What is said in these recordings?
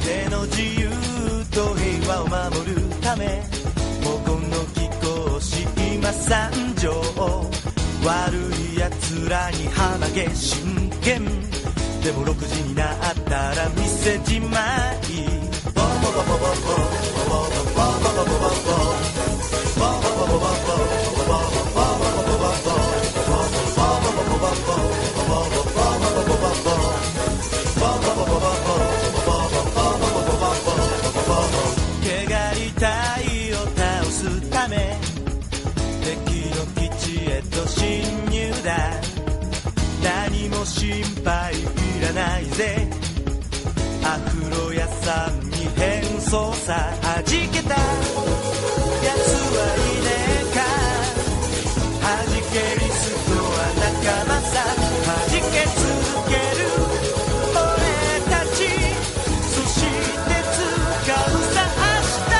手の自由と平和を守るため黄金の貴公子今参上悪い奴らに鼻毛真剣でも6時になったら店じまい毛刈り隊を倒すため敵の基地へと侵入だ何も心配いらないぜアフロ屋さんに変装さ弾けたやつはいねえか弾けリストは仲間さ弾け続ける俺たちそして使うさ明日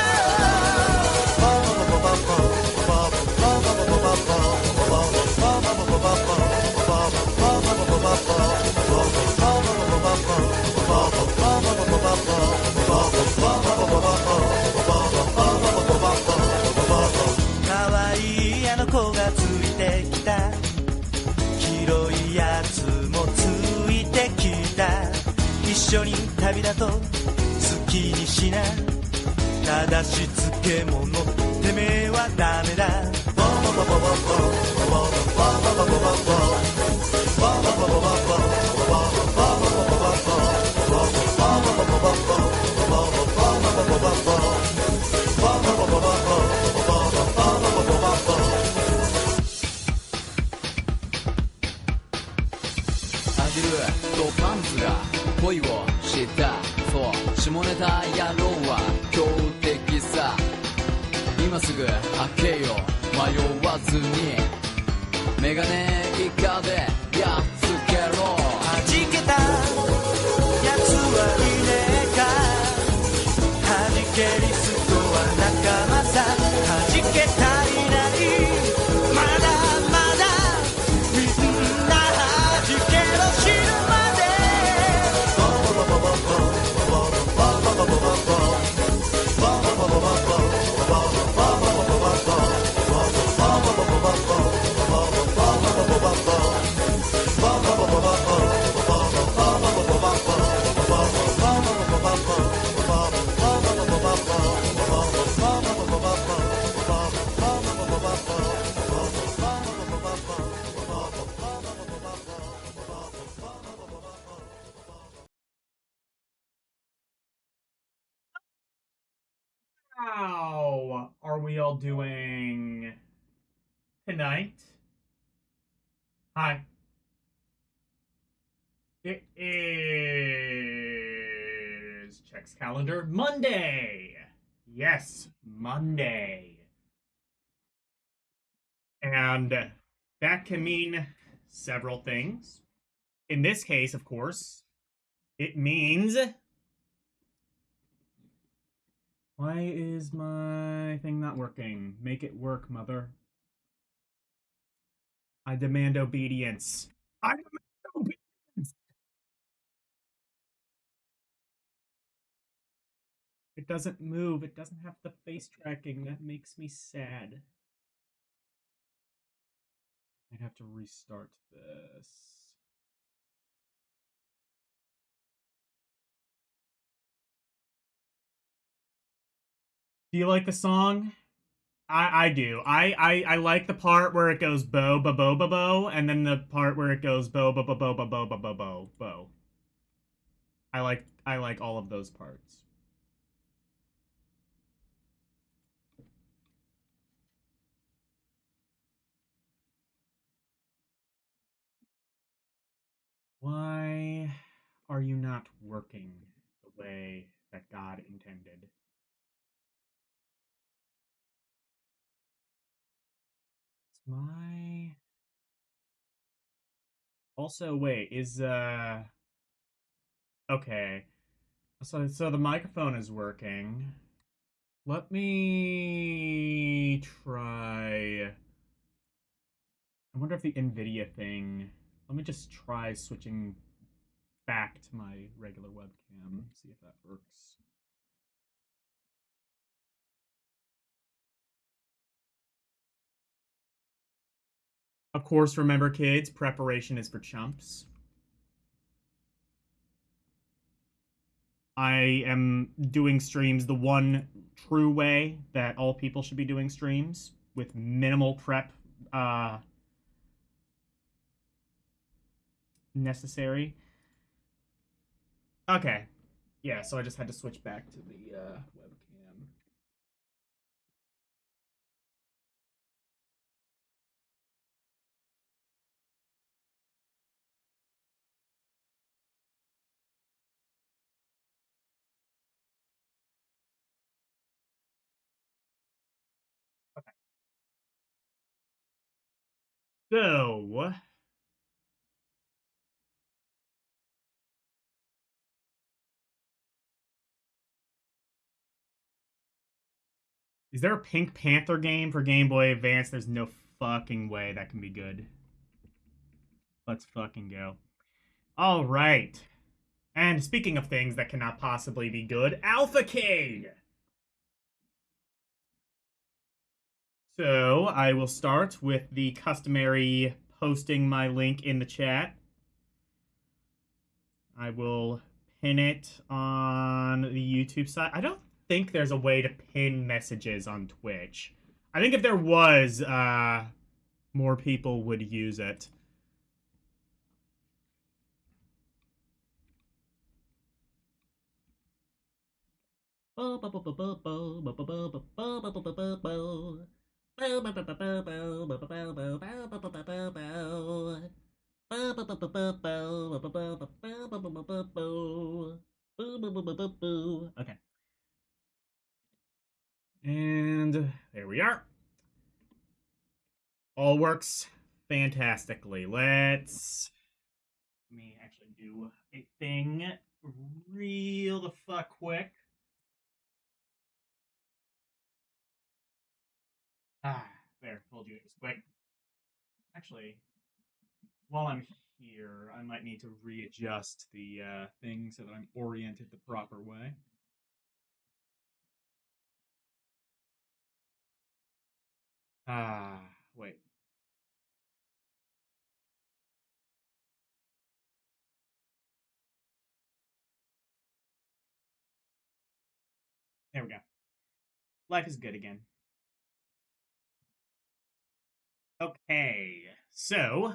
可愛いあの子がついてきた広いやつもついてきた一緒に旅だと好きにしなただし漬物てめえはダメだアヒルとパンツが恋をしたそう下ネタ野郎は強敵さ今すぐ開けよ迷わずにメガネ以下でやっつけろ弾けたやつはいねえか弾けリストは仲間さ弾け足りないまだまだみんな弾けろ死ぬまでHow are we all doing tonight? Hi. It is checks calendar Monday. Yes, Monday. And that can mean several things. In this case, of course, it means why is my thing not working? Make it work, mother. I demand obedience. I demand obedience. It doesn't move. It doesn't have the face tracking. That makes me sad. I'd have to restart this. Do you like the song? I do. I like the part where it goes bo bo bo bo bo, and then the part where it goes bo bo bo bo bo bo bo bo bo bo. I like all of those parts. Why are you not working the way that God intended? It's my also wait, is okay. So the microphone is working. Let me try. I wonder if the NVIDIA thing. Let me just try switching back to my regular webcam. See if that works. Of course, remember, kids, preparation is for chumps. I am doing streams the one true way that all people should be doing streams with minimal prep necessary. Okay. Yeah, so I just had to switch back to the webcam. Okay. So, is there a Pink Panther game for Game Boy Advance? There's no fucking way that can be good. Let's fucking go. All right. And speaking of things that cannot possibly be good, Alphacade! So I will start with the customary posting my link in the chat. I will pin it on the YouTube side. I don't think there's a way to pin messages on Twitch. I think if there was, more people would use it. Okay. And there we are. All works fantastically. Let me actually do a thing real the fuck quick. There, told you it was quick. Actually, while I'm here, I might need to readjust the thing so that I'm oriented the proper way. Wait. There we go. Life is good again. Okay, so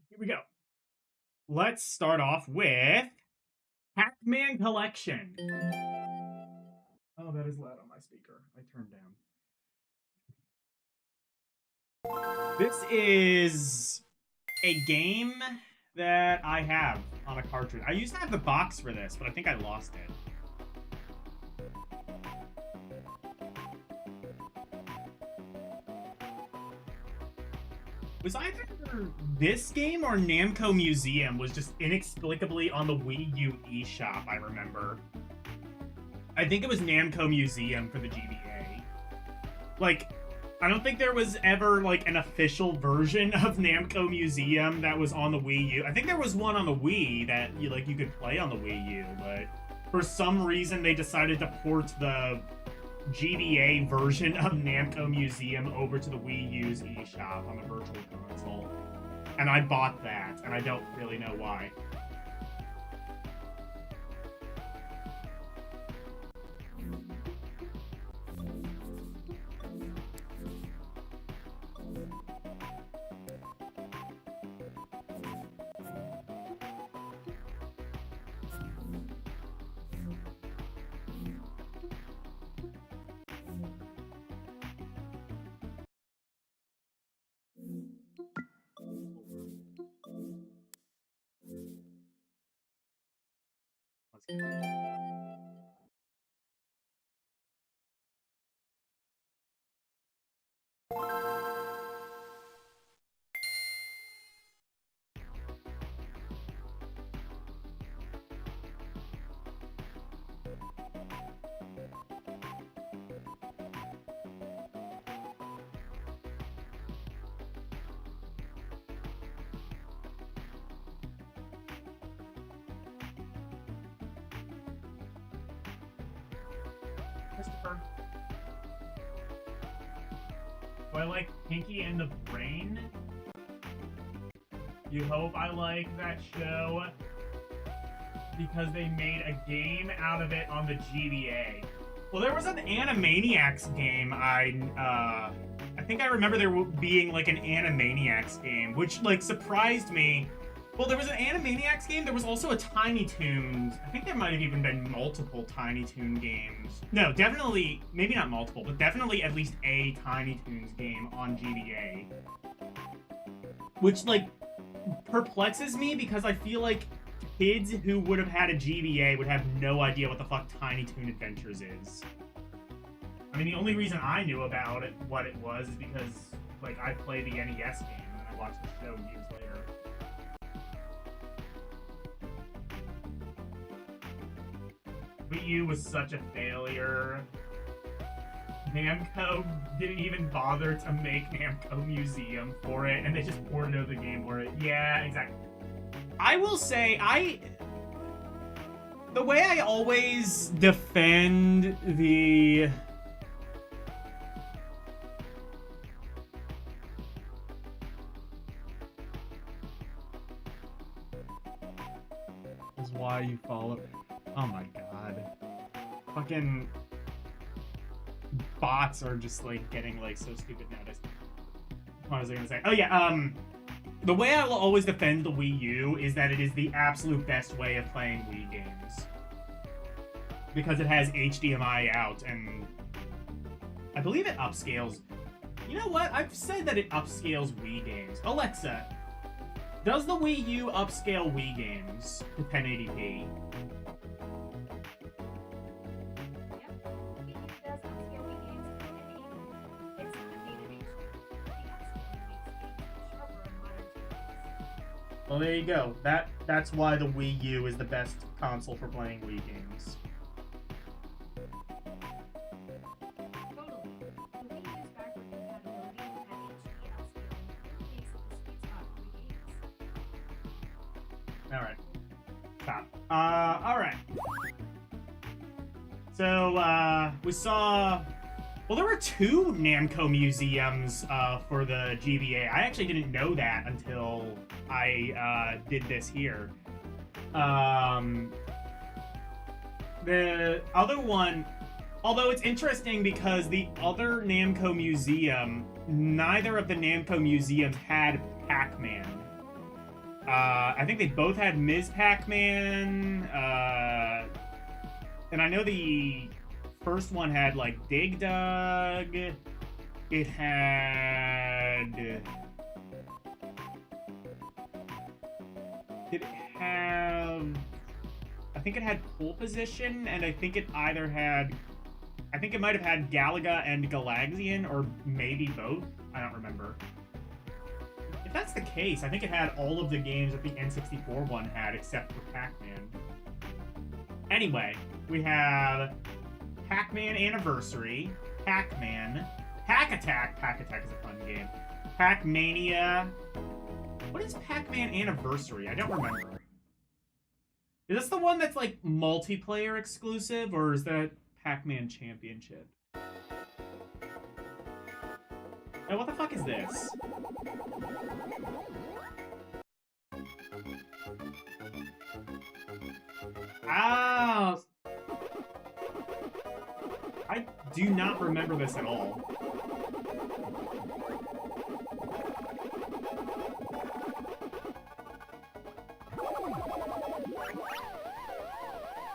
here we go. Let's start off with Pac-Man Collection. Oh, that is loud on my speaker. I turned down. This is a game that I have on a cartridge. I used to have the box for this, but I think I lost it. Was either this game or Namco Museum was just inexplicably on the Wii U eShop, I remember. I think it was Namco Museum for the GBA. Like, I don't think there was ever, like, an official version of Namco Museum that was on the Wii U. I think there was one on the Wii that, you could play on the Wii U, but for some reason they decided to port the GBA version of Namco Museum over to the Wii U's eShop on the Virtual Console. And I bought that, and I don't really know why. Christopher. Do I like Pinky and the Brain? You hope I like that show because they made a game out of it on the GBA. Well, there was an Animaniacs game. I think I remember there being like an Animaniacs game, which like surprised me. Well, there was an Animaniacs game. There was also a Tiny Toons. I think there might have even been multiple Tiny Toon games. No, definitely, maybe not multiple, but definitely at least a Tiny Toons game on GBA. Which, like, perplexes me because I feel like kids who would have had a GBA would have no idea what the fuck Tiny Toon Adventures is. I mean, the only reason I knew about it, what it was, is because, like, I played the NES game and then I watched the show years later. Wii U was such a failure. Namco didn't even bother to make Namco Museum for it, and they just ported over the game for it. Yeah, exactly. I will say, the way I always defend the... is why you follow... Oh my god. Fucking bots are just like getting like so stupid nowadays. What was I gonna say? Oh yeah, the way I will always defend the Wii U is that it is the absolute best way of playing Wii games. Because it has HDMI out and I believe it upscales. You know what? I've said that it upscales Wii games. Alexa, does the Wii U upscale Wii games to 1080p? Well, there you go. That's why the Wii U is the best console for playing Wii games. Alright. Stop. Alright. So, we saw... Well, there were 2 Namco museums for the GBA. I actually didn't know that until I did this here. The other one, although it's interesting because the other Namco museum, neither of the Namco museums had Pac-Man. I think they both had Ms. Pac-Man, and I know the first one had like Dig Dug. It had... Did it have... I think it had Pole Position, and I think it either had... I think it might have had Galaga and Galaxian, or maybe both. I don't remember. If that's the case, I think it had all of the games that the N64 one had, except for Pac-Man. Anyway, we have Pac-Man Anniversary, Pac-Man, Pac-Attack. Pac-Attack is a fun game. Pac-Mania. What is Pac-Man Anniversary? I don't remember. Is this the one that's like multiplayer exclusive, or is that Pac-Man Championship? Oh, what the fuck is this? Oh! I do not remember this at all.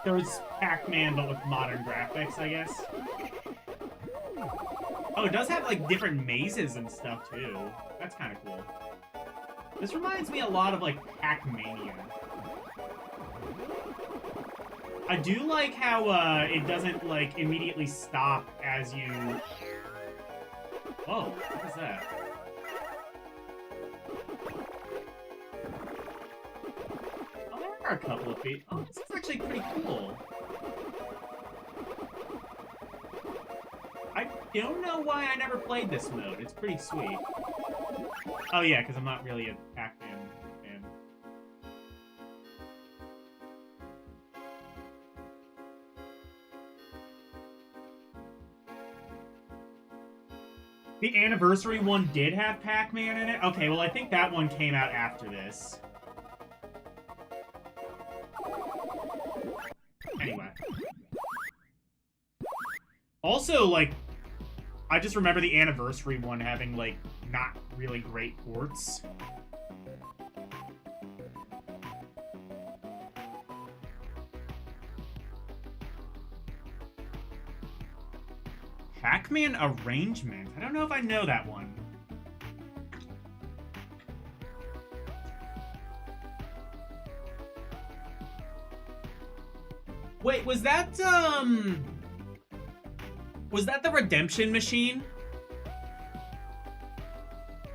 There was Pac-Man, but with modern graphics, I guess. Oh, it does have, like, different mazes and stuff, too. That's kind of cool. This reminds me a lot of, like, Pac-Mania. I do like how it doesn't like immediately stop as you. Oh, what is that? Oh, there are a couple of feet. Oh, this is actually pretty cool. I don't know why I never played this mode. It's pretty sweet. Oh yeah, because I'm not really a Pac-Man fan. The anniversary one did have Pac-Man in it? Okay, well I think that one came out after this. Anyway. Also, like, I just remember the anniversary one having, like, not really great ports. Pac-Man Arrangement? I don't know if I know that one. Wait, was that the Redemption Machine?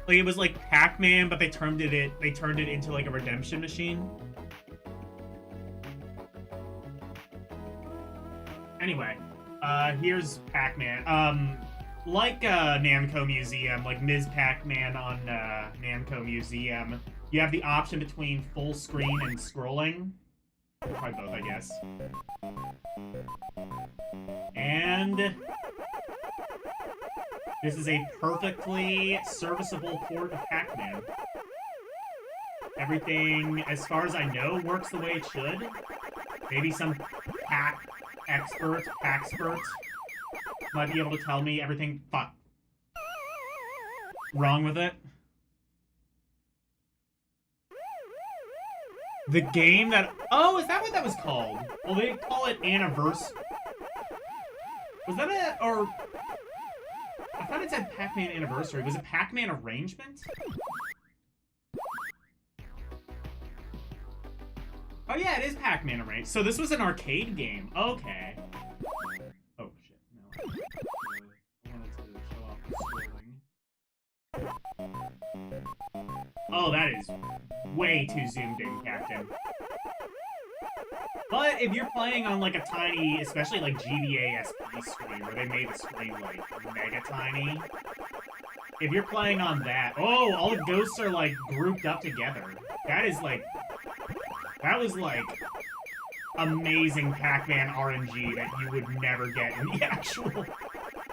Like, it was like Pac-Man, but they turned it into like a Redemption Machine? Anyway, here's Pac-Man. Like Namco Museum, like Ms. Pac-Man on Namco Museum, you have the option between full screen and scrolling. Probably both, I guess. And this is a perfectly serviceable port of Pac-Man. Everything, as far as I know, works the way it should. Maybe some Pac experts might be able to tell me everything wrong with it. The game that... Oh, is that what that was called? Well, they call it Anniversary. Was that it? Or... I thought it said Pac-Man Anniversary. Was it Pac-Man Arrangement? Oh, yeah, it is Pac-Man Arrangement. So this was an arcade game. Okay. Oh, shit. No. I wanted to show off the scrolling. Oh, that is way too zoomed in, Captain. But if you're playing on, like, a tiny, especially, like, GBA SP screen, where they made the screen, like, mega tiny, if you're playing on that... Oh, all the ghosts are, like, grouped up together. That is, like... That was, like, amazing Pac-Man RNG that you would never get in the actual...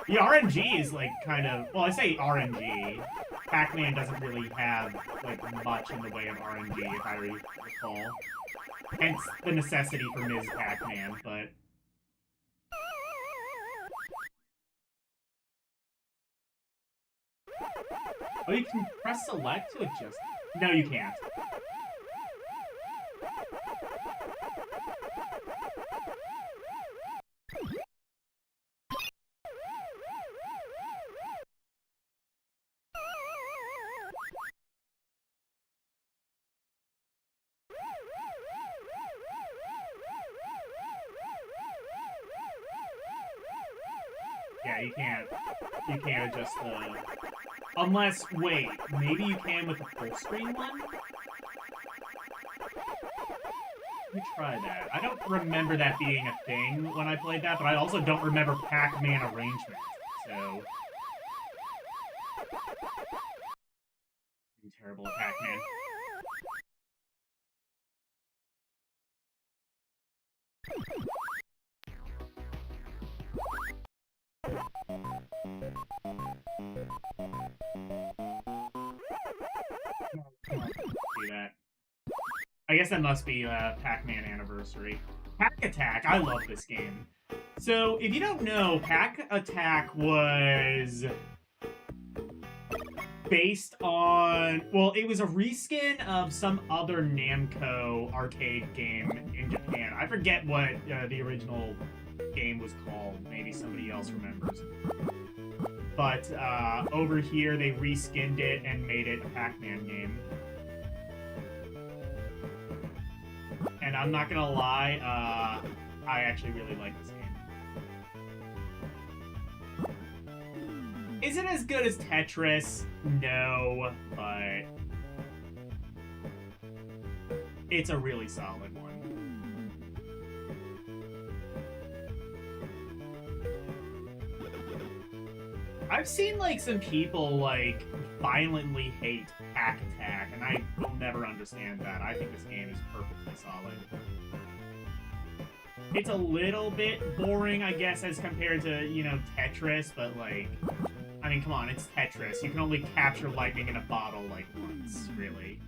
The RNG is, like, kind of... Well, I say RNG. Pac-Man doesn't really have, like, much in the way of RNG, if I recall. Hence the necessity for Ms. Pac-Man, but... Oh, you can press select to adjust... No, you can't. Yeah, you can't adjust the... Unless, wait, maybe you can with the full screen one? Let me try that. I don't remember that being a thing when I played that, but I also don't remember Pac-Man Arrangement, so... I'm terrible at Pac-Man. See that. I guess that must be Pac-Man Anniversary. Pack Attack, I love this game. So, if you don't know, Pack Attack was based on... Well, it was a reskin of some other Namco arcade game in Japan. I forget what the original game was called. Maybe somebody else remembers. But over here, they reskinned it and made it a Pac-Man game. And I'm not gonna lie, I actually really like this game. Is it as good as Tetris? No, but it's a really solid one. I've seen, like, some people, like, violently hate Pack Attack, and I will never understand that. I think this game is perfectly solid. It's a little bit boring, I guess, as compared to, you know, Tetris, but, like, I mean, come on, it's Tetris. You can only capture lightning in a bottle, like, once, really.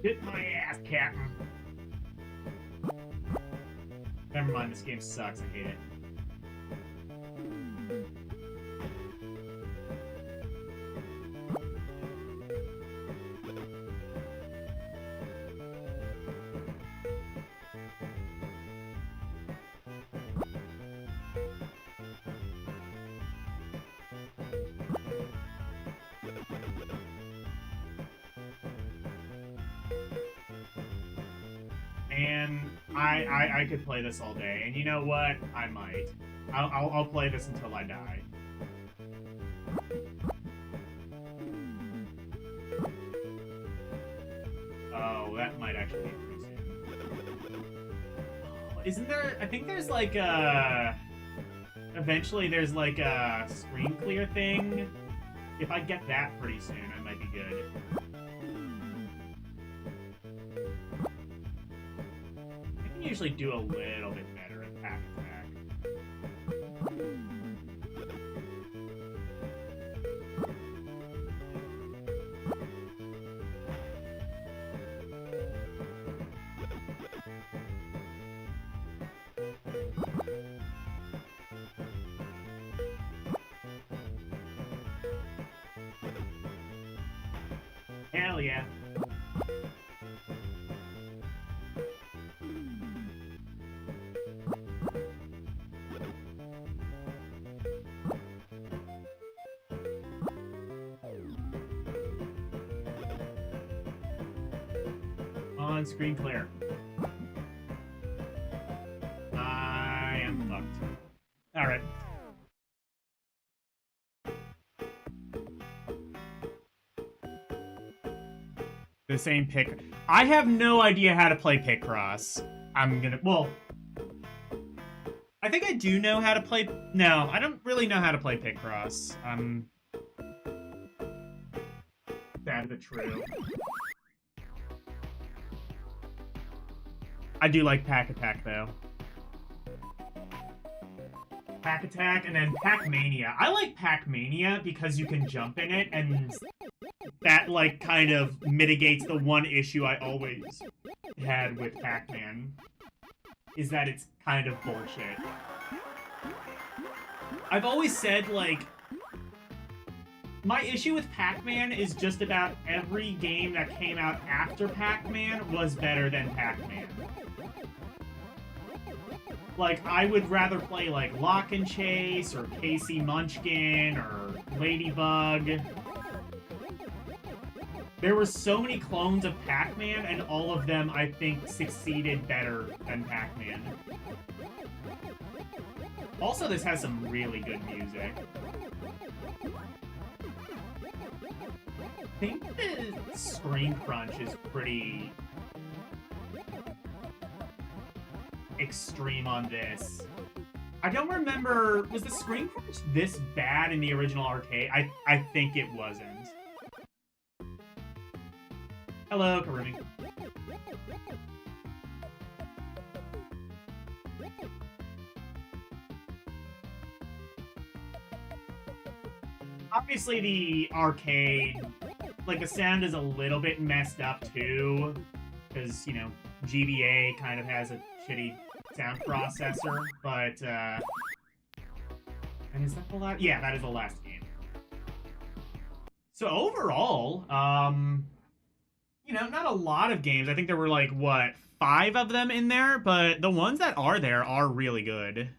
Hit my ass, Captain. Never mind, this game sucks. I hate it. And I could play this all day, and you know what? I might. I'll play this until I die. Oh, that might actually be pretty soon. Oh, isn't there? I think there's like a. Eventually, there's like a screen clear thing. If I get that pretty soon, I might be good. Usually do a little bit better at Pack Attack. Hell yeah. On screen clear. I am fucked. Alright. The same pick. I have no idea how to play Picross. I'm gonna. Well. I think I do know how to play. No, I don't really know how to play Picross. Sad but true. I do like Pack Attack, though. Pack Attack, and then Pac-Mania. I like Pac-Mania because you can jump in it, and that, like, kind of mitigates the one issue I always had with Pac-Man, is that it's kind of bullshit. I've always said, like, my issue with Pac-Man is just about every game that came out after Pac-Man was better than Pac-Man. Like, I would rather play, like, Lock and Chase, or Casey Munchkin, or Ladybug. There were so many clones of Pac-Man, and all of them, I think, succeeded better than Pac-Man. Also, this has some really good music. I think the screen crunch is pretty extreme on this. I don't remember, was the screen crunch this bad in the original arcade? I think it wasn't. Hello, Karumi. Obviously the arcade, like, the sound is a little bit messed up too, because, you know, GBA kind of has a shitty sound processor, but, and is that the last? Yeah, that is the last game. So overall, not a lot of games. I think there were like what, 5 of them in there, but the ones that are there are really good.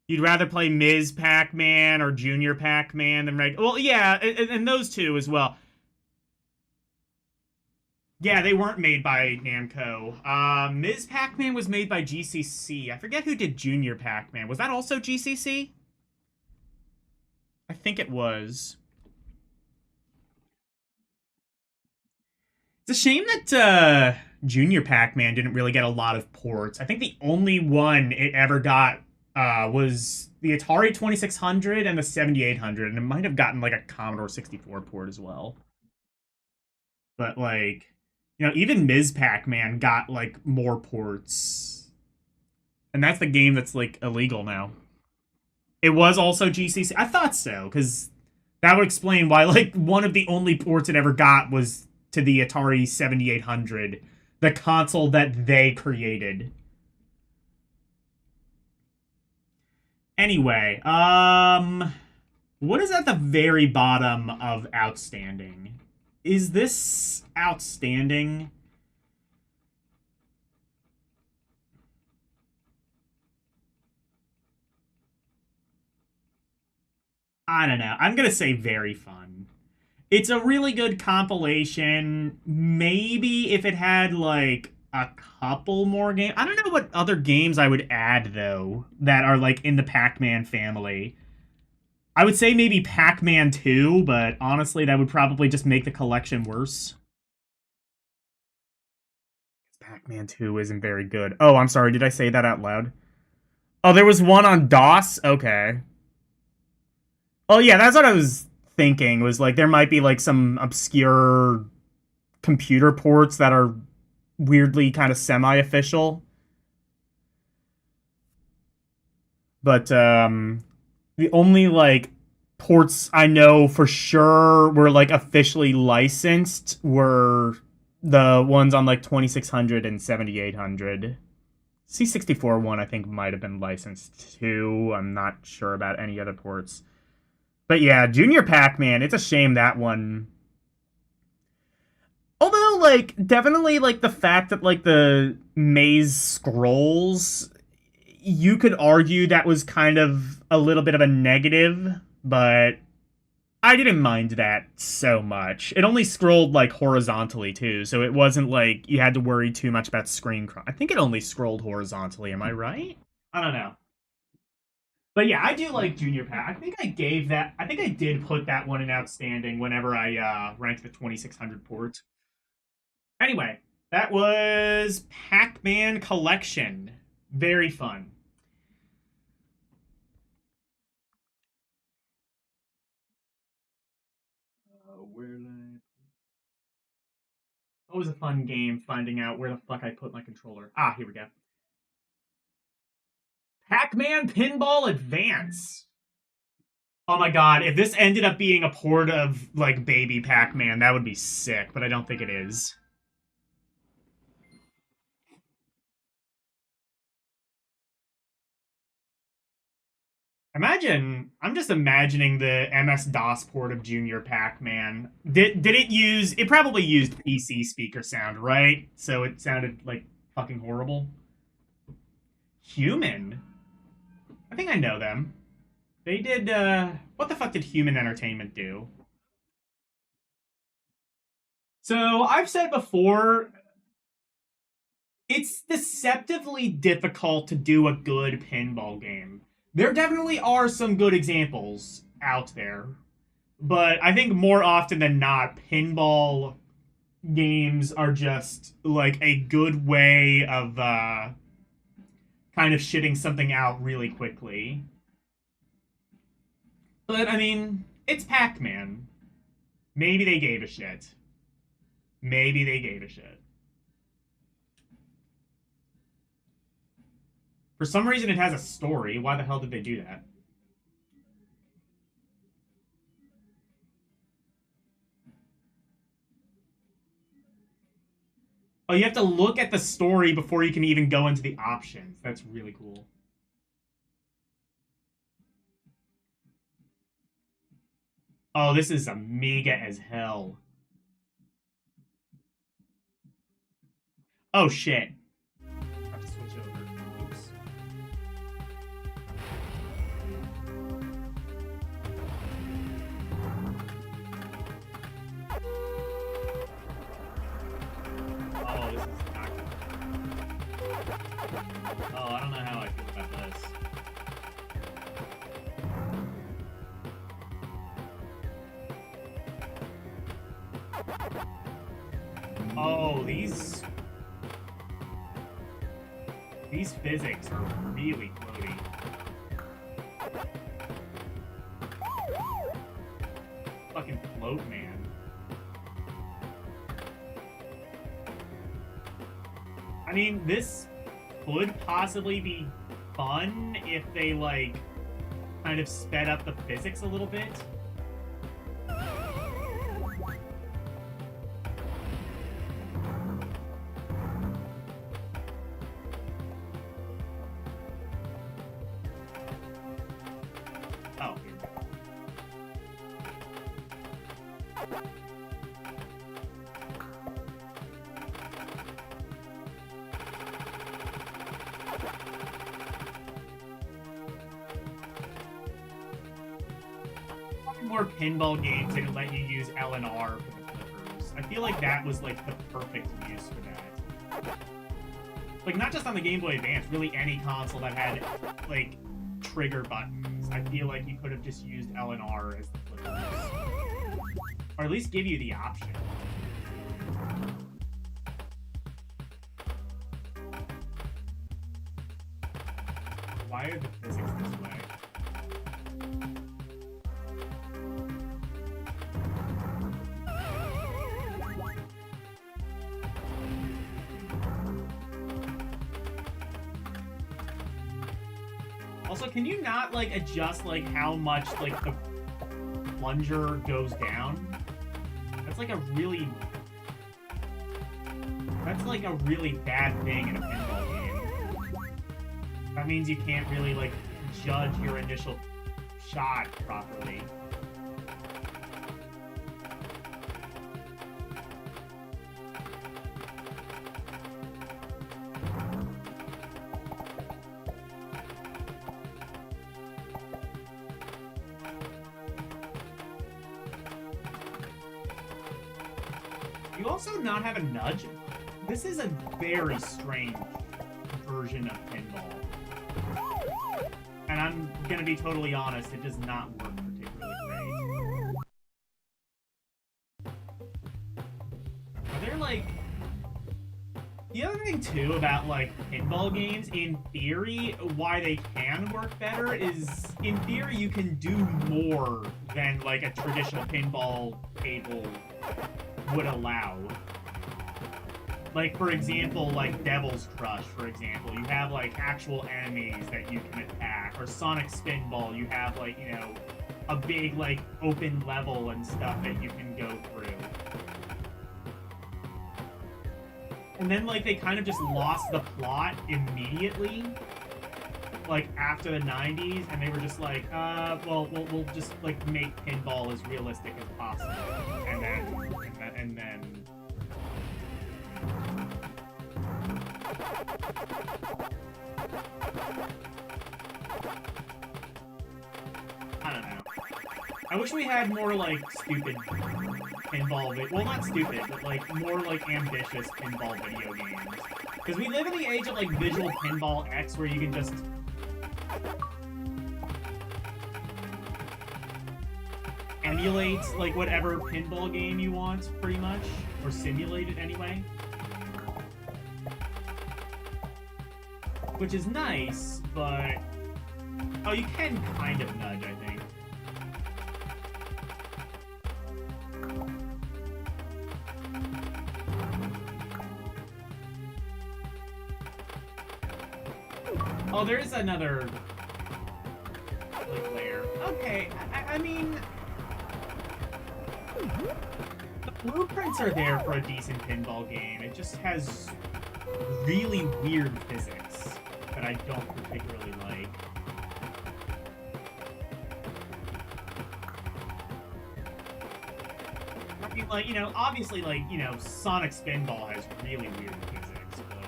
You'd rather play Ms. Pac-Man or Junior Pac-Man than well, yeah, and those two as well. Yeah, they weren't made by Namco. Ms. Pac-Man was made by GCC. I forget who did Junior Pac-Man. Was that also GCC? I think it was. It's a shame that Junior Pac-Man didn't really get a lot of ports. I think the only one it ever got was the Atari 2600 and the 7800, and it might have gotten like a Commodore 64 port as well. But like, even Ms. Pac-Man got like more ports, and that's the game that's like illegal now. It was also GCC. I thought so because that would explain why like one of the only ports it ever got was to the Atari 7800, the console that they created. Anyway, what is at the very bottom of outstanding? Is this outstanding? I don't know. I'm gonna say very fun. It's a really good compilation. Maybe if it had like a couple more games. I don't know what other games I would add though that are like in the Pac-Man family. I would say maybe Pac-Man 2, but honestly that would probably just make the collection worse. Pac-Man 2 isn't very good. Oh, I'm sorry. Did I say that out loud? Oh, there was one on DOS? Okay. Oh, yeah, that's what I was thinking. Was like there might be like some obscure computer ports that are weirdly kind of semi-official. But the only like ports I know for sure were like officially licensed were the ones on like 2600 and 7800. C64 one I think might have been licensed too. I'm not sure about any other ports. But yeah, Junior Pac-Man, it's a shame that one. Although, like, definitely, like, the fact that, like, the maze scrolls, you could argue that was kind of a little bit of a negative, but I didn't mind that so much. It only scrolled, like, horizontally, too, so it wasn't like you had to worry too much about screen crunch. I think it only scrolled horizontally, am I right? I don't know. But yeah, I do like Junior Pac. I think I did put that one in outstanding whenever I ranked the 2600 port. Anyway, that was Pac-Man Collection. Very fun. Always a fun game finding out where the fuck I put my controller. Ah, here we go. Pac-Man Pinball Advance. Oh my god, if this ended up being a port of, like, Baby Pac-Man, that would be sick, but I don't think it is. I'm just imagining the MS-DOS port of Junior Pac-Man. Did it use, it probably used PC speaker sound, right? So it sounded, like, fucking horrible. Human? I think I know them. They did, what the fuck did Human Entertainment do? So, I've said before, it's deceptively difficult to do a good pinball game. There definitely are some good examples out there, but I think more often than not, pinball games are just like a good way of kind of shitting something out really quickly. But I mean, it's Pac-Man. Maybe they gave a shit. Maybe they gave a shit. For some reason, it has a story. Why the hell did they do that? Oh, you have to look at the story before you can even go into the options. That's really cool. Oh, this is Amiga as hell. Oh, shit. I have to switch over. Oops. Oh, this is not good. Oh, I don't know how I feel about this. Oh, these physics are really floaty. Fucking float, man. I mean, this could possibly be fun if they, like, kind of sped up the physics a little bit. Oh, here we go. More pinball games that would let you use L and R for the flippers. I feel like that was like the perfect use for that. Like not just on the Game Boy Advance, really any console that had like trigger buttons. I feel like you could have just used L and R as the flippers. Or at least give you the option. Why are the physics this way? Also, can you not, like, adjust, like, how much, like, the plunger goes down? That's, like, a really... That's, like, a really bad thing in a pinball game. That means you can't really, like, judge your initial shot properly. You also not have a nudge? This is a very strange version of pinball. And I'm gonna be totally honest, it does not work particularly great. Are there, like... The other thing, too, about, like, pinball games, in theory, why they can work better is, in theory, you can do more than, like, a traditional pinball table would allow. Like, for example, like Devil's Crush, for example, you have, like, actual enemies that you can attack. Or Sonic Spinball, you have, like, you know, a big, like, open level and stuff that you can go through. And then, like, they kind of just lost the plot immediately, like, after the 90s, and they were just like, well, we'll just, like, make pinball as realistic as possible. And then... I don't know. I wish we had more, like, stupid pinball... Well, not stupid, but, like, more, like, ambitious pinball video games. Because we live in the age of, like, Visual Pinball X, where you can just... emulate, like, whatever pinball game you want, pretty much. Or simulate it, anyway. Which is nice, but... Oh, you can kind of nudge, I think. Oh, there is another... like, layer. Okay, I mean... The blueprints are there for a decent pinball game. It just has really weird physics that I don't particularly like. I mean, like, you know, obviously, like, you know, Sonic Spinball has really weird physics, but...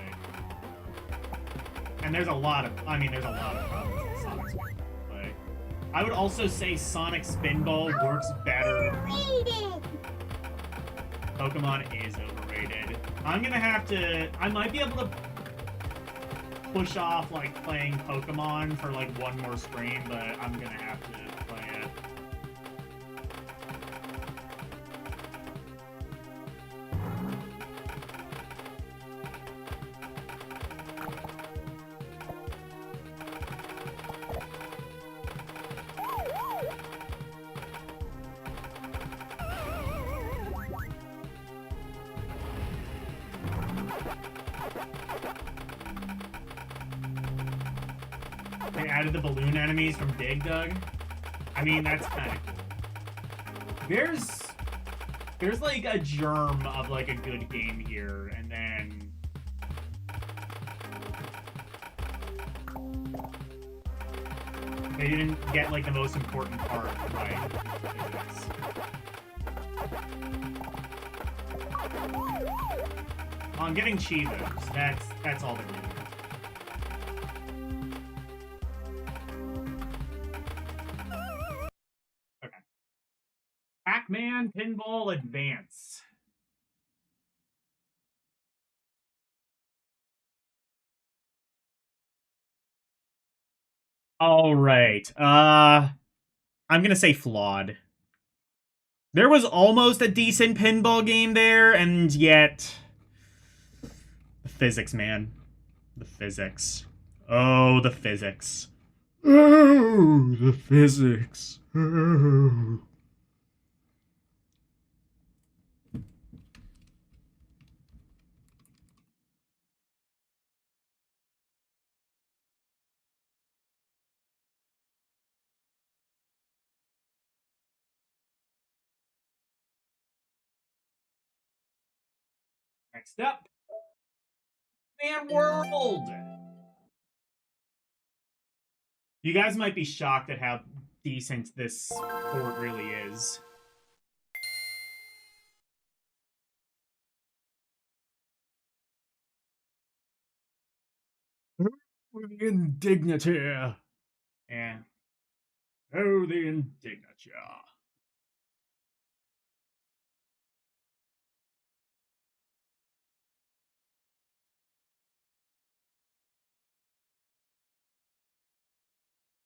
And there's a lot of, I mean, there's a lot of problems with Sonic Spinball, but... I would also say Sonic Spinball works better. Pokemon is overrated. I'm gonna have to, I might be able to push off, like, playing Pokemon for, like, one more stream, but I'm gonna have to play it. They added the balloon enemies from Dig Dug. I mean, that's kind of cool. There's like a germ of like a good game here, and then they didn't get like the most important part right. Well, I'm getting Chivos. That's all they're doing. Pac-Man Pinball Advance. All right. I'm gonna say flawed. There was almost a decent pinball game there, and yet the physics, man. The physics. Oh, the physics. Oh, the physics. Oh. Next up, Man World. You guys might be shocked at how decent this port really is. The indignity. Yeah. Oh, the indignity.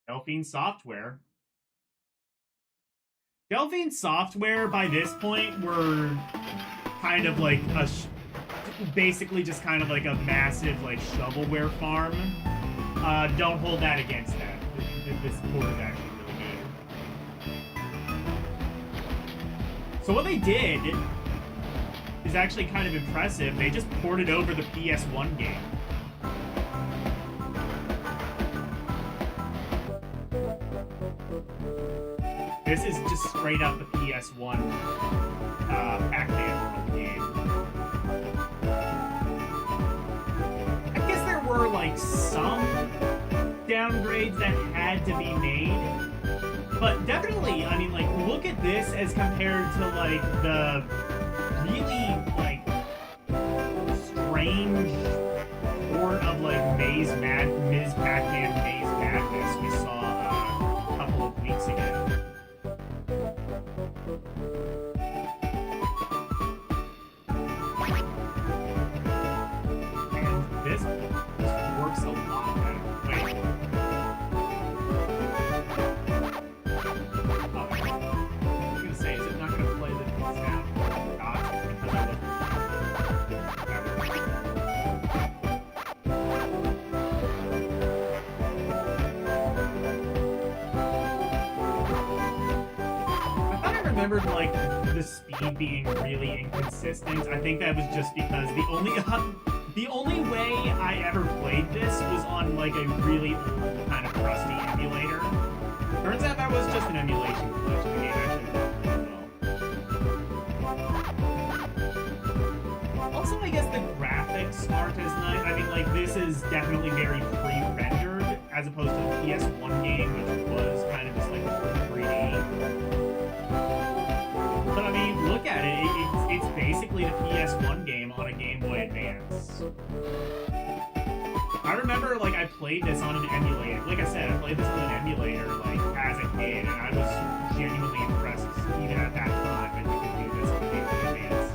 Delphine Software. Delphine Software, by this point, were kind of like a... basically just kind of like a massive, like, shovelware farm. Don't hold that against that. This port is actually really good. So what they did is actually kind of impressive. They just ported over the PS1 game. This is just straight up the PS1 Pac-Man game. I guess there were like some downgrades that had to be made, but definitely, I mean, like, look at this as compared to like the really like strange port of like Ms. Pac-Man Maze Madness we saw a couple of weeks ago. And this works a lot better. Wait. Oh, I was gonna say, is it not gonna play the sound? Gosh, because I remembered like the speed being really inconsistent. I think that was just because the only way I ever played this was on like a really old kind of rusty emulator. Turns out that was just an emulation glitch. The game actually worked well. Also, I guess the graphics aren't as nice. I mean, like, this is definitely very pre-rendered as opposed to the PS1 game, which was kind of just like 3D. But I mean, look at it. it's basically the PS1 game on a Game Boy Advance. I remember, like, I played this on an emulator. Like I said, I played this on an emulator, like, as a kid, and I was genuinely impressed, even at that time, that you could do this on a Game Boy Advance.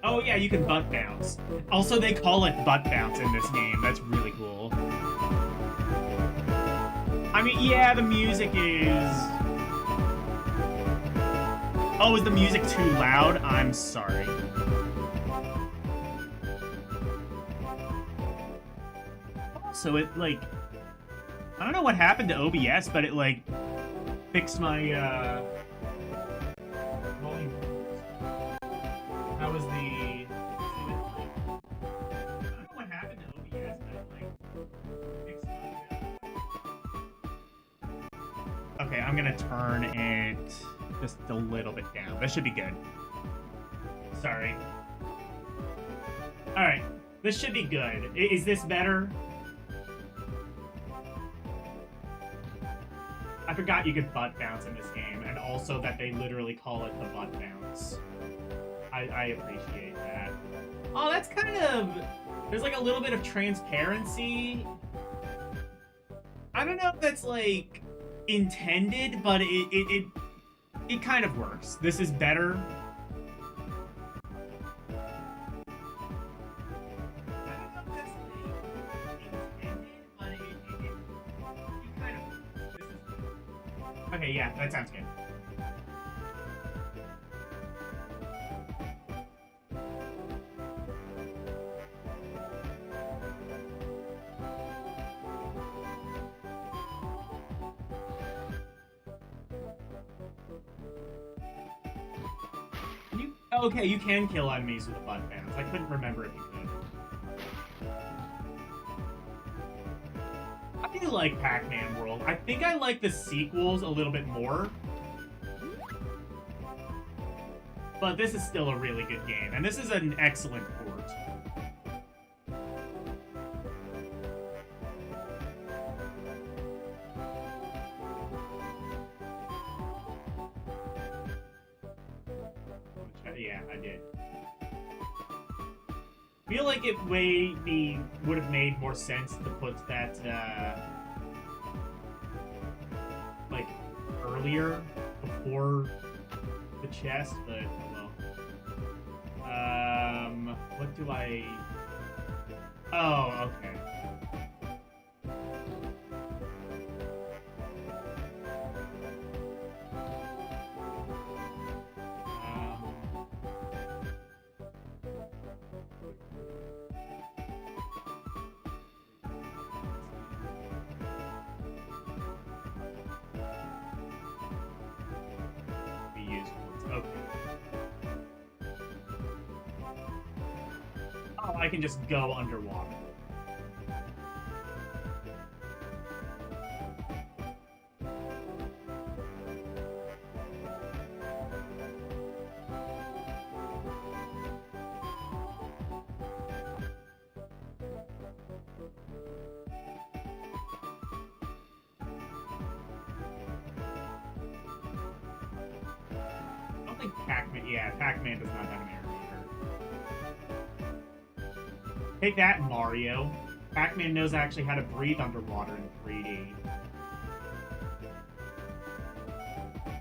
Oh yeah, you can butt bounce. Also, they call it butt bounce in this game. That's really cool. I mean, yeah, the music is... Oh, is the music too loud? I'm sorry. Also, it, like... I don't know what happened to OBS, but it, like, fixed my, volume. That was the... I don't know what happened to OBS, but it, like, fixed my, Okay, I'm gonna turn it just a little bit down. That should be good. Sorry. Alright, this should be good. Is this better? I forgot you could butt bounce in this game, and also that they literally call it the butt bounce. I appreciate that. Oh, that's kind of... There's like a little bit of transparency. I don't know if that's like intended, but it kind of works. This is better. Okay, yeah, that sounds good. Okay, you can kill enemies with a butt bounce. I couldn't remember if you could. I do like Pac-Man World. I think I like the sequels a little bit more. But this is still a really good game, and this is an excellent port. Yeah, I did. I feel like it would have made more sense to put that, like, earlier, before the chest, but, oh well. What do I... Oh, okay. I can just go underwater. I don't think Pac-Man... Yeah, Pac-Man does not have an air meter. Take that, Mario. Pac-Man knows actually how to breathe underwater in 3D.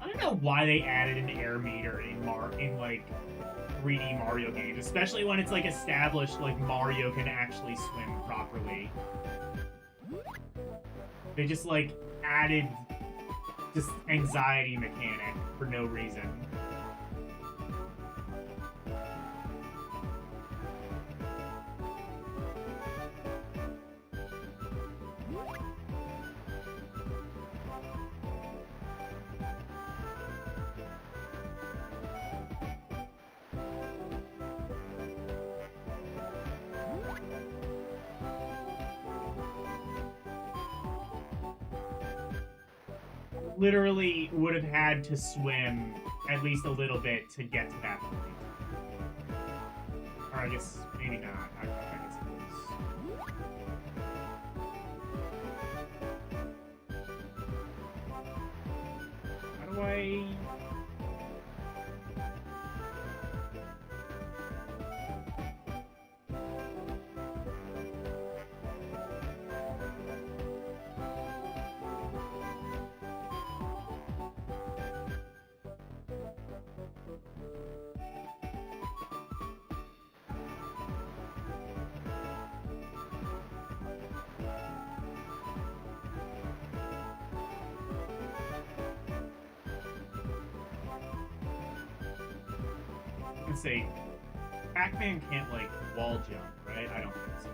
I don't know why they added an air meter in like 3D Mario games, especially when it's like established like Mario can actually swim properly. They just like added this anxiety mechanic for no reason. literally would have had to swim at least a little bit to get to that point. Or I guess maybe not. I guess it was. How do I? Say Pac-Man can't like wall jump, right? I don't think so.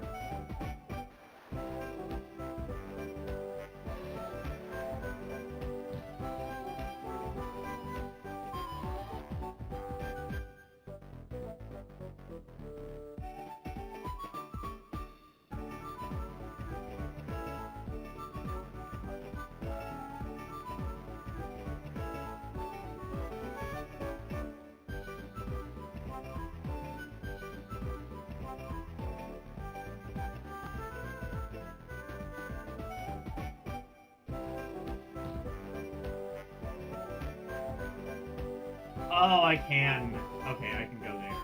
Oh, I can. Okay, I can go there.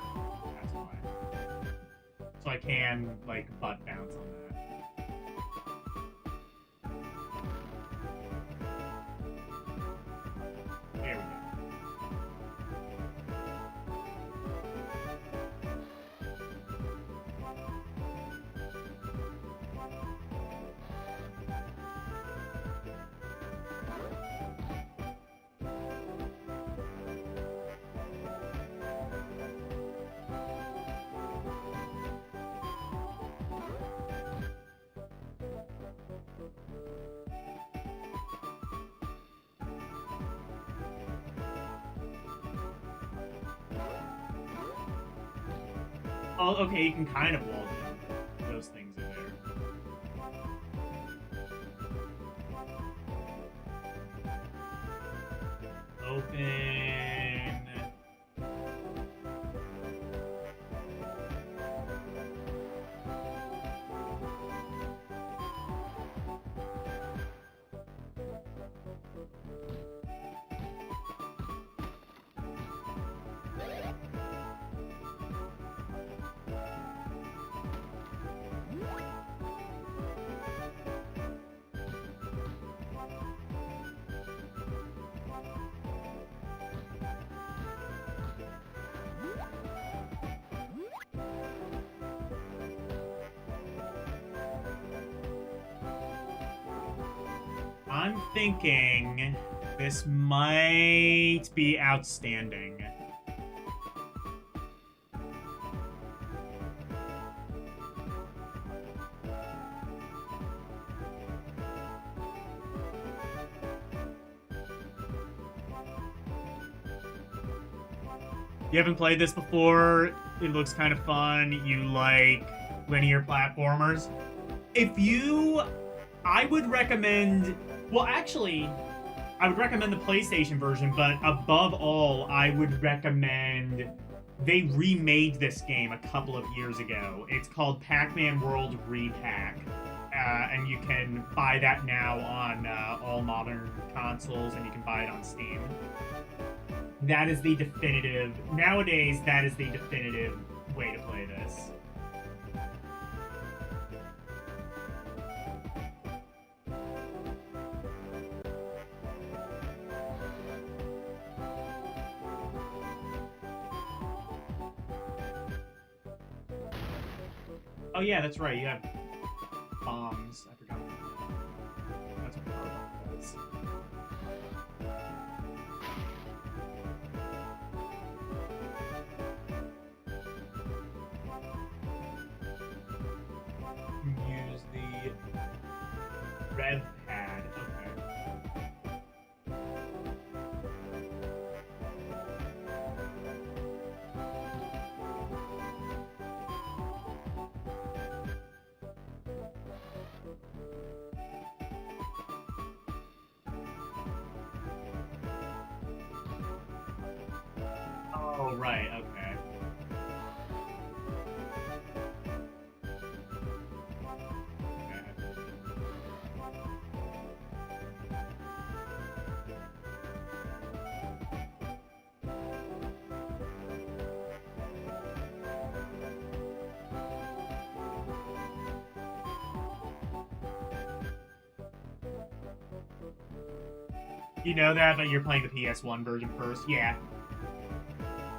That's why. So I can, like, butt bounce on that. There we go. Oh, okay, you can kind of wall jump. Those things are there. Open. I'm thinking this might be outstanding. You haven't played this before, it looks kind of fun, you like linear platformers. I would recommend, well actually, I would recommend the PlayStation version, but above all, I would recommend, they remade this game a couple of years ago. It's called Pac-Man World Repack, and you can buy that now on all modern consoles, and you can buy it on Steam. That is the definitive, nowadays, that is the definitive way to play this. Oh yeah, that's right, you have bombs. I forgot about that. That's what Carbon does. Use the rev pad. Okay. Oh, right, okay. You know that, but you're playing the PS1 version first? Yeah.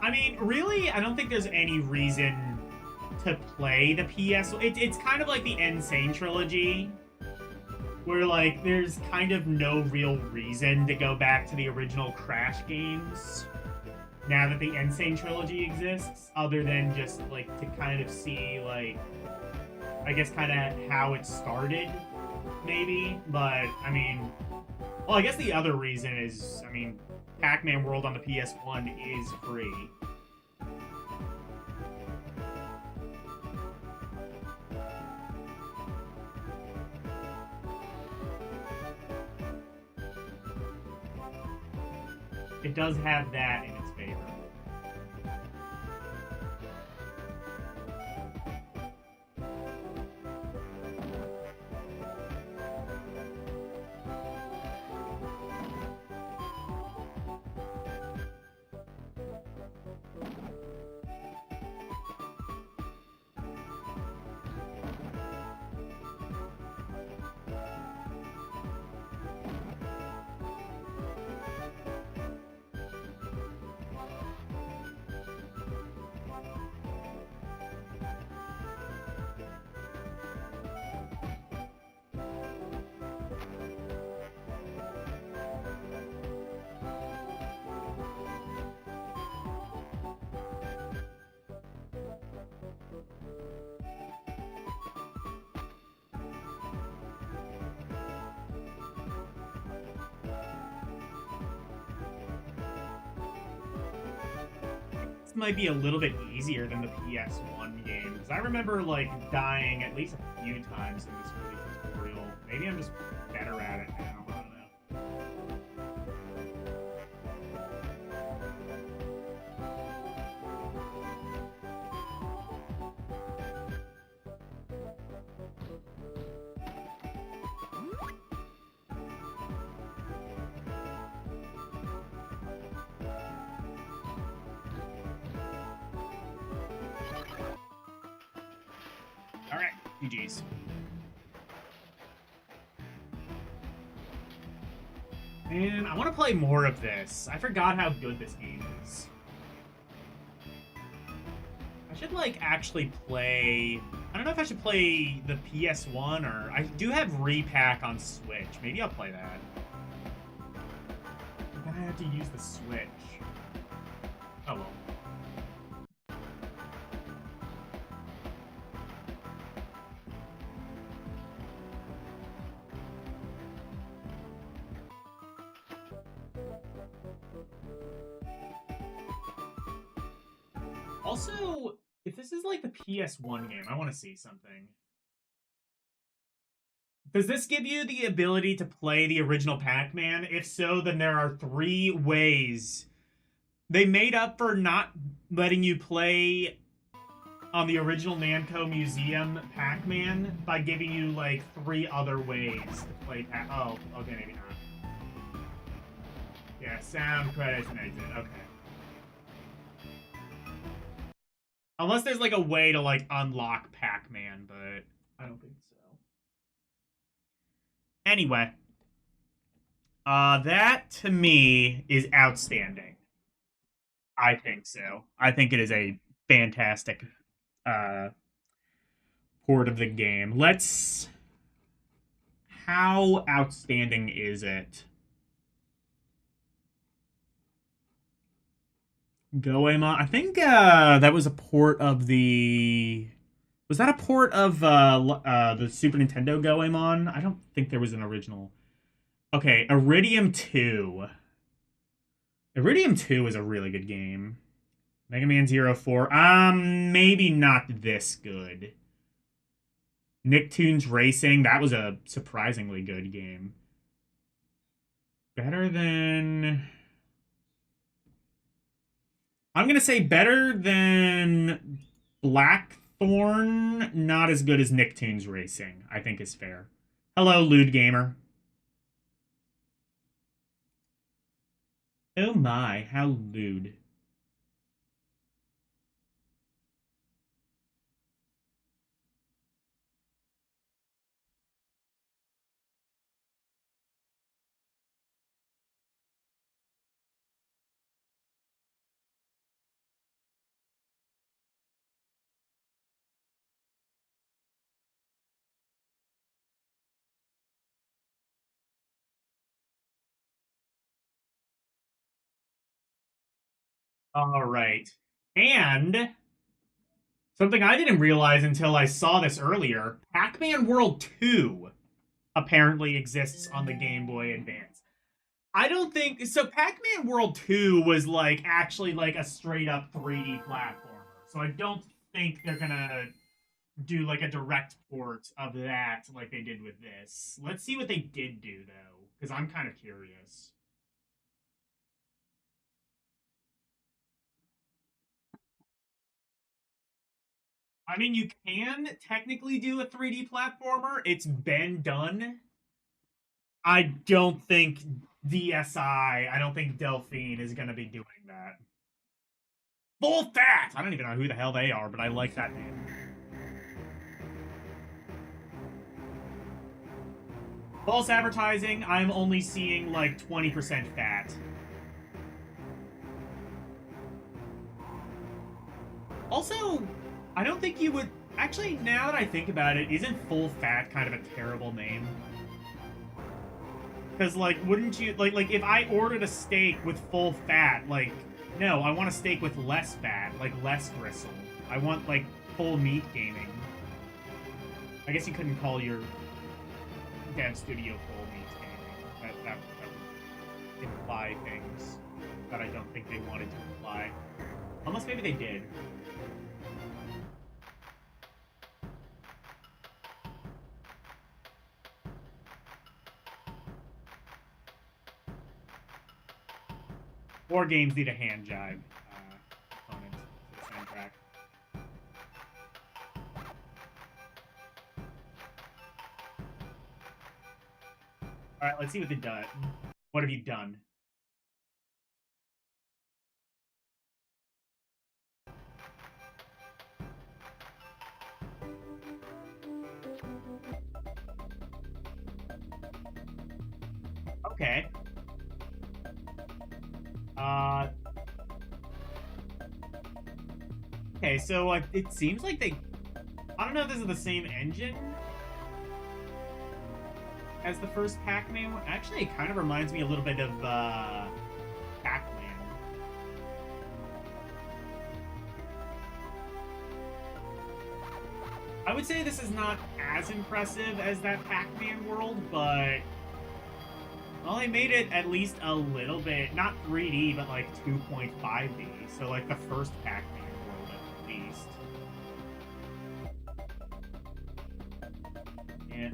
I mean, really, I don't think there's any reason to play the PS. It's kind of like the Insane trilogy, where like there's kind of no real reason to go back to the original Crash games now that the Insane trilogy exists, other than just like to kind of see like I guess kind of how it started, maybe. But I mean, well, I guess the other reason is, I mean, Pac-Man World on the PS1 is free. It does have that in its favor. Might be a little bit easier than the PS1 game, because I remember like dying at least a few times in this early tutorial. Maybe I'm just better at it now. I don't know. All right, GG's. And I want to play more of this. I forgot how good this game is. I should, like, actually play... I don't know if I should play the PS1 or... I do have Repack on Switch. Maybe I'll play that. But then I have to use the Switch. Oh, well. Also, if this is like the PS1 game, I want to see something. Does this give you the ability to play the original Pac-Man? If so, then there are 3 ways. They made up for not letting you play on the original Namco Museum Pac-Man by giving you like 3 other ways to play Pac. Oh, okay, maybe not. Yeah, sound, credits, and exit. Okay. Unless there's like a way to like unlock Pac-Man, but I don't think so. Anyway, that to me is outstanding. I think so. I think it is a fantastic uh, port of the game. Let's. How outstanding is it? Goemon. I think that was a port of the. Was that a port of the Super Nintendo Goemon? I don't think there was an original. Okay, Iridium 2. Iridium 2 is a really good game. Mega Man 04. Maybe not this good. Nicktoons Racing. That was a surprisingly good game. Better than... I'm gonna say better than Blackthorn, not as good as Nicktoons Racing, I think is fair. Hello, Lewd Gamer. Oh my, how lewd. All right. And something I didn't realize until I saw this earlier, Pac-Man World 2 apparently exists on the Game Boy Advance. I don't think so. Pac-Man World 2 was like actually like a straight up 3D platformer. So I don't think they're gonna do like a direct port of that like they did with this. Let's see what they did do though, because I'm kind of curious. I mean, you can technically do a 3D platformer. It's been done. I don't think I don't think Delphine is going to be doing that. Full Fat! I don't even know who the hell they are, but I like that name. False advertising, I'm only seeing like 20% fat. Also, I don't think you would. Actually, now that I think about it, isn't Full Fat kind of a terrible name? Because, like, wouldn't you. Like, if I ordered a steak with full fat, like, no, I want a steak with less fat, like, less gristle. I want, like, full meat gaming. I guess you couldn't call your dev studio full meat gaming. That would imply things that I don't think they wanted to imply. Unless maybe they did. War games need a hand jive component to the soundtrack. All right, let's see what they've done. What have you done? Okay. Okay, so it seems like they. I don't know if this is the same engine as the first Pac-Man one. Actually, it kind of reminds me a little bit of Pac-Man. I would say this is not as impressive as that Pac-Man world, but well, they made it at least a little bit, not 3D, but like 2.5D. So like the first Pac-Man world at least. Yeah.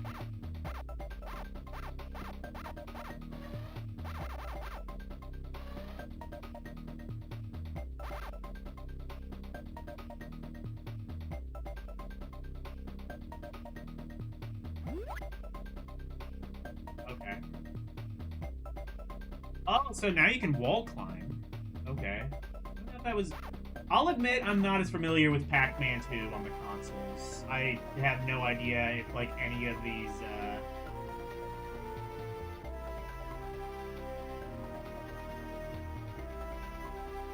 Okay. Oh, so now you can wall climb. Okay. I thought that was. I'll admit I'm not as familiar with Pac-Man 2 on the consoles. I have no idea if like any of these.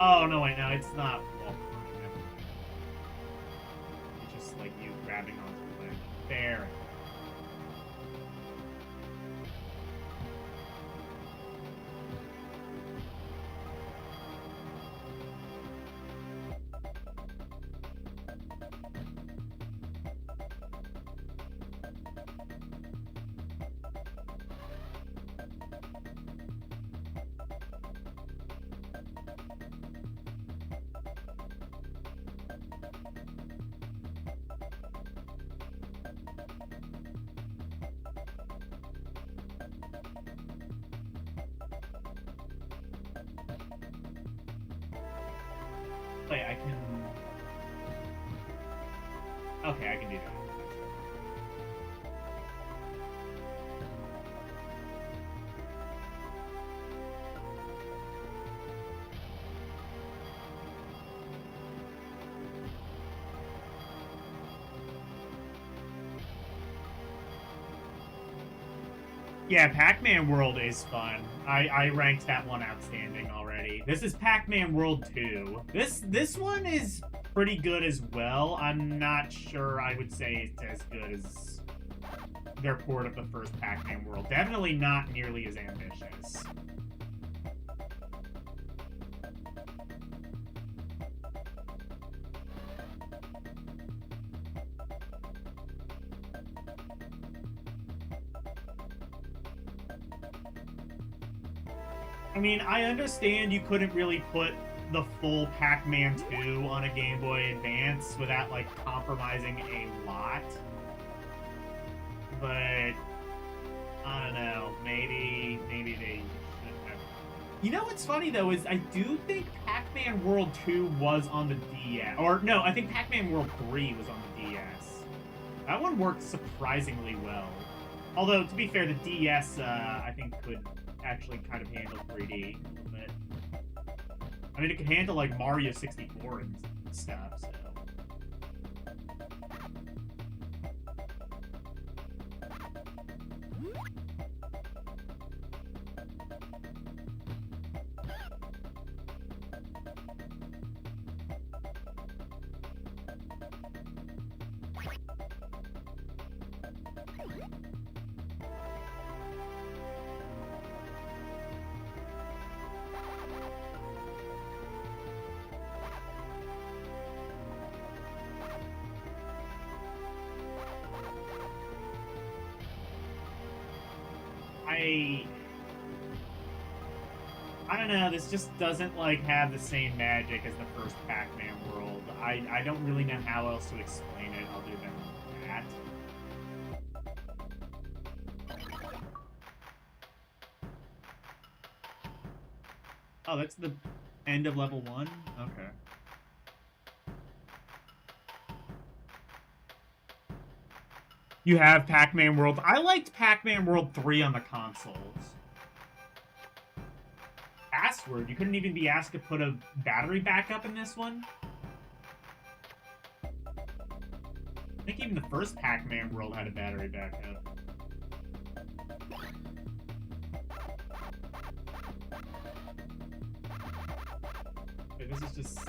Oh no, wait, no, it's not wall climbing. Never mind. It's just like you grabbing onto the ledge. There. Wait, I can... Okay, I can do that. Yeah, Pac-Man World is fun. I ranked that one outstanding already. This is Pac-Man World 2. This one is pretty good as well. I'm not sure I would say it's as good as their port of the first Pac-Man World. Definitely not nearly as ambitious. I mean, I understand you couldn't really put the full Pac-Man 2 on a Game Boy Advance without, like, compromising a lot. But, I don't know, maybe they shouldn't have. You know what's funny, though, is I do think Pac-Man World 2 was on the DS. Or, no, I think Pac-Man World 3 was on the DS. That one worked surprisingly well. Although, to be fair, the DS, I think, could actually kind of handle 3D a little bit. I mean, it could handle, like, Mario 64 and stuff, so... I don't know, this just doesn't, like, have the same magic as the first Pac-Man World. I don't really know how else to explain it other than that. Oh, that's the end of level 1? Okay. You have Pac-Man World. I liked Pac-Man World 3 on the consoles. Password? You couldn't even be asked to put a battery backup in this one? I think even the first Pac-Man World had a battery backup. Wait, this is just...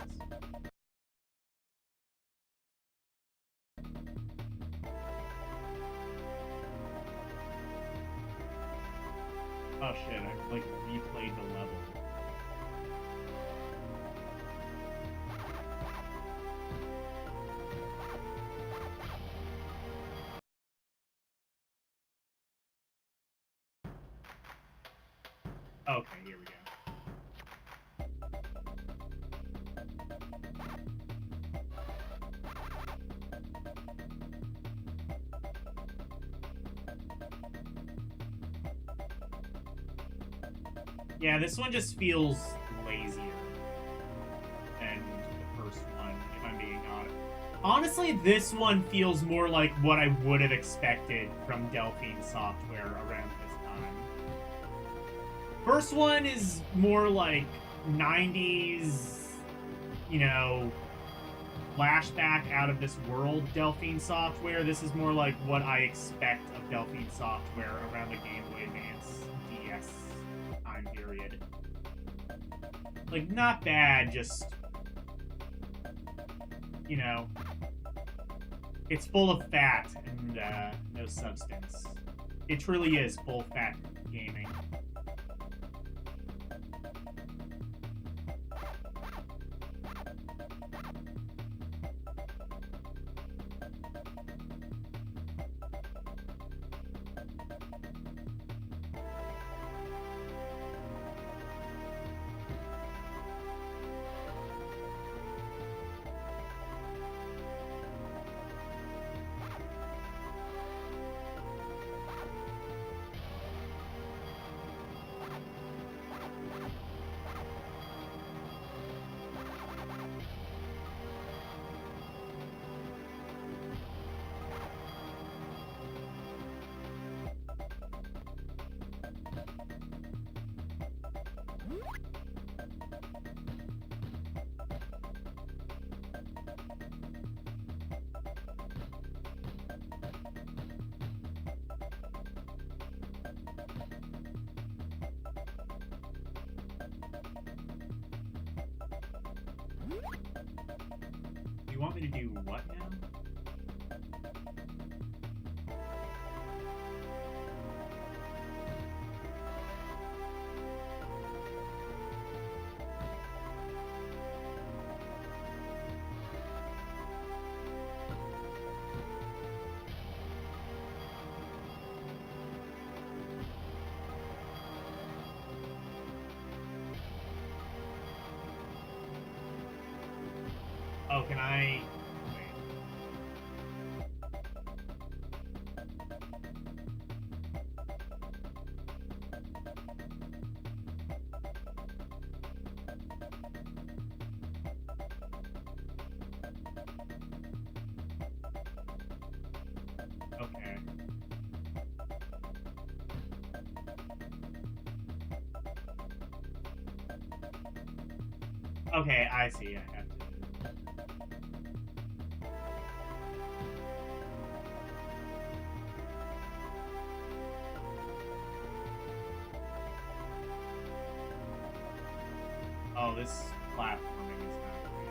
Oh shit, I, like, replayed the level. Okay, here we go. Yeah, this one just feels lazier than the first one, if I'm being honest. Honestly, this one feels more like what I would have expected from Delphine Software around this time. First one is more like 90s, you know, flashback out of this world Delphine Software. This is more like what I expect of Delphine Software around the Game Boy Advance DS time period. Like, not bad, just, you know, it's full of fat and no substance. It truly is full fat gaming. me to do what now? Oh, can I... Wait. Okay. Okay, I see. I have to... Oh, this platforming is not great.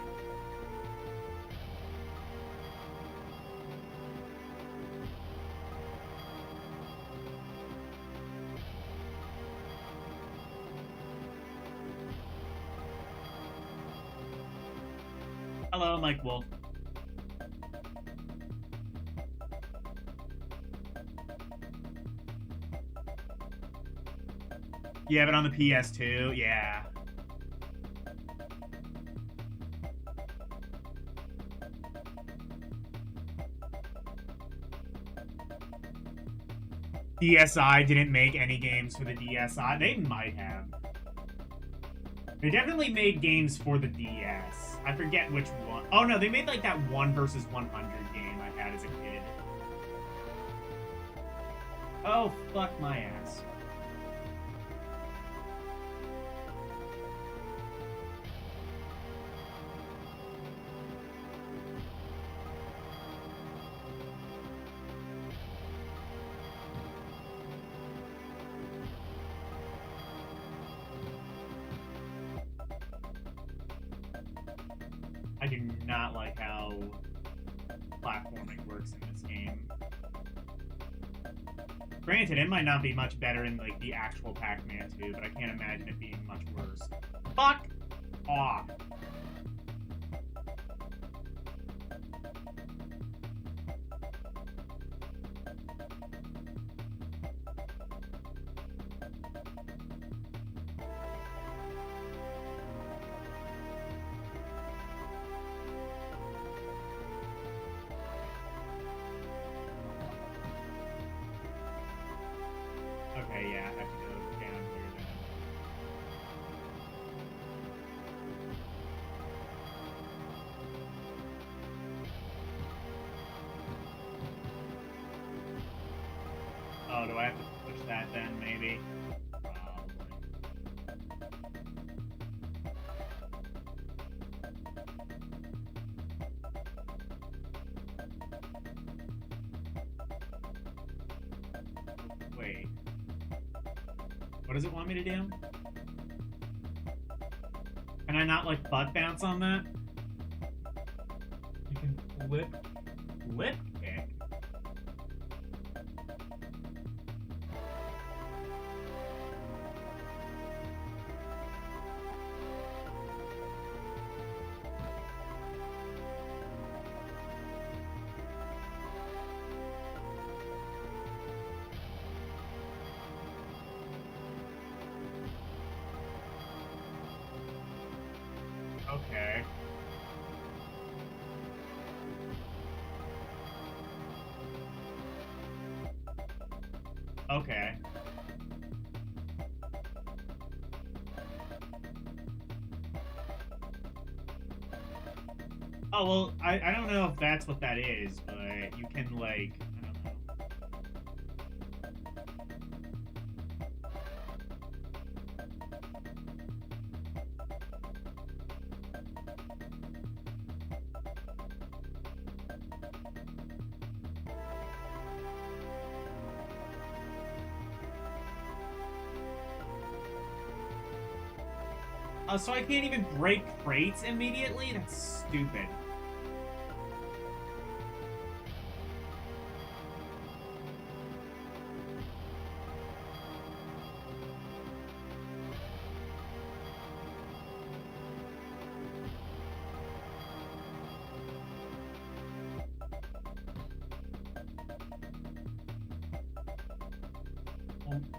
Hello, Mike Wolf. Yeah, but on the PS2, yeah. DSi didn't make any games for the DSi. They might have. They definitely made games for the DS. I forget which one. Oh no, they made like that 1 versus 100 game I had as a kid. Oh, fuck my ass. I do not like how platforming works in this game. Granted, it might not be much better in like the actual Pac-Man 2, but I can't imagine it being much worse. Fuck off. Okay, yeah, I have to go down here then. Oh, do I have to push that then, maybe? Probably. Wait. What does it want me to do? Can I not, like, butt bounce on that? You can flip kick? Okay. Okay. Oh, well, I don't know if that's what that is, but you can, like, I don't know. Oh, so I can't even break crates immediately? That's stupid.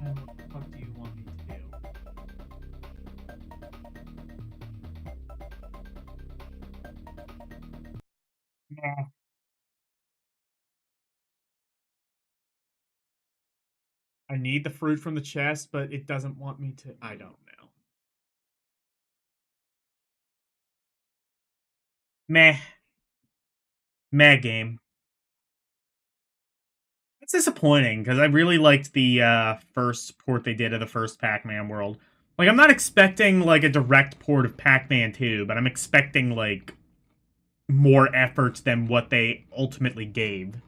What the fuck do you want me to do? Nah. I need the fruit from the chest, but it doesn't want me to. I don't know. Meh. Meh game. It's disappointing because I really liked the first port they did of the first Pac-Man world. Like, I'm not expecting like a direct port of Pac-Man 2, but I'm expecting like more effort than what they ultimately gave.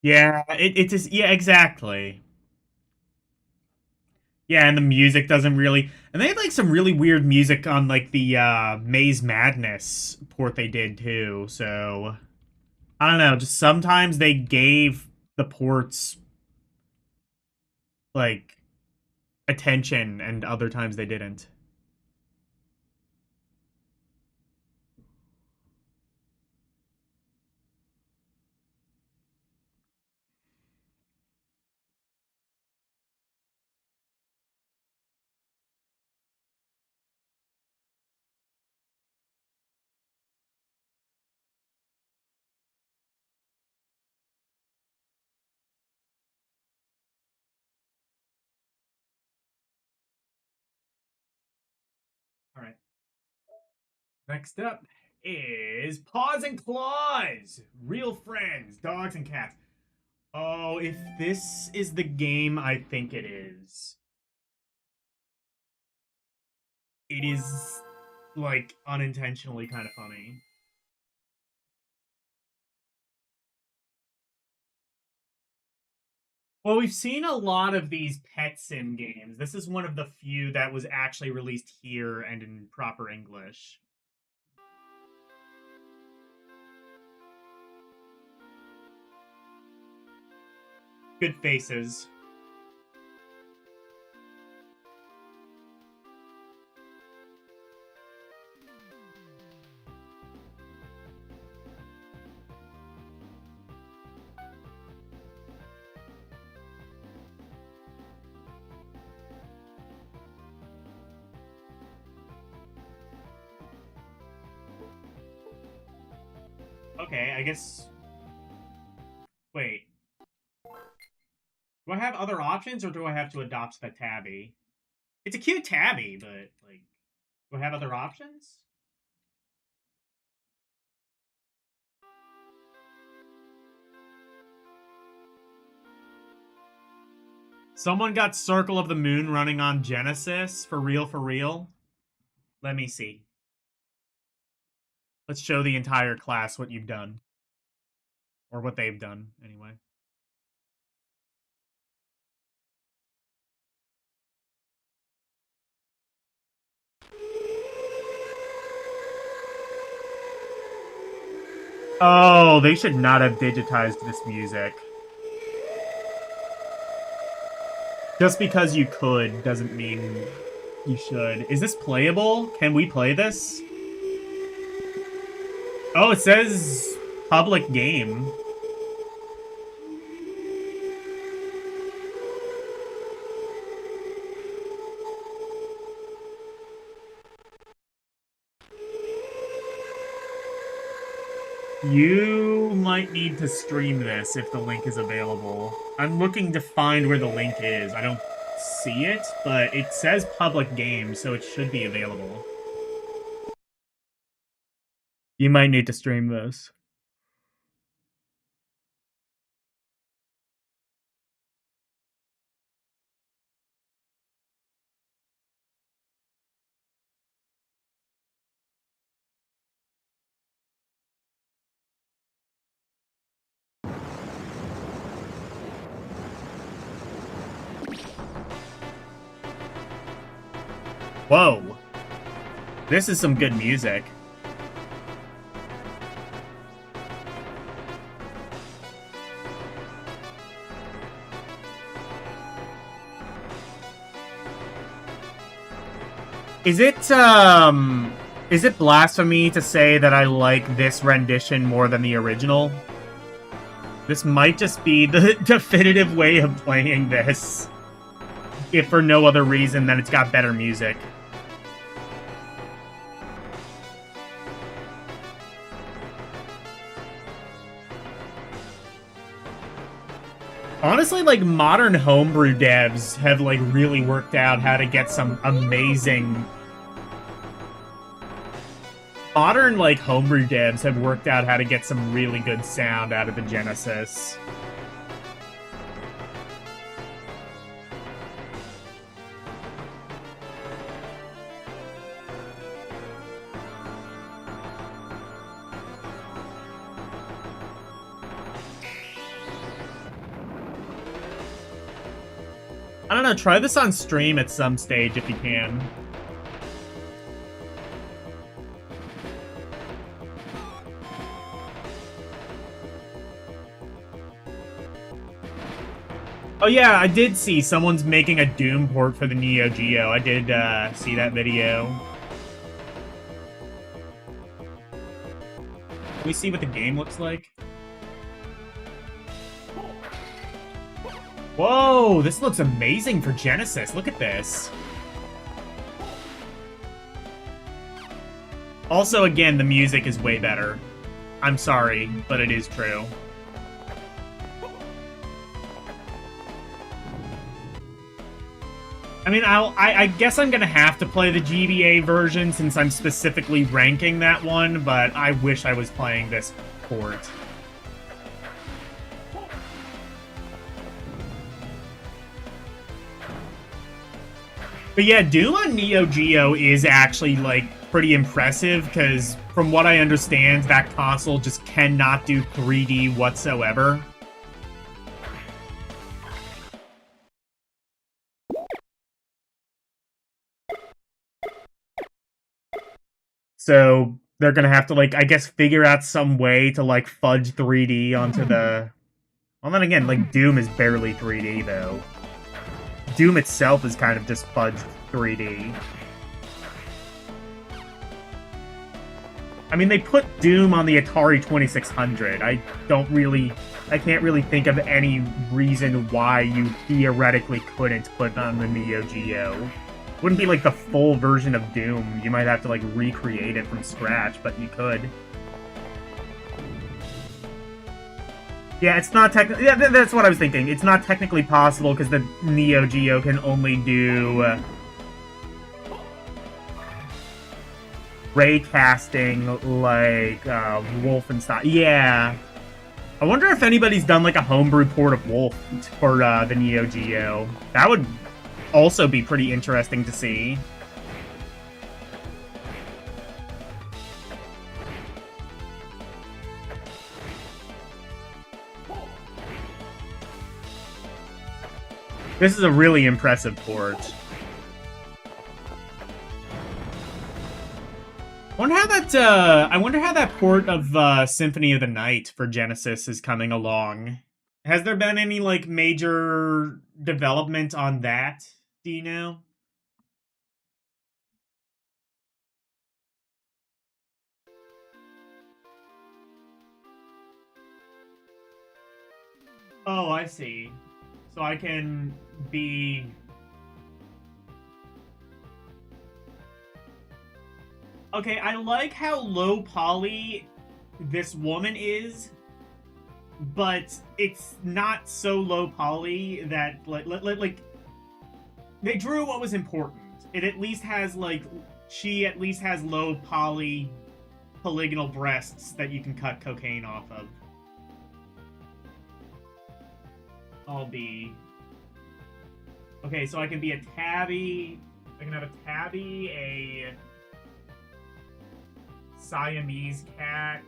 Yeah, it just yeah, exactly. Yeah, and the music doesn't really and they had like some really weird music on like the Maze Madness port they did too. So I don't know, just sometimes they gave the ports like attention and other times they didn't. All right. Next up is Paws and Claws. Real friends, dogs and cats. Oh, if this is the game I think it is like unintentionally kind of funny. Well, we've seen a lot of these pet sim games. This is one of the few that was actually released here and in proper English. Good faces. Okay, I guess. Wait. Do I have other options or do I have to adopt the tabby? It's a cute tabby, but, like, do I have other options? Someone got Circle of the Moon running on Genesis? For real, for real? Let me see. Let's show the entire class what you've done. Or what they've done, anyway. Oh, they should not have digitized this music. Just because you could doesn't mean you should. Is this playable? Can we play this? Oh, it says public game. You might need to stream this if the link is available. I'm looking to find where the link is. I don't see it, but it says public game, so it should be available. You might need to stream this. Whoa. This is some good music. Is it blasphemy to say that I like this rendition more than the original? This might just be the definitive way of playing this. If for no other reason than it's got better music. Honestly, like, modern homebrew devs have, like, really worked out how to get some amazing... Modern, like, homebrew devs have worked out how to get some really good sound out of the Genesis. I don't know, try this on stream at some stage if you can. Oh yeah, I did see someone's making a Doom port for the Neo Geo. I did see that video. Can we see what the game looks like? Whoa, this looks amazing for Genesis. Look at this. Also, again, the music is way better. I'm sorry, but it is true. I mean, I guess I'm gonna have to play the GBA version since I'm specifically ranking that one, but I wish I was playing this port. But yeah, Doom on Neo Geo is actually, like, pretty impressive, because from what I understand, that console just cannot do 3D whatsoever. So they're gonna have to, like, I guess figure out some way to, like, fudge 3D onto the... Well, then again, like, Doom is barely 3D, though. Doom itself is kind of just fudged 3D. I mean, they put Doom on the Atari 2600. I can't really think of any reason why you theoretically couldn't put it on the Neo Geo. Wouldn't be like the full version of Doom. You might have to like recreate it from scratch, but you could. Yeah, it's not technically... Yeah, that's what I was thinking. It's not technically possible because the Neo Geo can only do... raycasting like Wolfenstein. Yeah. I wonder if anybody's done like a homebrew port of Wolf for the Neo Geo. That would also be pretty interesting to see. This is a really impressive port. I wonder how that port of Symphony of the Night for Genesis is coming along. Has there been any like major development on that? Do you know? Oh, I see. So I can be... Okay, I like how low poly this woman is, but it's not so low poly that, like, they drew what was important. It at least has, like, she at least has low poly polygonal breasts that you can cut cocaine off of. I'll be... Okay, so I can be a tabby. I can have a tabby, a Siamese cat,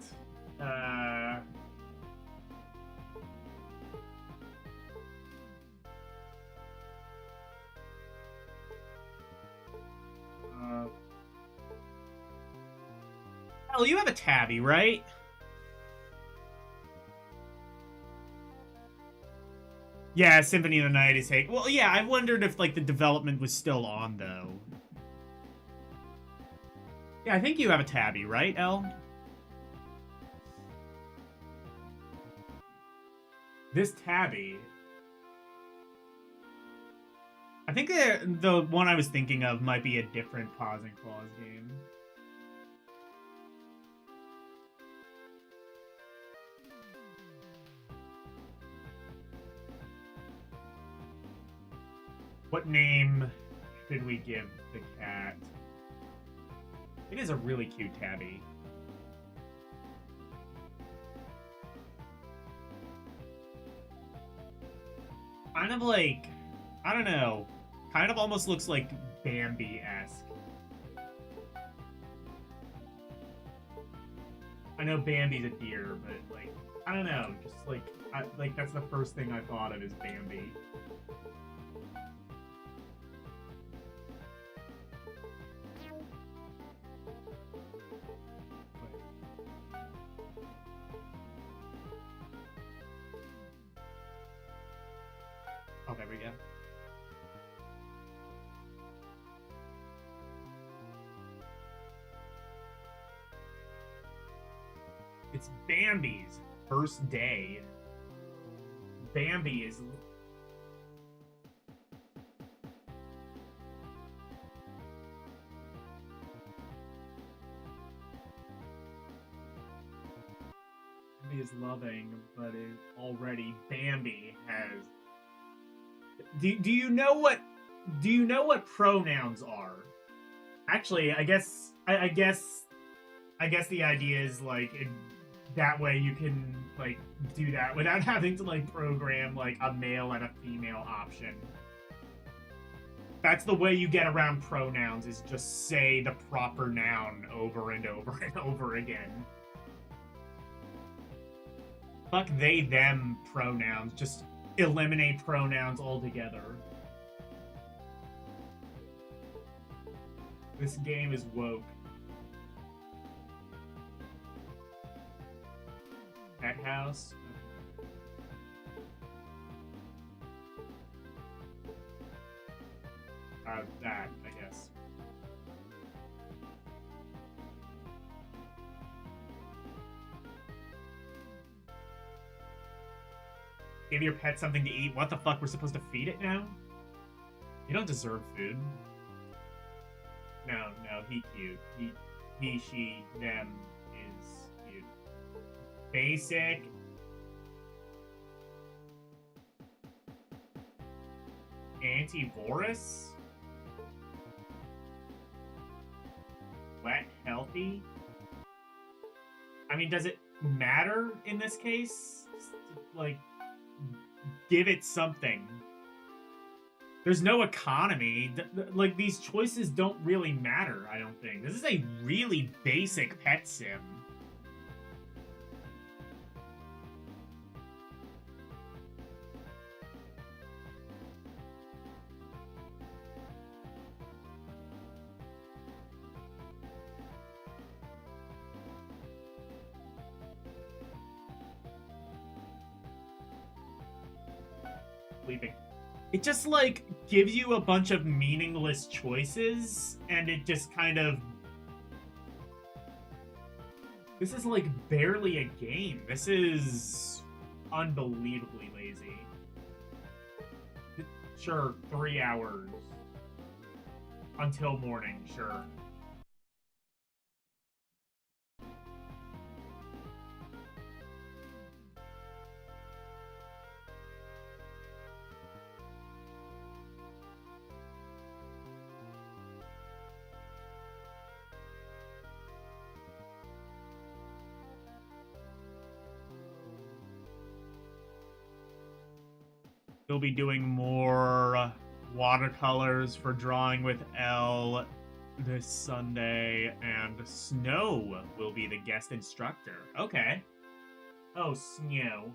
Hell, you have a tabby, right? Yeah, Symphony of the Night is hate. Well, yeah, I wondered if, like, the development was still on, though. Yeah, I think you have a tabby, right, Elle? This tabby... I think the one I was thinking of might be a different Paws and Claws game. What name should we give the cat? It is a really cute tabby. Kind of like, I don't know, kind of almost looks like Bambi-esque. I know Bambi's a deer, but like, I don't know, just like, that's the first thing I thought of is Bambi. Oh, there we go. It's Bambi's first day. Bambi is... Bambi is loving, but is already Bambi has... Do you know what pronouns are? Actually, I guess the idea is like that way you can like do that without having to like program like a male and a female option. That's the way you get around pronouns, is just say the proper noun over and over and over again. Fuck they, them pronouns. Just eliminate pronouns altogether. This game is woke. Pet house? That, I guess. Give your pet something to eat. What the fuck? We're supposed to feed it now? You don't deserve food. No, he cute. He, she, them is cute. Basic. Antivorous? Wet, healthy? I mean, does it matter in this case? Like, give it something. There's no economy. Like, these choices don't really matter, I don't think. This is a really basic pet sim. Leaving. It just, like, gives you a bunch of meaningless choices, and it just kind of... This is, like, barely a game. This is unbelievably lazy. Sure, 3 hours. Until morning, sure. We'll be doing more watercolors for Drawing with Elle this Sunday, and Snow will be the guest instructor. Okay. Oh, Snow.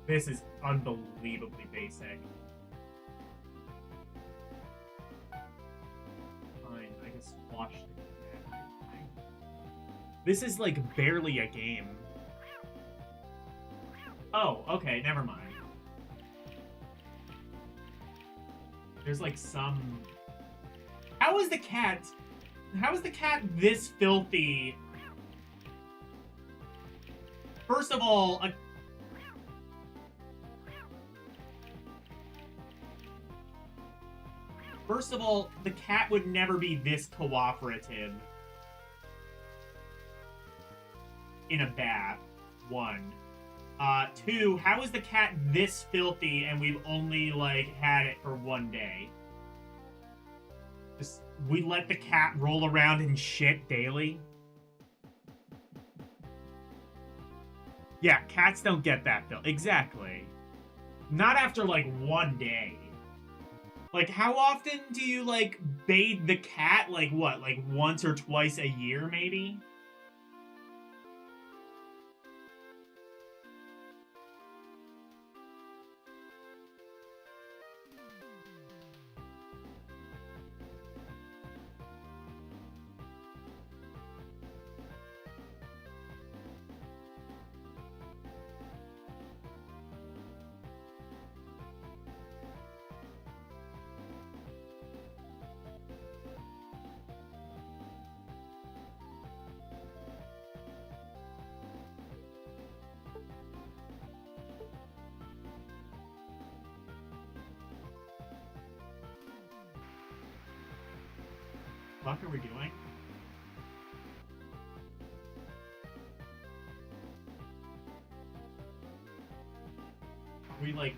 This is unbelievably basic. This is like barely a game. Oh, okay, never mind. There's like some. How is the cat? How is the cat this filthy? First of all, the cat would never be this cooperative in a bath. One. Two, how is the cat this filthy and we've only, like, had it for one day? Just, we let the cat roll around in shit daily? Yeah, cats don't get that filth. Exactly. Not after, like, one day. Like, how often do you, like, bathe the cat? Like, what? Like, once or twice a year, maybe? What the fuck are we doing? Are we, like...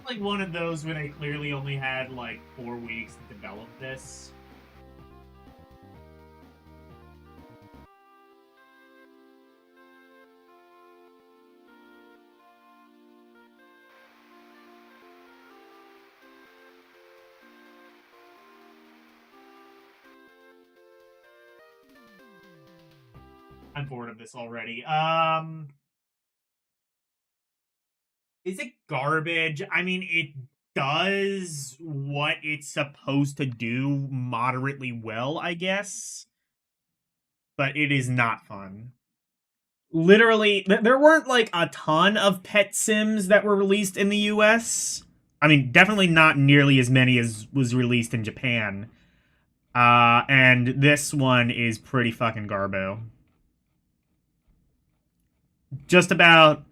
like one of those where they clearly only had like 4 weeks to develop this. I'm bored of this already. Is it garbage? I mean, it does what it's supposed to do moderately well, I guess. But it is not fun. Literally, there weren't like a ton of pet sims that were released in the US. I mean, definitely not nearly as many as was released in Japan. And this one is pretty fucking garbo. Just about,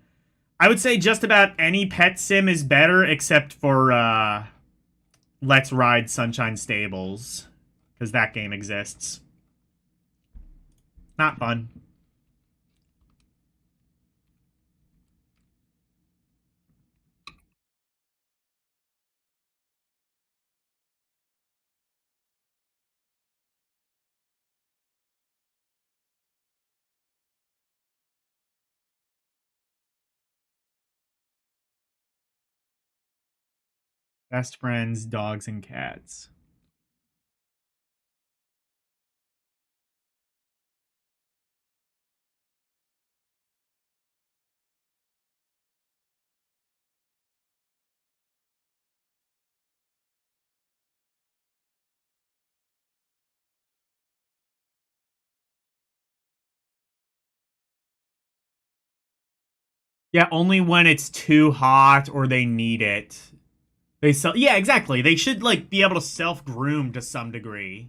I would say just about any pet sim is better except for Let's Ride Sunshine Stables, because that game exists. Not fun. Best friends, dogs, and cats. Yeah, only when it's too hot or they need it. They sell. Yeah, exactly. They should like be able to self groom to some degree.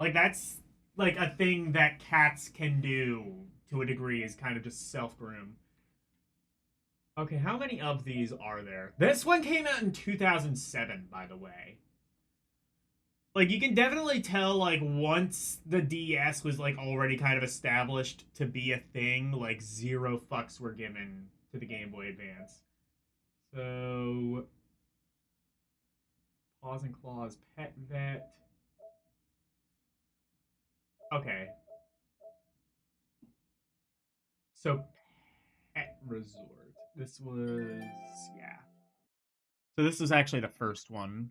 Like that's like a thing that cats can do to a degree is kind of just self groom. Okay, how many of these are there? This one came out in 2007, by the way. Like you can definitely tell like once the DS was like already kind of established to be a thing, like zero fucks were given to the Game Boy Advance. So Paws and Claws Pet Vet. Okay. So Pet Resort. This was yeah. So this was actually the first one.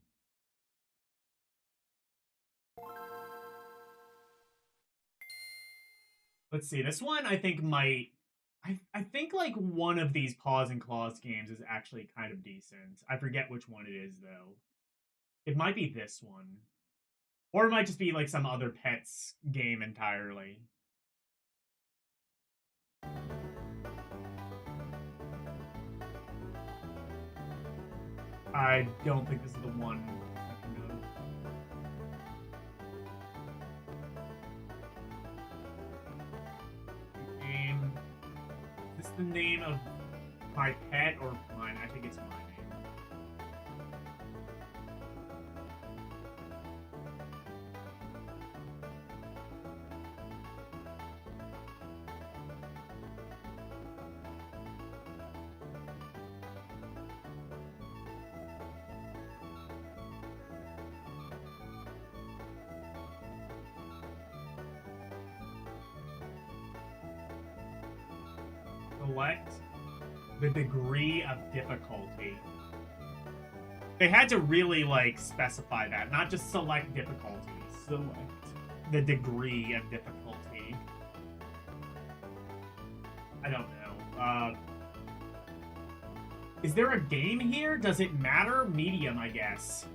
Let's see. This one I think might. I think like one of these Paws and Claws games is actually kind of decent. I forget which one it is though. It might be this one. Or it might just be like some other pets game entirely. I don't think this is the one. Game. Is this the name of my pet or mine? I think it's my name. Select the degree of difficulty. They had to really like specify that, not just select difficulty. Select the degree of difficulty. I don't know. Is there a game here? Does it matter? Medium, I guess.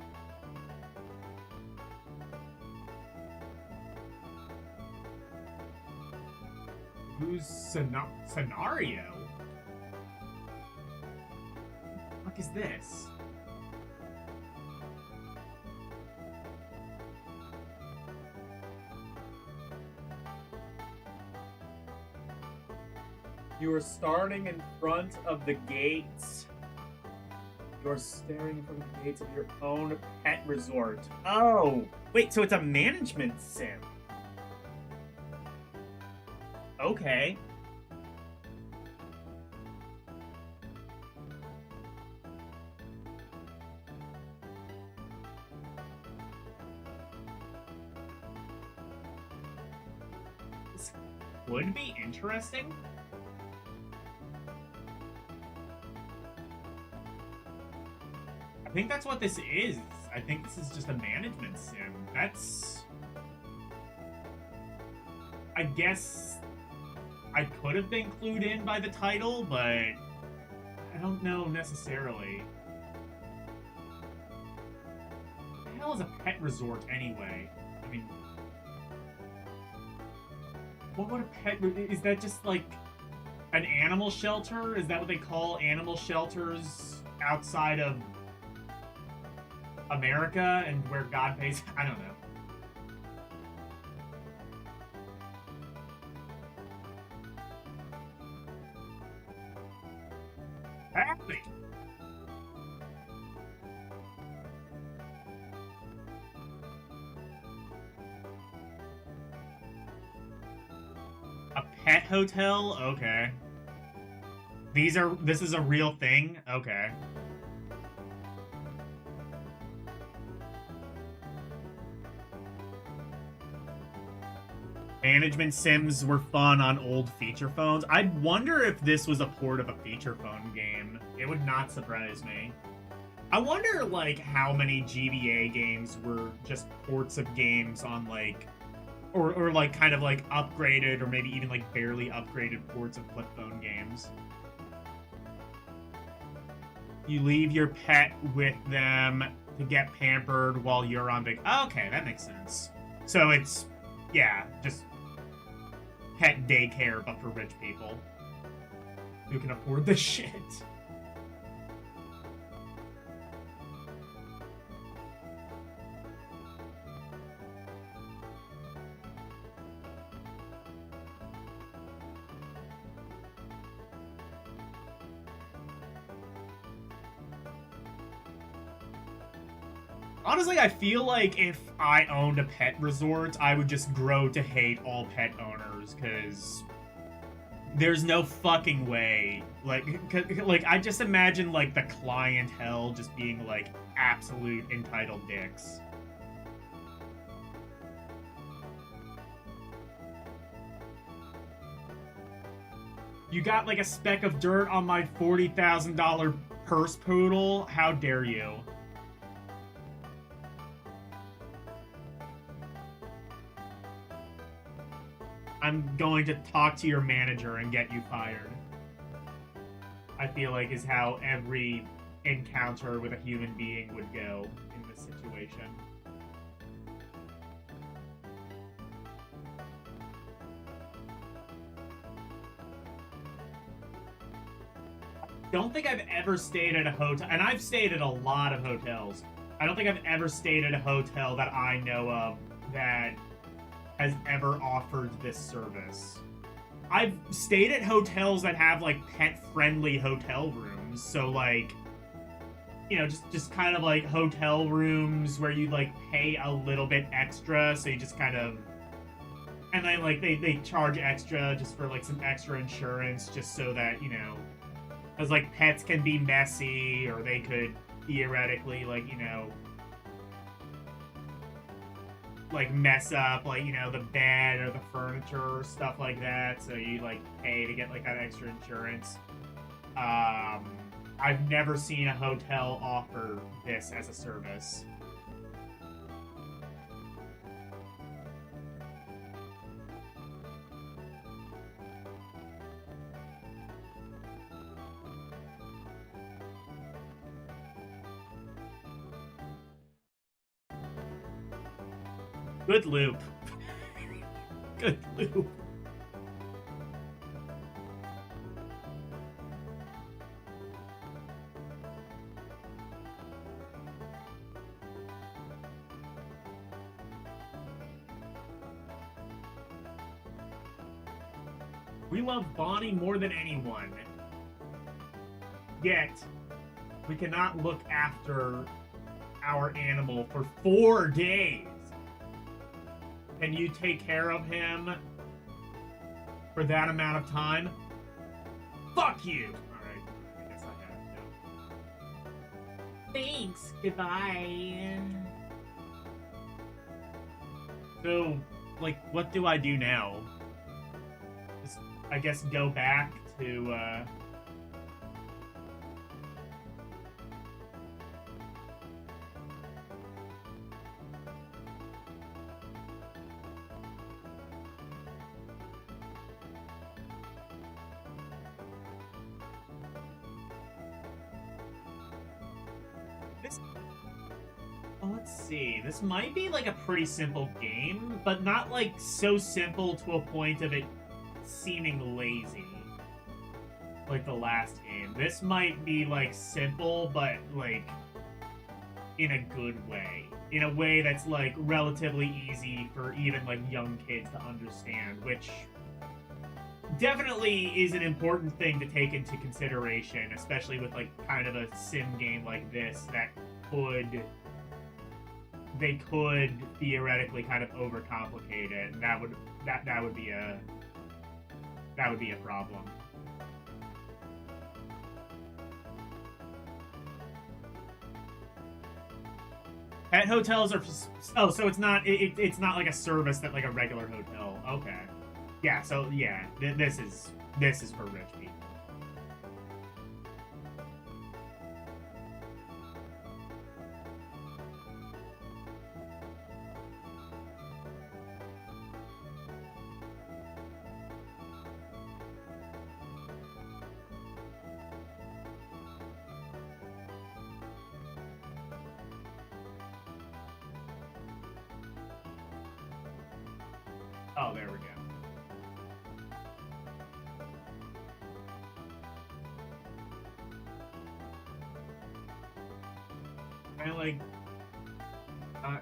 Who's scenario? What is this? You are starting in front of the gates. You're staring in front of the gates of your own pet resort. Oh, wait, so it's a management sim. Okay. This would be interesting. I think that's what this is. I think this is just a management sim. That's... I guess I could have been clued in by the title, but I don't know necessarily. What the hell is a pet resort anyway? I mean, what would a pet... Is that just like an animal shelter? Is that what they call animal shelters outside of America and where God pays? I don't know. Happening. A pet hotel? Okay. This is a real thing? Okay. Management sims were fun on old feature phones. I wonder if this was a port of a feature phone game. It would not surprise me. I wonder, like, how many GBA games were just ports of games on, like, or like, kind of, like, upgraded, or maybe even, like, barely upgraded ports of flip phone games. You leave your pet with them to get pampered while you're on big... Okay, that makes sense. So it's, yeah, just pet daycare, but for rich people who can afford the shit. Honestly, I feel like if I owned a pet resort, I would just grow to hate all pet owners, because there's no fucking way. Like, I just imagine, like, the clientele just being, like, absolute entitled dicks. You got, like, a speck of dirt on my $40,000 purse poodle? How dare you? I'm going to talk to your manager and get you fired. I feel like is how every encounter with a human being would go in this situation. Don't think I've ever stayed at a hotel, and I've stayed at a lot of hotels. I don't think I've ever stayed at a hotel that I know of that has ever offered this service. I've stayed at hotels that have like pet-friendly hotel rooms, so like, you know, just kind of like hotel rooms where you like pay a little bit extra, so you just kind of, and then like they charge extra just for like some extra insurance, just so that, you know, because like pets can be messy, or they could theoretically, like, you know, like mess up, like, you know, the bed or the furniture or stuff like that, so you like pay to get like that extra insurance. I've never seen a hotel offer this as a service. Good loop. Good loop. We love Bonnie more than anyone. Yet, we cannot look after our animal for 4 days. Can you take care of him for that amount of time? Fuck you! Alright, I guess I have to. Thanks, goodbye. So, like, what do I do now? Just, I guess, go back to, let's see. This might be like a pretty simple game, but not like so simple to a point of it seeming lazy. Like the last game. This might be like simple, but like in a good way. In a way that's like relatively easy for even like young kids to understand, which definitely is an important thing to take into consideration, especially with like kind of a sim game like this that they could theoretically kind of overcomplicate it, and that would be a problem. Pet hotels are so it's not like a service that like a regular hotel. Okay, yeah. So yeah, this is for rich people. Oh, there we go. I like. I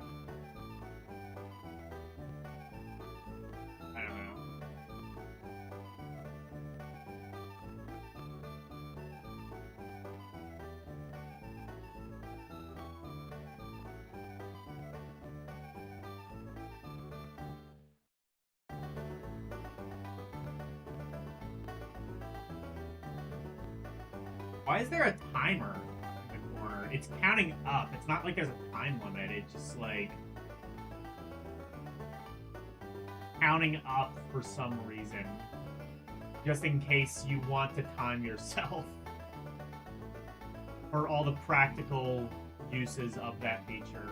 don't know. Why is there a timer in the corner? It's counting up. It's not like there's a time limit. It's just like counting up for some reason. Just in case you want to time yourself. or all the practical uses of that feature.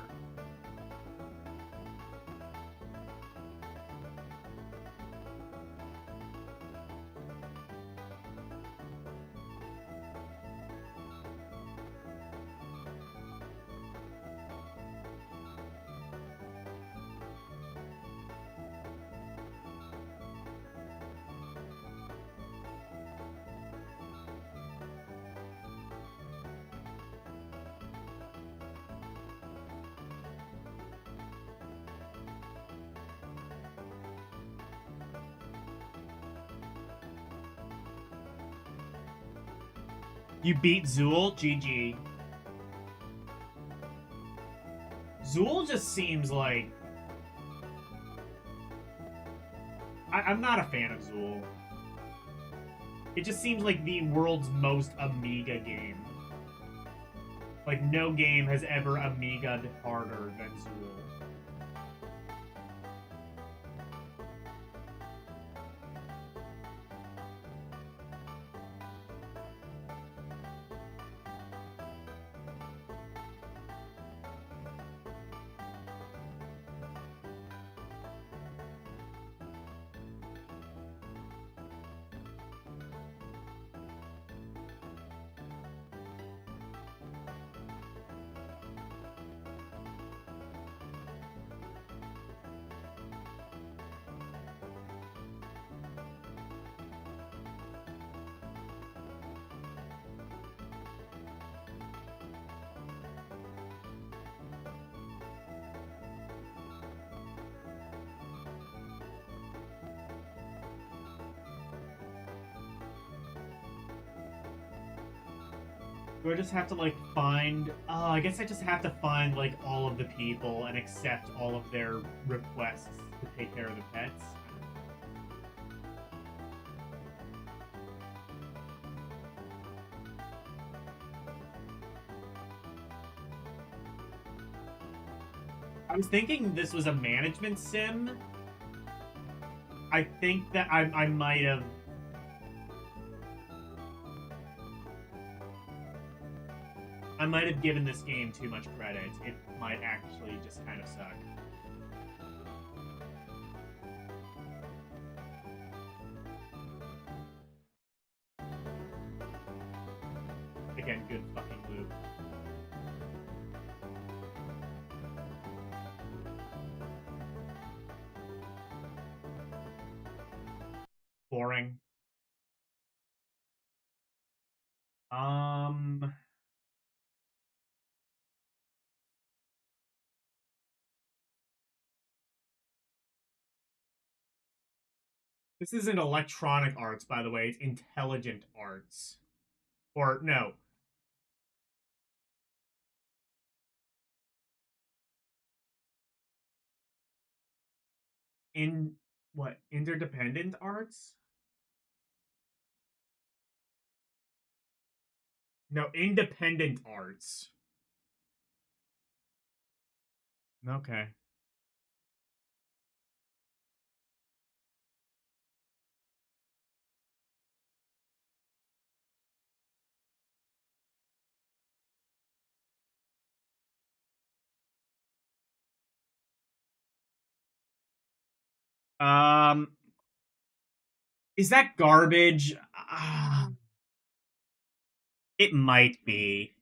You beat Zool? GG. Zool just seems like... I'm not a fan of Zool. It just seems like the world's most Amiga game. Like, no game has ever Amiga'd harder than Zool. Do I just have to, like, find... Oh, I guess I just have to find, like, all of the people and accept all of their requests to take care of the pets. I was thinking this was a management sim. I think that I might have... I might have given this game too much credit. It might actually just kind of suck. Again, good fucking loop. Boring. This isn't electronic arts, by the way. It's intelligent arts. Or, no. What? Interdependent arts? No, independent arts. Okay. Um, is that garbage? It might be.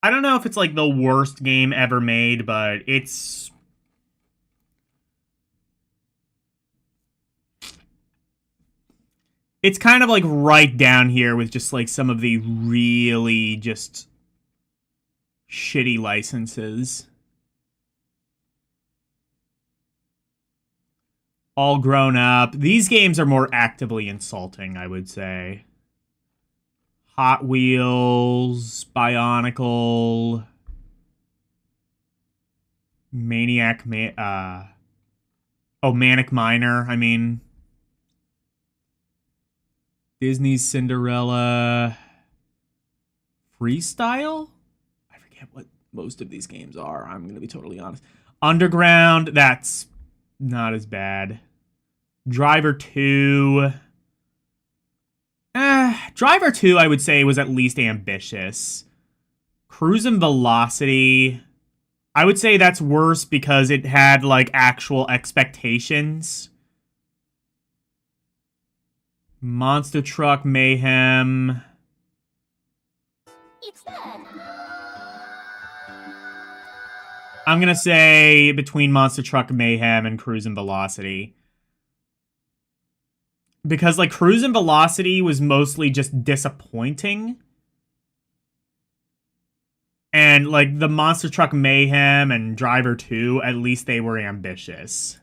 I don't know if it's like the worst game ever made, but it's kind of like right down here with just like some of the really just shitty licenses. All grown up. These games are more actively insulting, I would say. Hot Wheels, Bionicle, Maniac, Manic Miner, I mean. Disney's Cinderella. Freestyle? I forget what most of these games are, I'm going to be totally honest. Underground, that's not as bad. Driver 2. Driver 2, I would say, was at least ambitious. Cruise and Velocity, I would say that's worse because it had, like, actual expectations. Monster Truck Mayhem. I'm gonna say between Monster Truck Mayhem and Cruise and Velocity. Because, like, Cruise and Velocity was mostly just disappointing. And, like, the Monster Truck Mayhem and Driver 2, at least they were ambitious.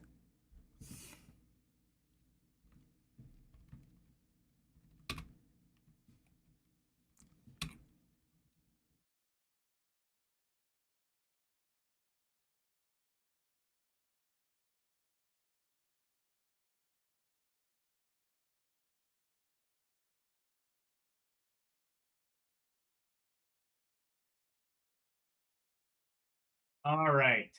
All right.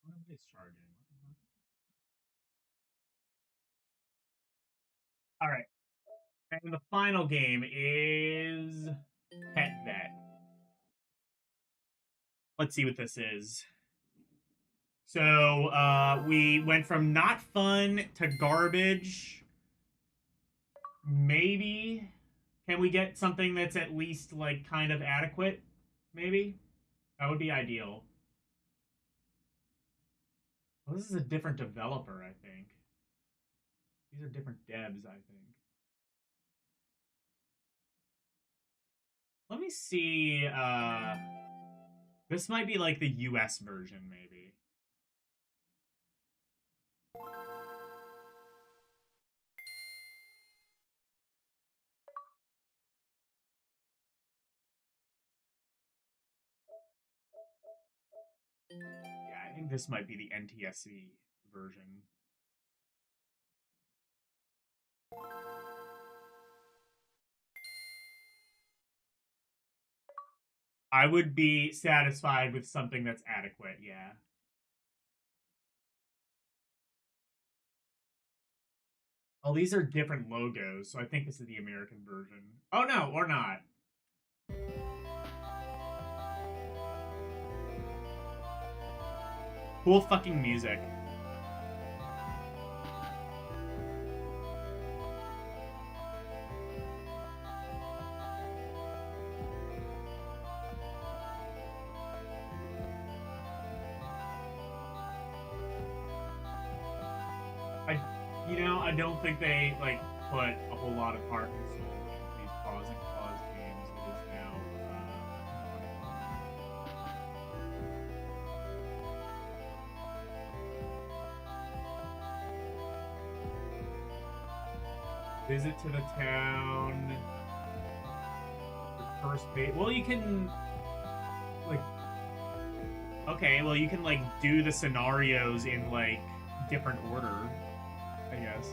What is this charging? All right. And the final game is Pet Vet. Let's see what this is. So we went from not fun to garbage. Maybe can we get something that's at least like kind of adequate? Maybe that would be ideal. Well, this is a different developer, I think. These are different devs, I think. Let me see. This might be like the US version, maybe. Yeah, I think this might be the NTSC version. I would be satisfied with something that's adequate, yeah. Oh, these are different logos, so I think this is the American version. Oh no, or not. Cool fucking music. I don't think they like put a whole lot of heart and soul into these pause and pause games. It is now visit to the town. The first page. Well, you can like. Okay, well you can like do the scenarios in like different order, I guess.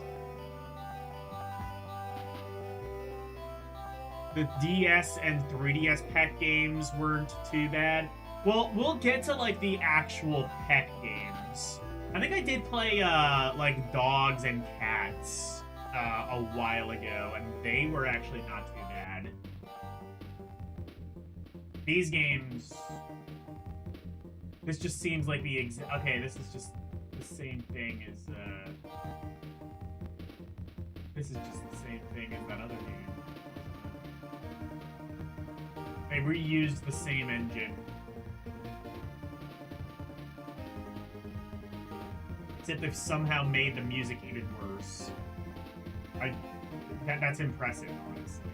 The DS and 3DS pet games weren't too bad. Well, we'll get to like the actual pet games. I think I did play like dogs and cats a while ago, and they were actually not too bad. These games, this just seems like the okay. This is just the same thing as this is just the same thing as that other game. They reused the same engine. Except they've somehow made the music even worse. That's impressive, honestly.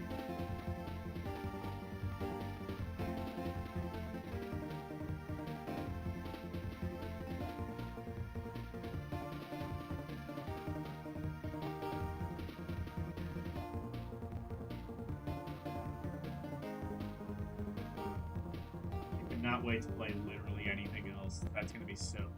I cannot wait to play literally anything else. That's gonna be so fun.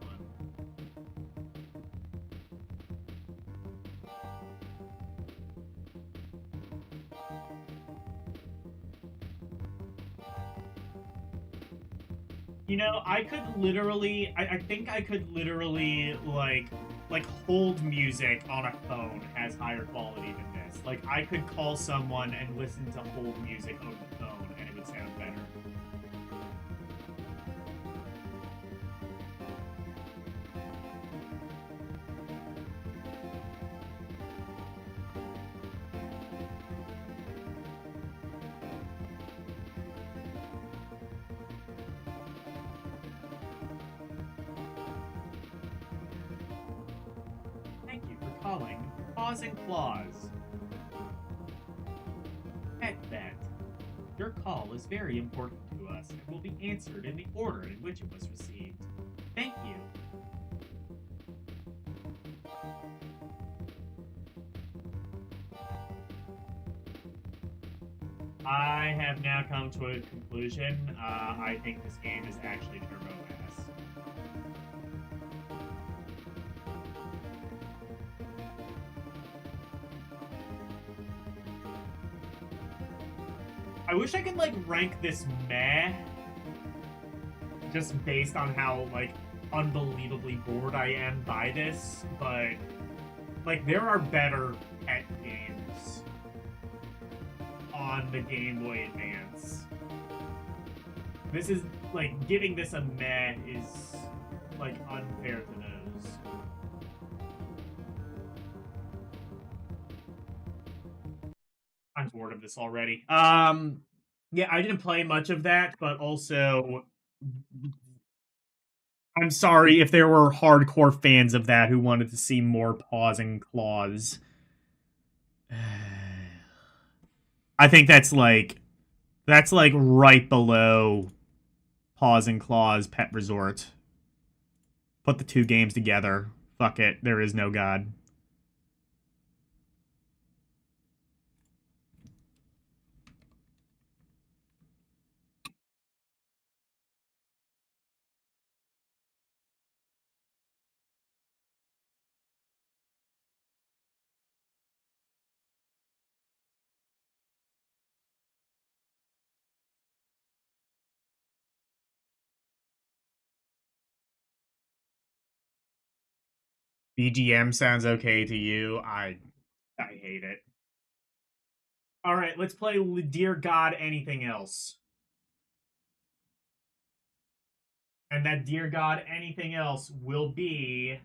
You know, I could literally, I think I could literally, like, hold music on a phone has higher quality than this. Like, I could call someone and listen to hold music over the phone, and it would sound better. Thank you for calling Paws and Claws. Pet Vet. Your call is very important to us and will be answered in the order in which it was received. Thank you. I have now come to a conclusion. I think this game is actually turbo ass. I wish I could, like, rank this meh just based on how, like, unbelievably bored I am by this, but, like, there are better pet games on the Game Boy Advance. This is, like, giving this a meh is, like, unfair to those. I'm bored of this already. Yeah, I didn't play much of that, but also I'm sorry if there were hardcore fans of that who wanted to see more paws and claws. I think that's like right below Paws and Claws Pet Resort. Put the two games together. Fuck it, there is no god. BGM sounds okay to you. I hate it. All right, let's play Dear God Anything Else. And that Dear God Anything Else will be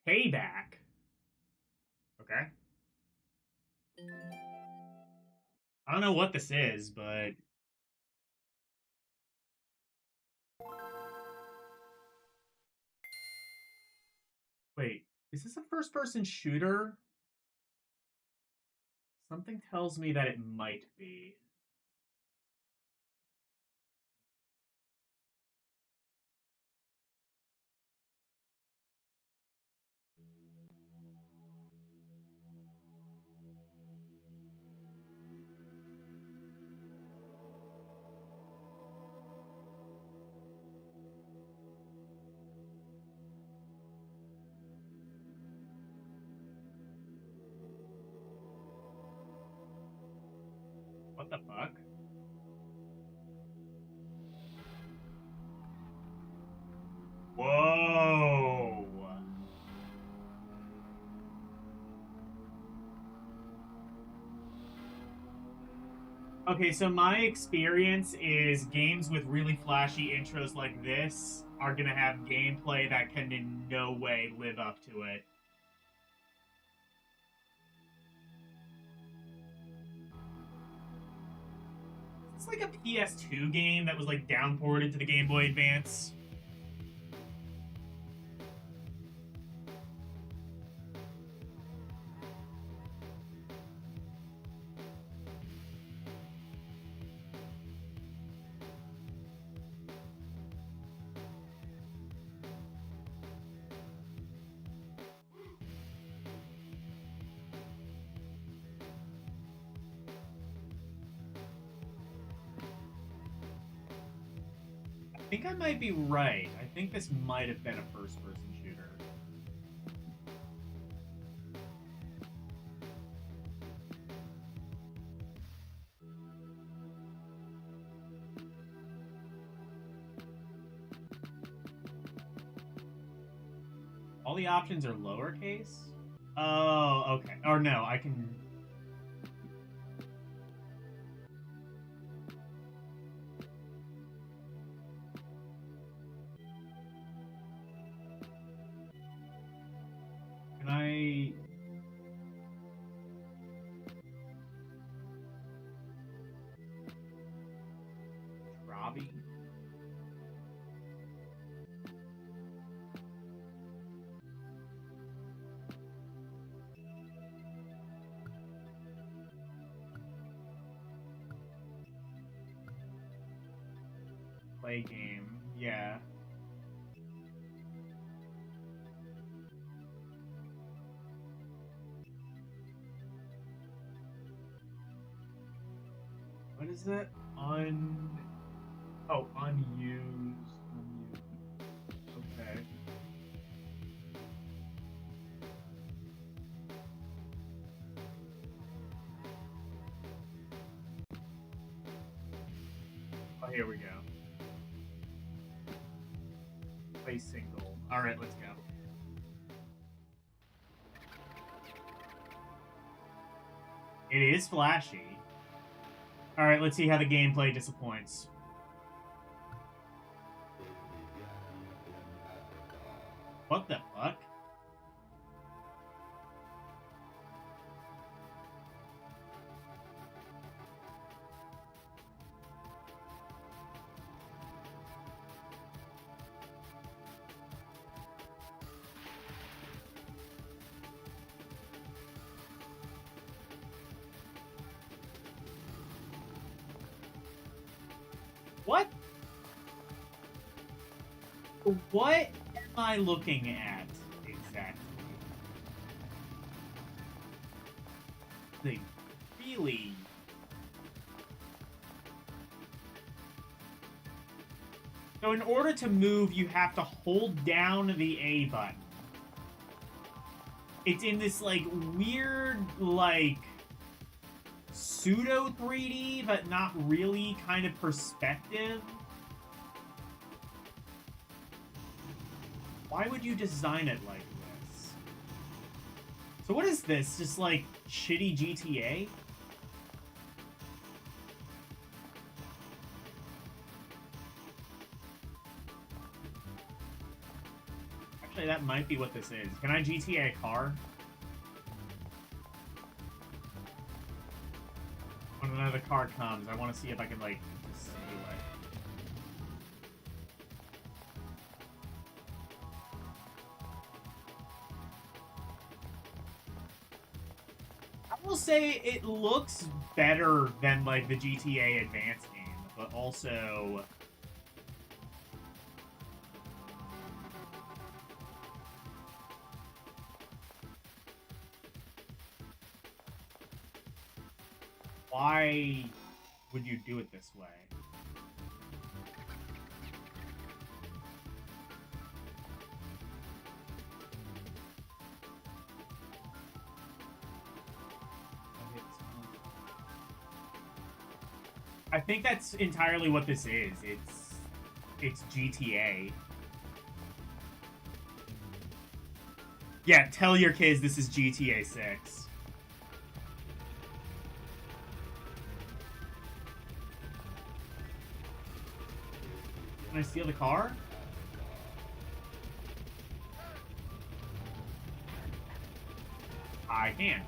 Payback. Okay. I don't know what this is, but wait, is this a first person shooter? Something tells me that it might be. What the fuck? Whoa. Okay, so my experience is games with really flashy intros like this are gonna have gameplay that can in no way live up to it. It's like a PS2 game that was like downported to the Game Boy Advance. I think I might be right. I think this might have been a first-person shooter. All the options are lowercase? Oh, okay. Or no, I can... Can I... Robbie? Play game, yeah. What is that? Oh, unused. Okay. Oh, here we go. Play single. Alright, let's go. It is flashy. Alright, let's see how the gameplay disappoints. What the fuck? What? What am I looking at exactly? They really... So in order to move, you have to hold down the A button. It's in this, like, weird, like, pseudo 3D, but not really kind of perspective. Why would you design it like this? So what is this? Just, like, shitty GTA? Actually, that might be what this is. Can I GTA a car? When another car comes, I want to see if I can, like, just simulate. I will say it looks better than, like, the GTA Advance game, but also... Why would you do it this way? I think that's entirely what this is. It's GTA. Yeah, tell your kids this is GTA 6. Can I steal the car? I can.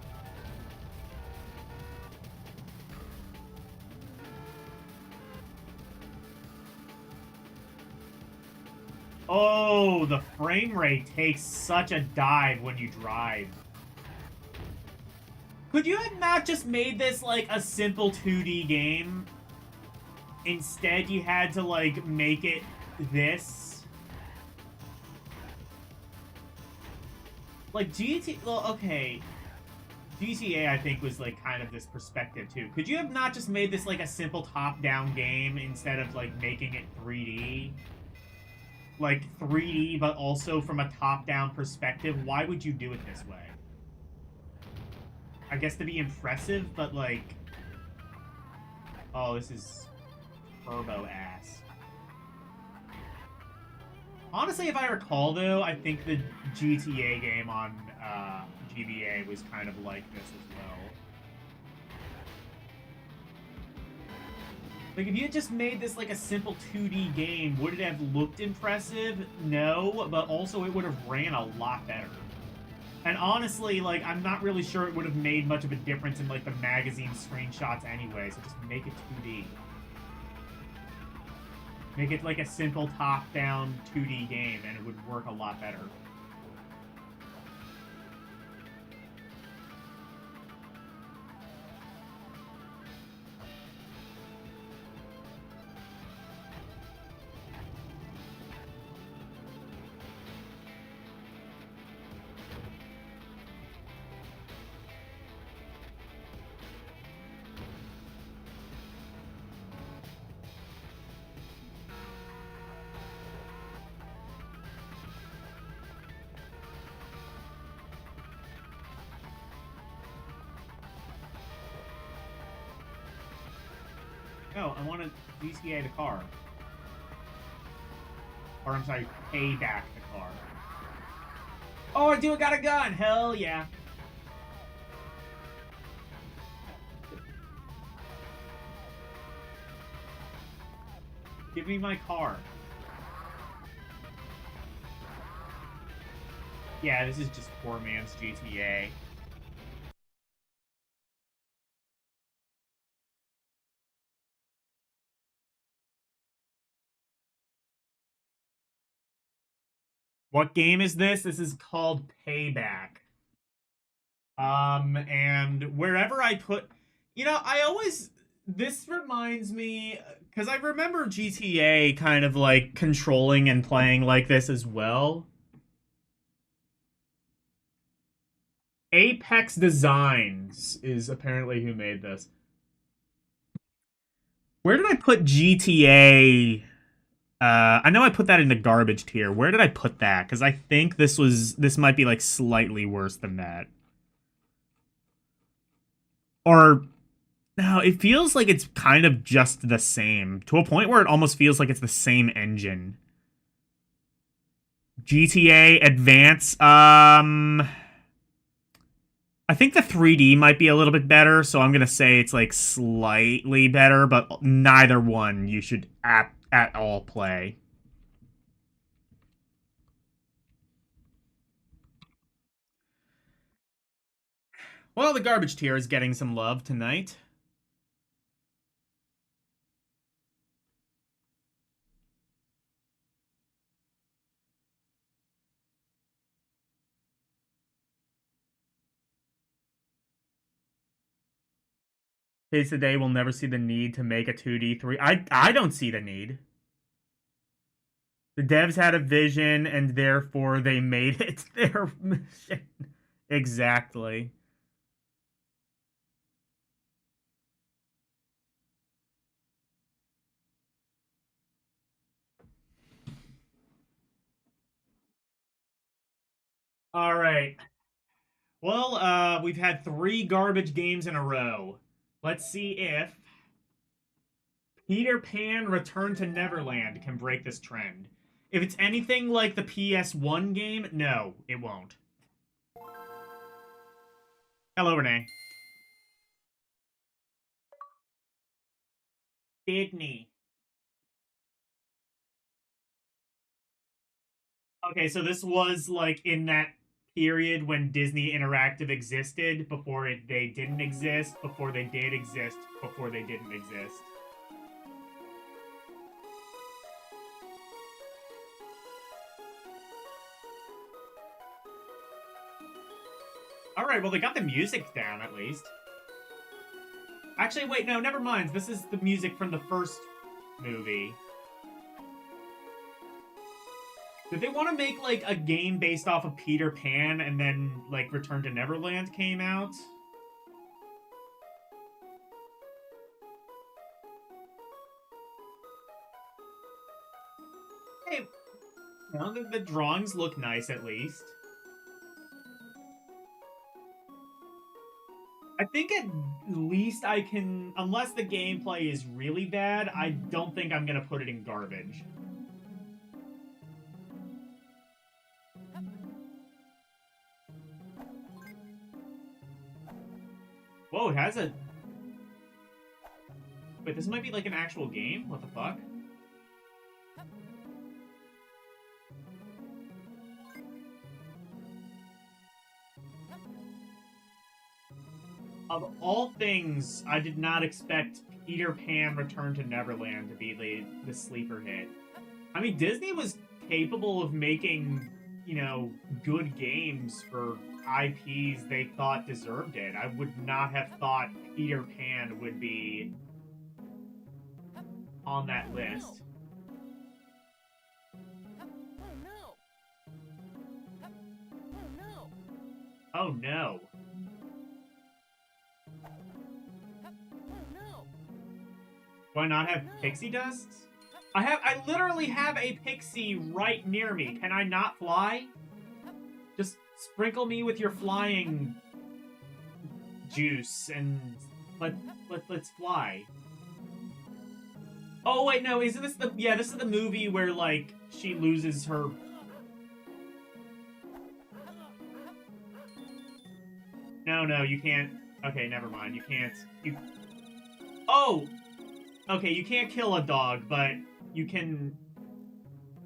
Oh, the frame rate takes such a dive when you drive. Could you have not just made this like a simple 2D game? Instead, you had to, like, make it this. Like, well, okay. GTA, I think, was, like, kind of this perspective, too. Could you have not just made this, like, a simple top-down game instead of, like, making it 3D? Like, 3D, but also from a top-down perspective? Why would you do it this way? I guess to be impressive, but, like... Oh, this is... turbo ass. Honestly, if I recall, though, I think the GTA game on GBA was kind of like this as well. Like, if you had just made this like a simple 2D game, would it have looked impressive? No, but also it would have ran a lot better. And honestly, like, I'm not really sure it would have made much of a difference in, like, the magazine screenshots anyway, so just make it 2D. Make it, like, a simple top-down 2D game, and it would work a lot better. No, I want to GTA the car. Or, I'm sorry, pay back the car. Oh, I do got a gun! Hell yeah. Give me my car. Yeah, this is just poor man's GTA. What game is this? This is called Payback. And wherever I put, I always, this reminds me, because I remember GTA kind of like controlling and playing like this as well. Apex Designs is apparently who made this. Where did I put GTA? I know I put that in the garbage tier. Where did I put that? Because I think this might be like slightly worse than that. Or no, it feels like it's kind of just the same to a point where it almost feels like it's the same engine. GTA Advance, I think the 3D might be a little bit better, so I'm gonna say it's like slightly better, but neither one you should at all play. Well, the garbage tier is getting some love tonight. Kids today will never see the need to make a 2D 3. I don't see the need. The devs had a vision and therefore they made it their mission. Exactly. All right. Well, we've had 3 garbage games in a row. Let's see if Peter Pan Return to Neverland can break this trend. If it's anything like the PS1 game, no, it won't. Hello, Renee. Disney. Okay, so this was like in that period when Disney Interactive existed, before they didn't exist, before they did exist, before they didn't exist. All right, well, they got the music down at least. Actually, wait, no, never mind. This is the music from the first movie. Did they want to make, like, a game based off of Peter Pan and then, like, Return to Neverland came out? Hey, well, the drawings look nice at least. I think at least I can, unless the gameplay is really bad, I don't think I'm gonna put it in garbage. Whoa, it has a... Wait, this might be like an actual game? What the fuck? Of all things, I did not expect Peter Pan Return to Neverland to be the sleeper hit. I mean, Disney was capable of making, you know, good games for IPs they thought deserved it. I would not have thought Peter Pan would be on that list. Oh no. Do I not have pixie dust? I literally have a pixie right near me. Can I not fly? Just sprinkle me with your flying juice and let's fly. Oh wait, no, isn't this the this is the movie where like she loses her... No, you can't. Okay, never mind. You can't. Oh! Okay, you can't kill a dog, but you can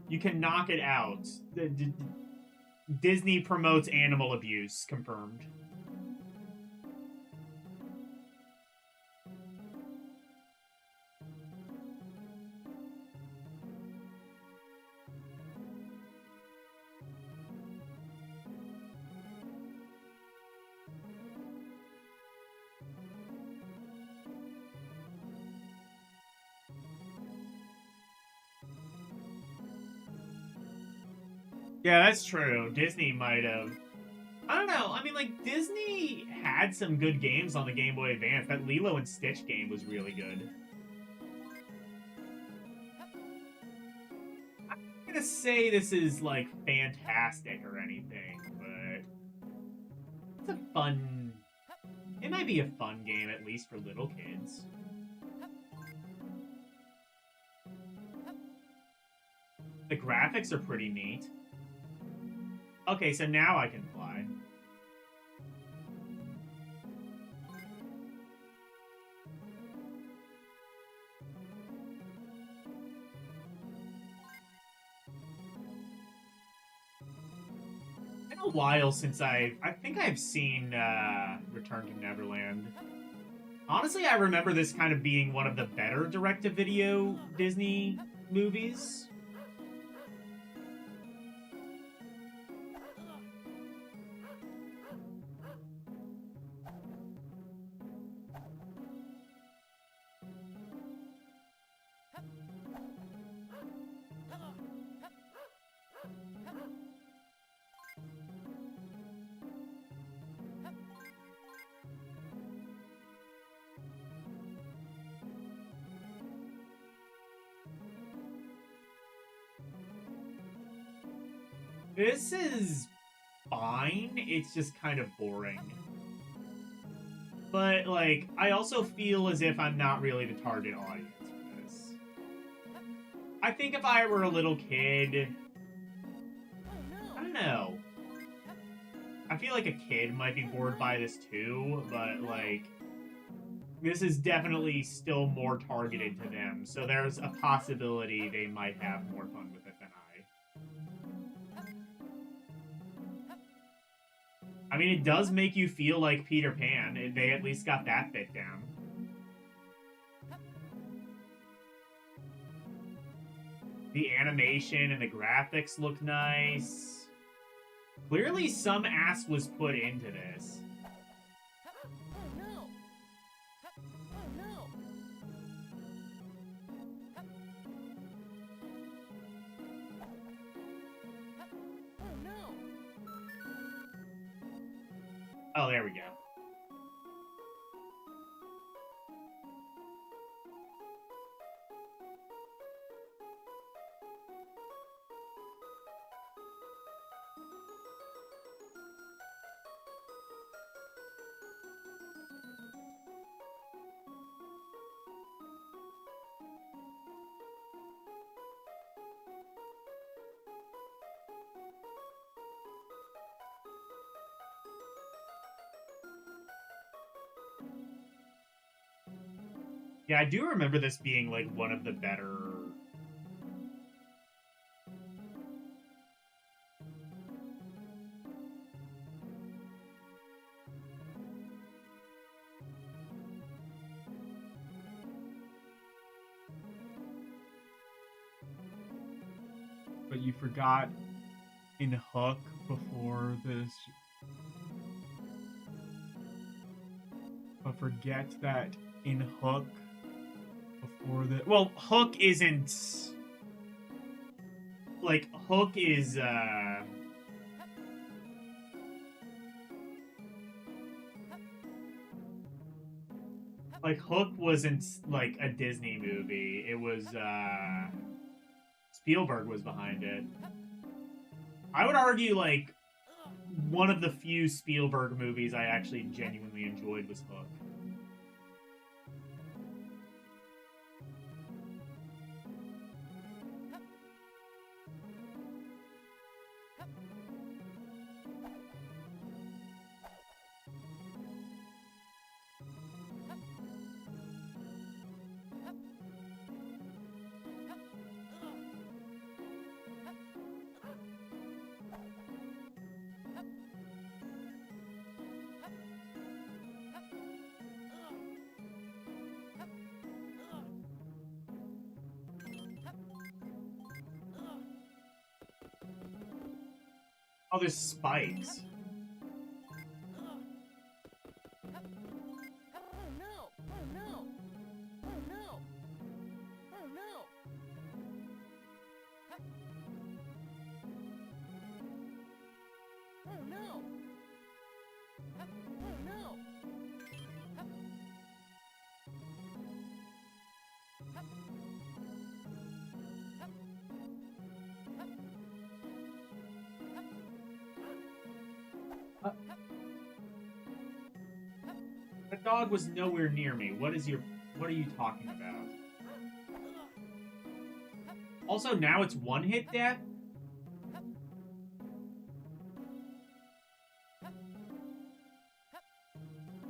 knock it out. Disney promotes animal abuse, confirmed. Yeah, that's true. Disney might have. I don't know. I mean, like, Disney had some good games on the Game Boy Advance. That Lilo and Stitch game was really good. I'm not gonna say this is, like, fantastic or anything, but it's a fun... It might be a fun game, at least for little kids. The graphics are pretty neat. Okay, so now I can fly. It's been a while since I think I've seen Return to Neverland. Honestly, I remember this kind of being one of the better direct-to-video Disney movies. This is fine. It's just kind of boring. But, like, I also feel as if I'm not really the target audience for this. I think if I were a little kid... I don't know. I feel like a kid might be bored by this too, but, like... This is definitely still more targeted to them, so there's a possibility they might have more fun with it than I mean, it does make you feel like Peter Pan. They at least got that bit down. The animation and the graphics look nice. Clearly some ass was put into this. Oh, there we go. Yeah, I do remember this being like one of the better. But you forgot in Hook before this. But forget that in Hook before the. Well, Hook isn't. Like, Hook is. Like, Hook wasn't like a Disney movie. It was. Spielberg was behind it. I would argue, like, one of the few Spielberg movies I actually genuinely enjoyed was Hook. Oh, there's spikes. The dog was nowhere near me. What are you talking about? Also, now it's one hit death?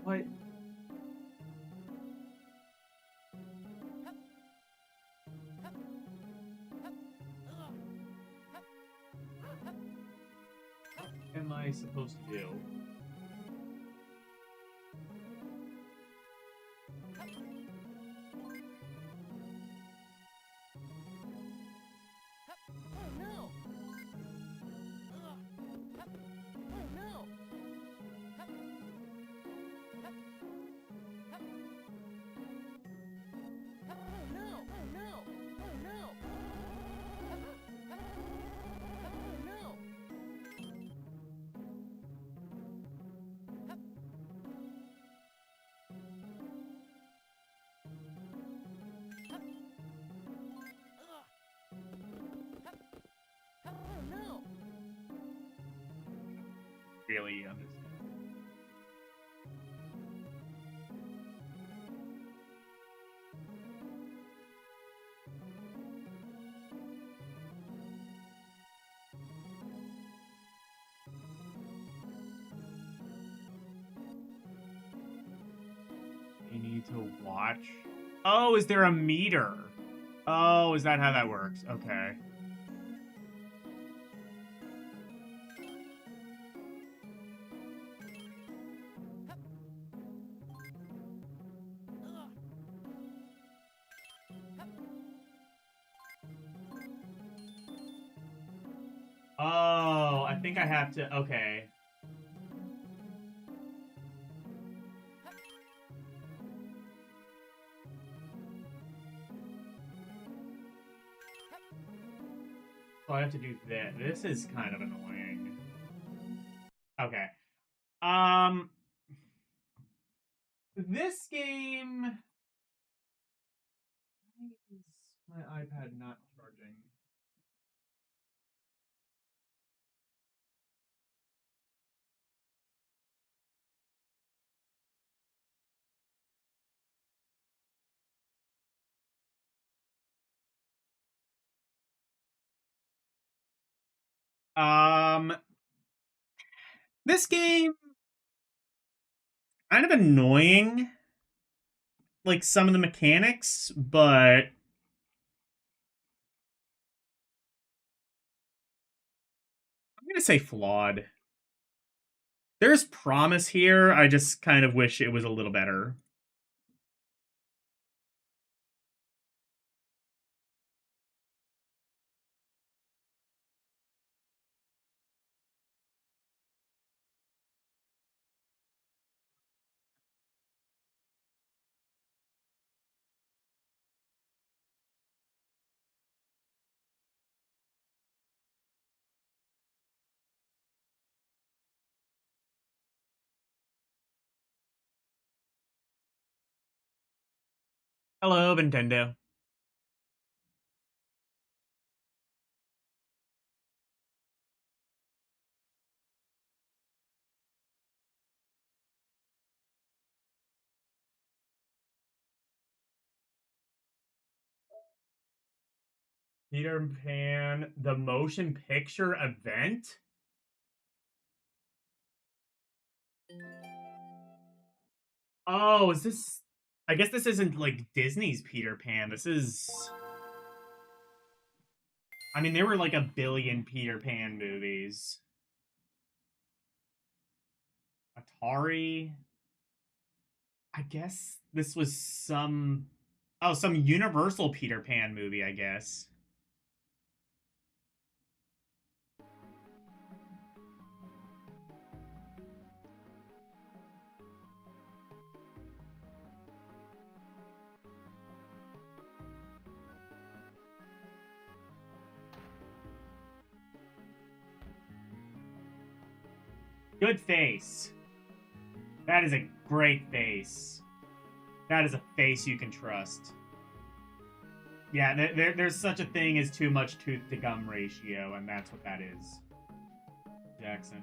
What? What am I supposed to do? Really understand. You need to watch. Oh, is there a meter? Oh, is that how that works? Okay. Oh, I think I have to. Okay. So I have to do that. This is kind of annoying. Okay. Um, this game. Why is my iPad not charging? Um, this game kind of annoying. like some of the mechanics, but I'm gonna say flawed. There's promise here. I just kind of wish it was a little better. Hello, Nintendo. Peter Pan, the motion picture event? Oh, is this... I guess this isn't, like, Disney's Peter Pan. This is... I mean, there were, like, a billion Peter Pan movies. Atari... I guess this was some... Oh, some Universal Peter Pan movie, I guess. Good face. That is a great face. That is a face you can trust. Yeah, there's such a thing as too much tooth to gum ratio, and that's what that is. Jackson.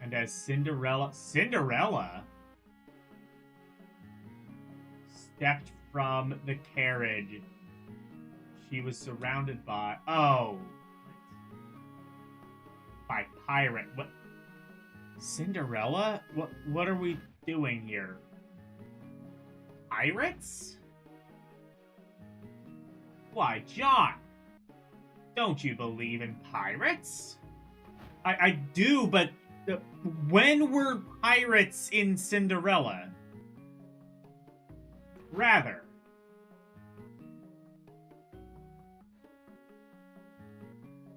And as Cinderella stepped from the carriage, she was surrounded by... Oh. By pirate. What? Cinderella? What are we doing here? Pirates? Why, John! Don't you believe in pirates? I do, but when were pirates in Cinderella? Rather.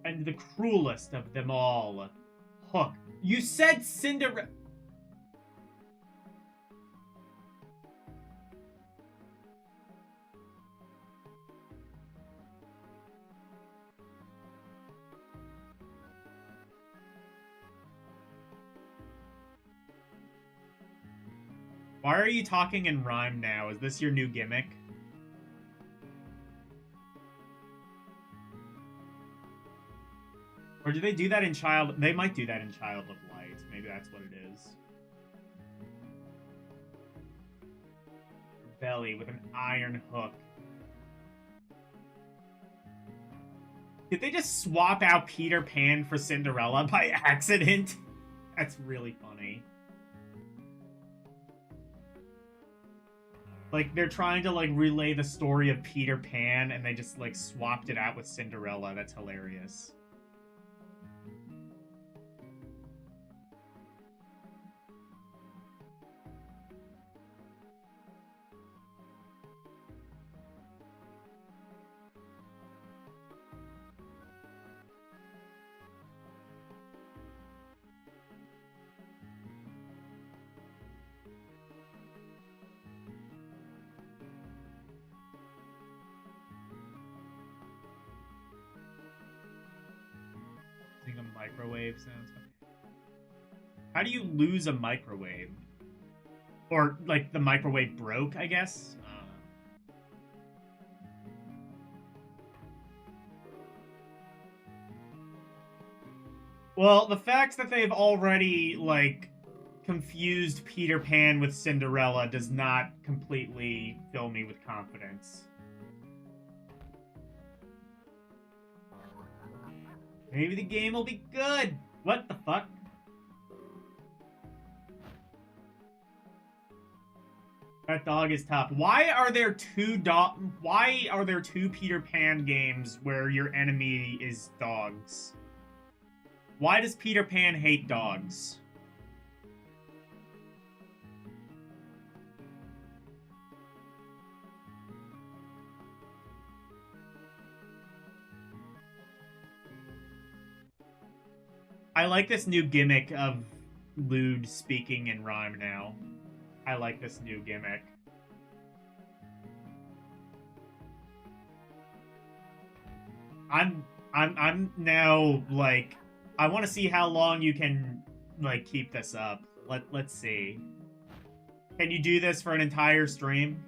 And the cruelest of them all, Hook. You said Cinderella... Why are you talking in rhyme now? Is this your new gimmick? Or do they do that in Child... They might do that in Child of Light. Maybe that's what it is. Belly with an iron hook. Did they just swap out Peter Pan for Cinderella by accident? That's really funny. Like, they're trying to, like, relay the story of Peter Pan, and they just, like, swapped it out with Cinderella. That's hilarious. A microwave sounds funny. How do you lose a microwave? Or, like, the microwave broke, I guess? Well, the fact that they've already, like, confused Peter Pan with Cinderella does not completely fill me with confidence. Maybe the game will be good. What the fuck? That dog is tough. Why are there Why are there two Peter Pan games where your enemy is dogs? Why does Peter Pan hate dogs? I like this new gimmick of Lude speaking in rhyme now. I like this new gimmick. I'm now like I want to see how long you can like keep this up. Let's see. Can you do this for an entire stream?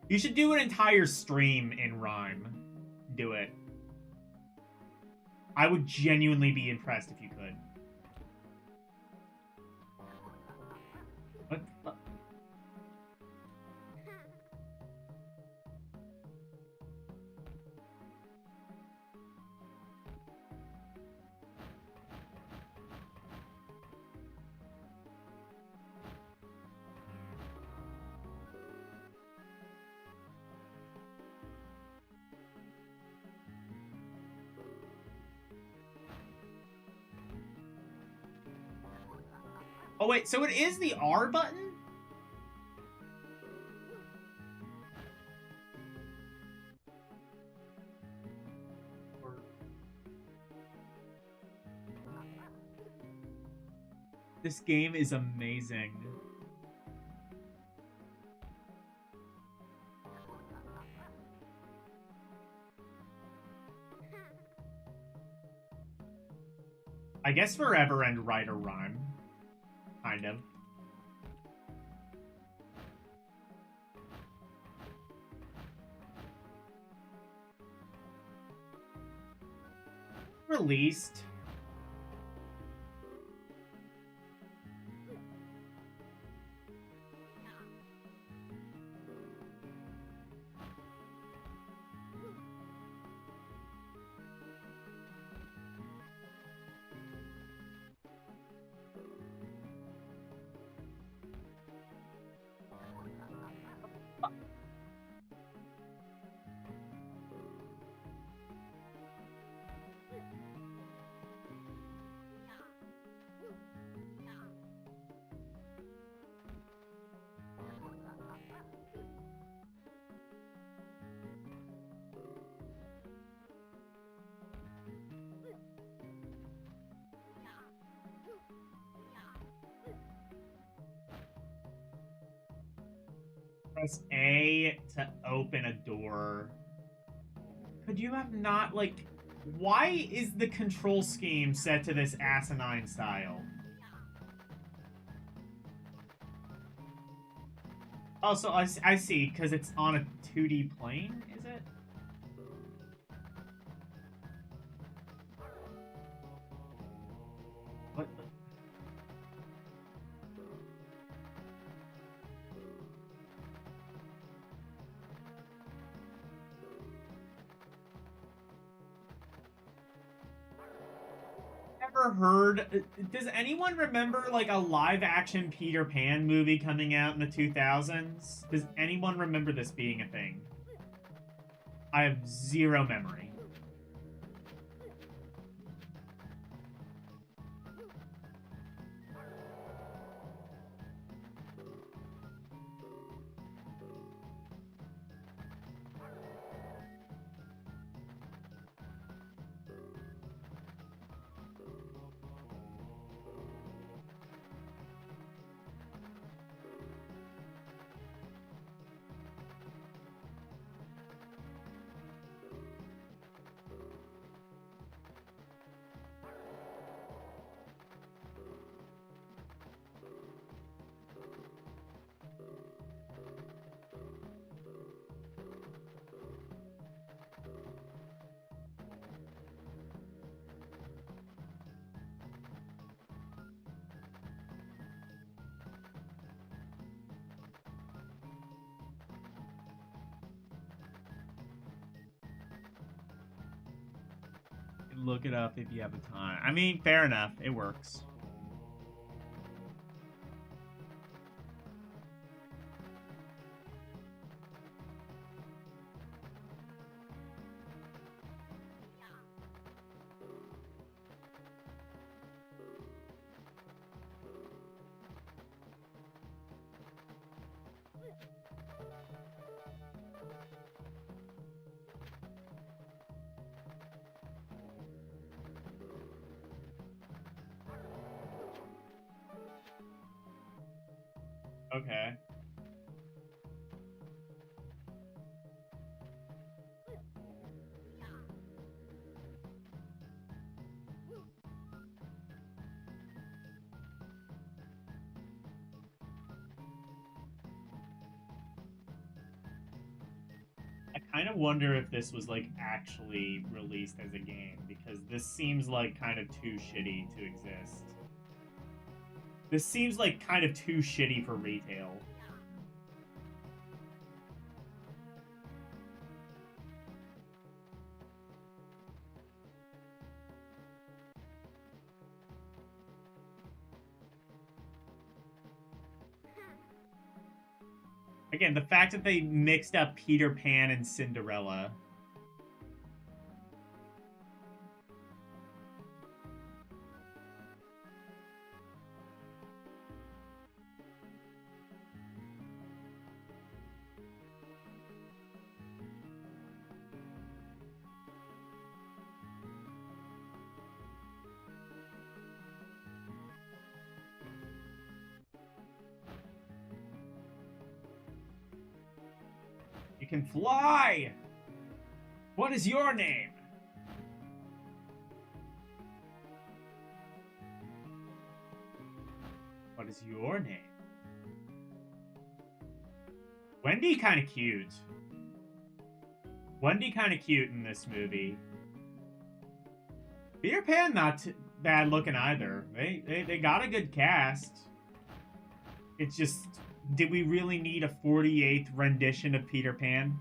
You should do an entire stream in rhyme. Do it. I would genuinely be impressed if you could. What? Oh wait, so it is the R button? This game is amazing. I guess forever and write a rhyme. Kind of. Released. Press A to open a door. Could you have not, like... Why is the control scheme set to this asinine style? Oh, so I see, because it's on a 2D plane, is it? What the... Never heard... Does anyone remember, like, a live-action Peter Pan movie coming out in the 2000s? Does anyone remember this being a thing? I have zero memory. Look it up if you have the time. I mean, fair enough. It works. Okay. I kind of wonder if this was like actually released as a game because this seems like kind of too shitty to exist. This seems like kind of too shitty for retail. Again, the fact that they mixed up Peter Pan and Cinderella. You can fly! What is your name? What is your name? Wendy kind of cute. Wendy kind of cute in this movie. Peter Pan not bad looking either. They got a good cast. It's just, did we really need a 48th rendition of Peter Pan?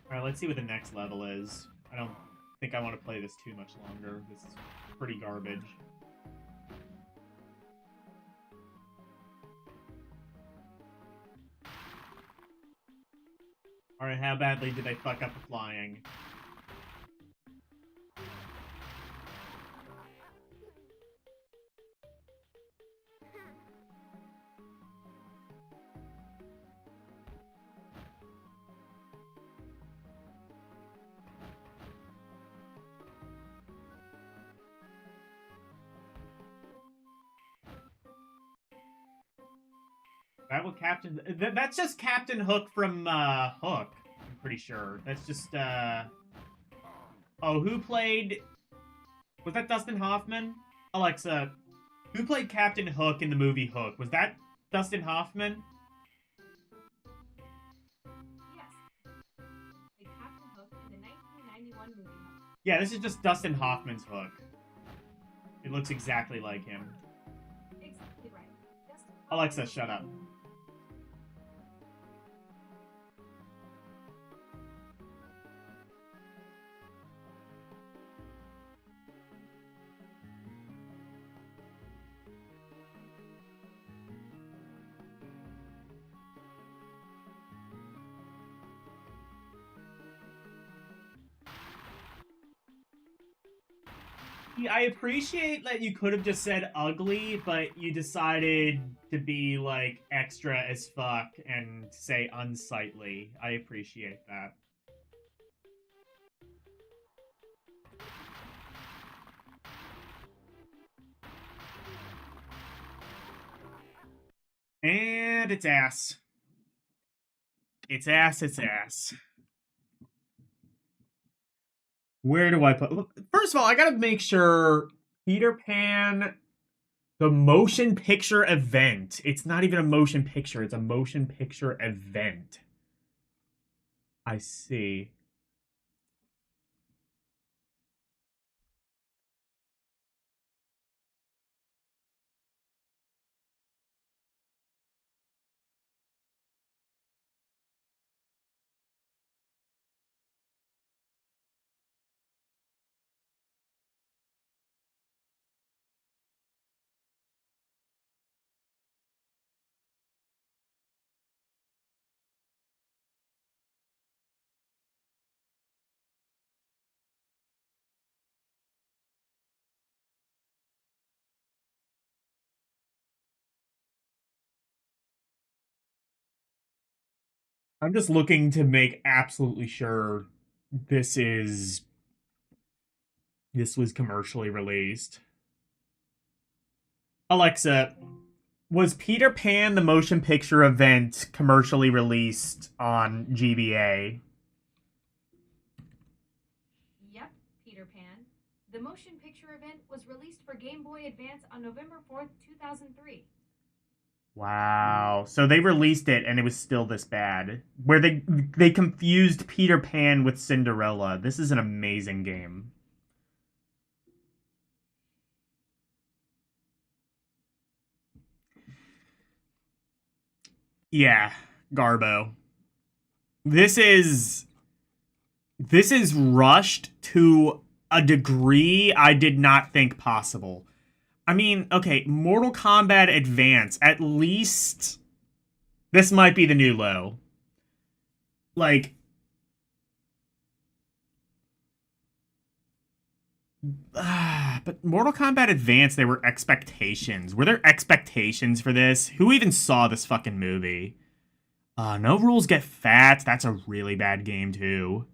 Alright, let's see what the next level is. I don't think I want to play this too much longer. This is pretty garbage. Alright, how badly did I fuck up the flying? That what Captain... That's just Captain Hook from, Hook. I'm pretty sure. That's just, Oh, who played... Was that Dustin Hoffman? Alexa, who played Captain Hook in the movie Hook? Was that Dustin Hoffman? Yes. Played Captain Hook in the 1991 movie Hook. Yeah, this is just Dustin Hoffman's Hook. It looks exactly like him. Exactly right. Dustin Alexa, shut up. I appreciate that you could have just said ugly, but you decided to be, like, extra as fuck and say unsightly. I appreciate that. And it's ass. It's ass, it's ass. Where do I put... First of all, I gotta make sure Peter Pan, the motion picture event. It's not even a motion picture. It's a motion picture event. I see. I'm just looking to make absolutely sure this was commercially released. Alexa, was Peter Pan the motion picture event commercially released on GBA? Yep, Peter Pan. The motion picture event was released for Game Boy Advance on November 4th, 2003. Wow. So they released it and it was still this bad. Where they confused Peter Pan with Cinderella. This is an amazing game. Yeah, Garbo. This is rushed to a degree I did not think possible. I mean, okay, Mortal Kombat Advance, at least this might be the new low. Like, but Mortal Kombat Advance, there were expectations. Were there expectations for this? Who even saw this fucking movie? No Rules Get Fat. That's a really bad game, too.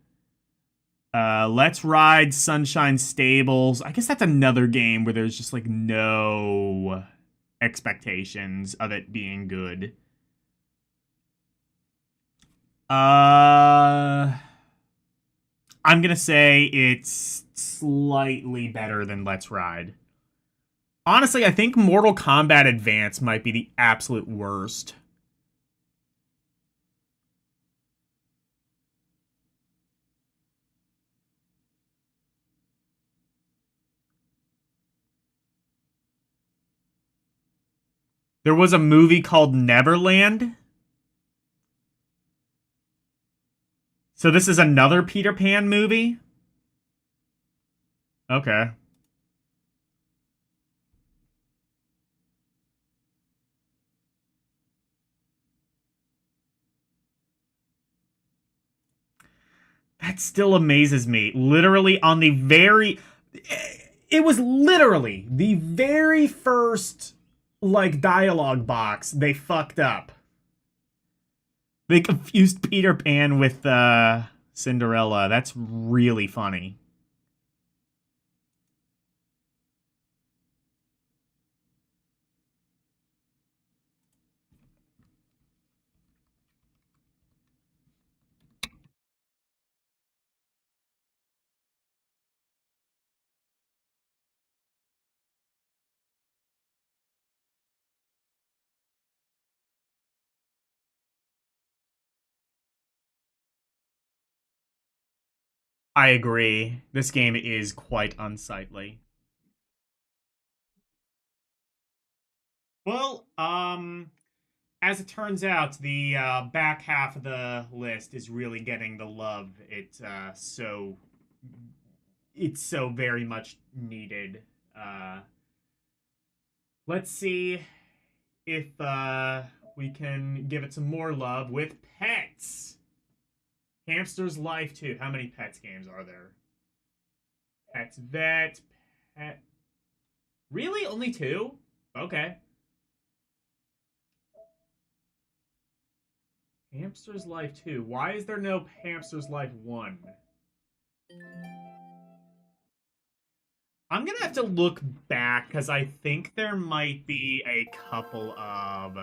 Let's Ride Sunshine Stables. I guess that's another game where there's just, like, no expectations of it being good. I'm gonna say it's slightly better than Let's Ride. Honestly, I think Mortal Kombat Advance might be the absolute worst. There was a movie called Neverland. So this is another Peter Pan movie? Okay. That still amazes me. Literally on the very... It was literally the very first, like, dialogue box they fucked up. They confused Peter Pan with, Cinderella. That's really funny. I agree. This game is quite unsightly. Well, as it turns out, the back half of the list is really getting the love it's so very much needed. Uh, let's see if we can give it some more love with Pets. Hamster's Life 2. How many Pets games are there? Pets Vet, Pet. Really? Only 2? Okay. Hamster's Life 2. Why is there no Hamster's Life 1? I'm gonna have to look back because I think there might be a couple of.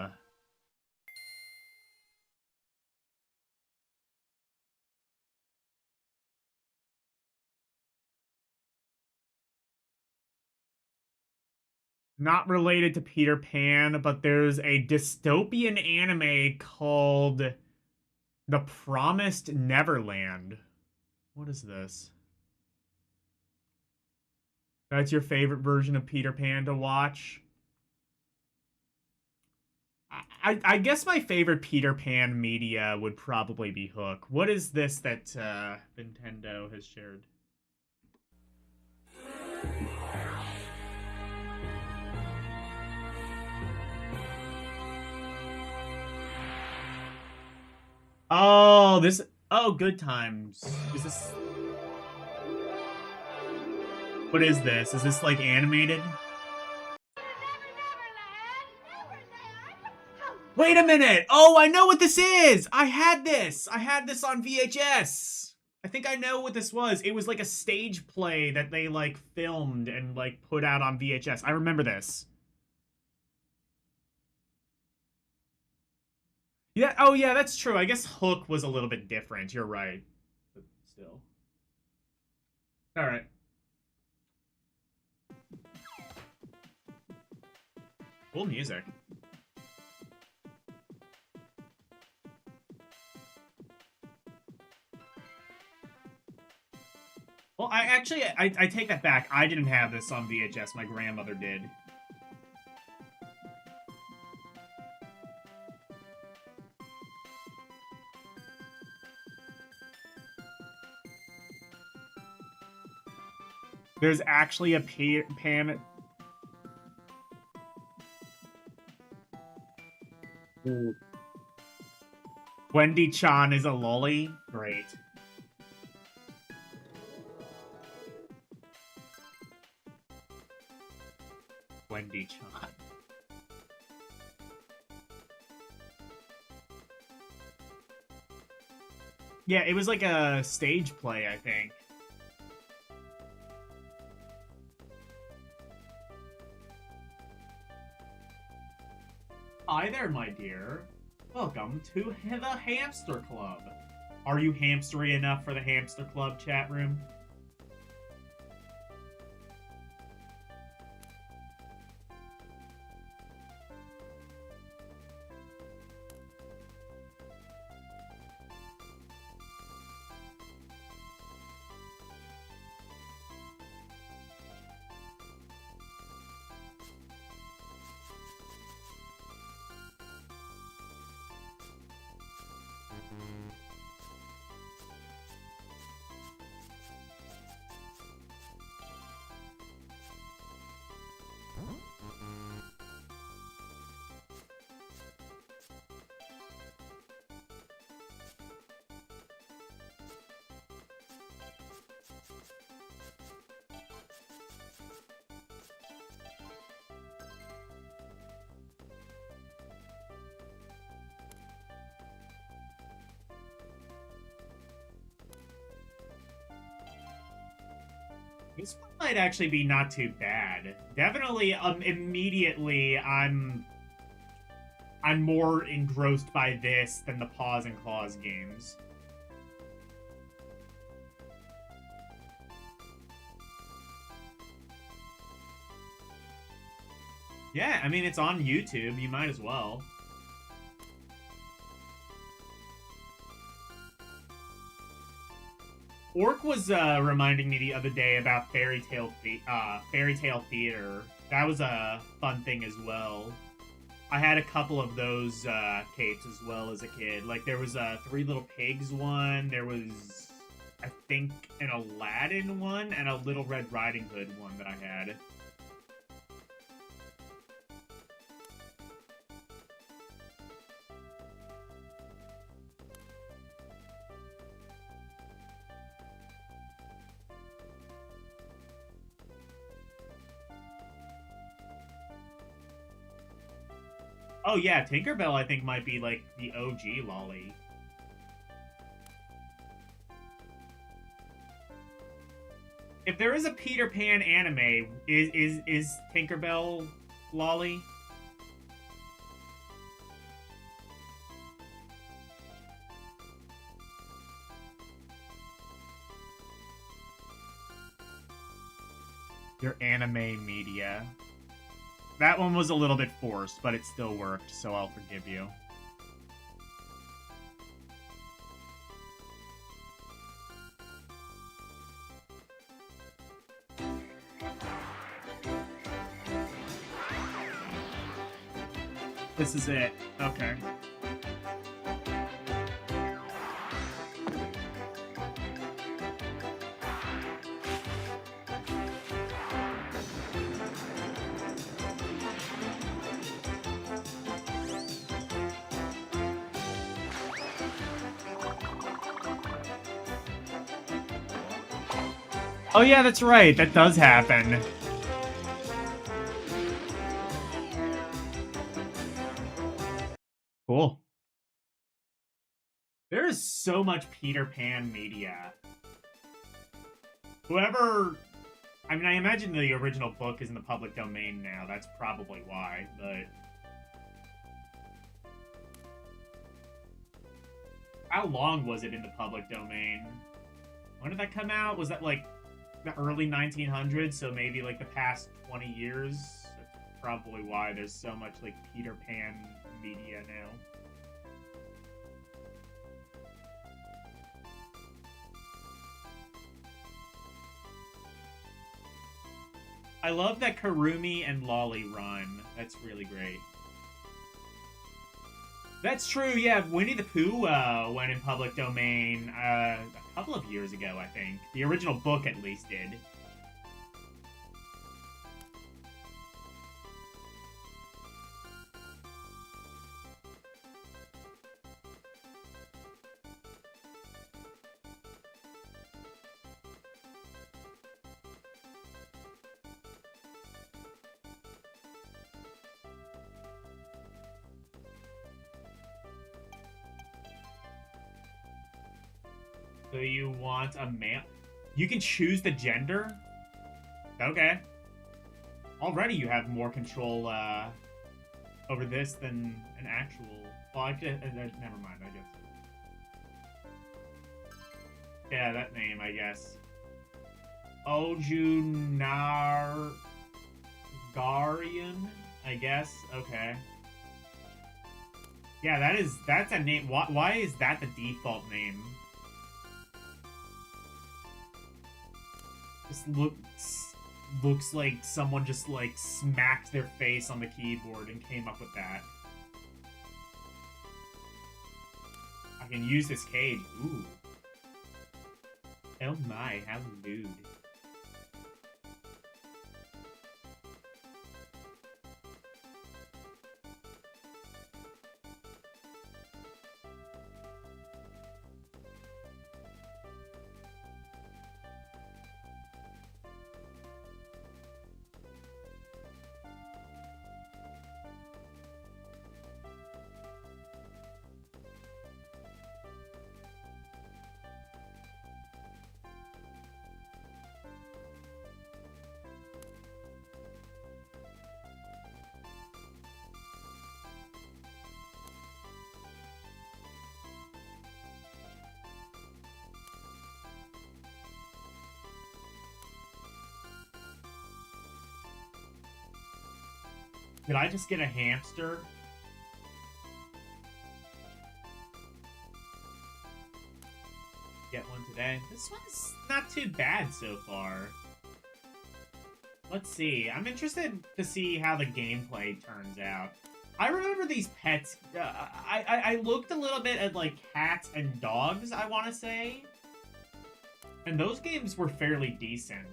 Not related to Peter Pan, but there's a dystopian anime called The Promised Neverland. What is this? That's your favorite version of Peter Pan to watch? I guess my favorite Peter Pan media would probably be Hook. What is this that Nintendo has shared? Oh, this. Oh, Good Times. Is this. What is this? Is this like animated? Wait a minute! Oh, I know what this is! I had this on VHS! I think I know what this was. It was like a stage play that they, like, filmed and, like, put out on VHS. I remember this. Yeah, oh yeah, that's true. I guess Hook was a little bit different. You're right. But still. Alright. Cool music. Well, I take that back. I didn't have this on VHS. My grandmother did. There's actually a Pan... Wendy-chan is a lolly? Great. Wendy-chan. Yeah, it was like a stage play, I think. Hi there, my dear. Welcome to the Hamster Club. Are you hamstery enough for the Hamster Club chat room? This one might actually be not too bad. Definitely, immediately, I'm more engrossed by this than the Paws and Claws games. Yeah, I mean, it's on YouTube. You might as well. Orc was reminding me the other day about Fairy Tale Theater. That was a fun thing as well. I had a couple of those capes as well as a kid. Like, there was a Three Little Pigs one. There was, I think, an Aladdin one and a Little Red Riding Hood one that I had. Oh yeah, Tinkerbell I think might be like the OG lolly. If there is a Peter Pan anime, is Tinkerbell lolly? Your anime media. That one was a little bit forced, but it still worked, so I'll forgive you. This is it. Okay. Oh yeah, that's right. That does happen. was so much Peter Pan media. Whoever... I mean, I imagine the original book is in the public domain now. That's probably why, but... How long was it in the public domain? When did that come out? Was that, like, the early 1900s? So maybe, like, the past 20 years? That's probably why there's so much, like, Peter Pan media now. I love that Karumi and Lolly run. That's really great. That's true, yeah. Winnie the Pooh went in public domain a couple of years ago, I think. The original book, at least, did. So you want a male? You can choose the gender? Okay. Already you have more control over this than an actual... Well, I could, never mind, I guess. Yeah, that name, I guess. Ojunargarian, I guess. Okay. Yeah, that's a name. Why is that the default name? This looks like someone just, like, smacked their face on the keyboard and came up with that. I can use this cage. Ooh. Oh my, how lewd. Could I just get a hamster? Get one today. This one's not too bad so far. Let's see. I'm interested to see how the gameplay turns out. I remember these pets. I looked a little bit at, like, cats and dogs, I want to say. And those games were fairly decent.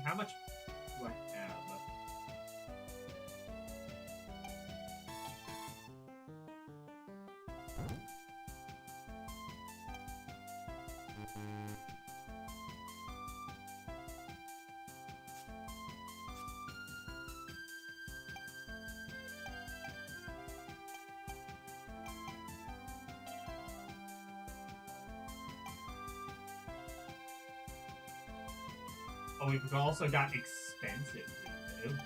How much do I have? Oh, we've also got expensive. Oh my.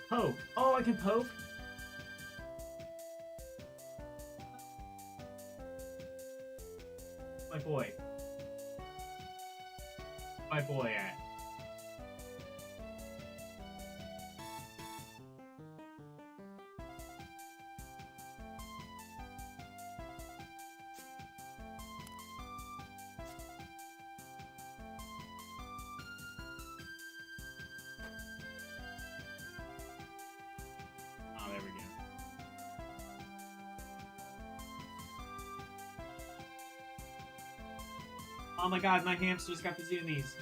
Poke. Oh, I can poke? My boy. My boy at? Oh, there we go. Oh my god, my hamster's got the zoomies.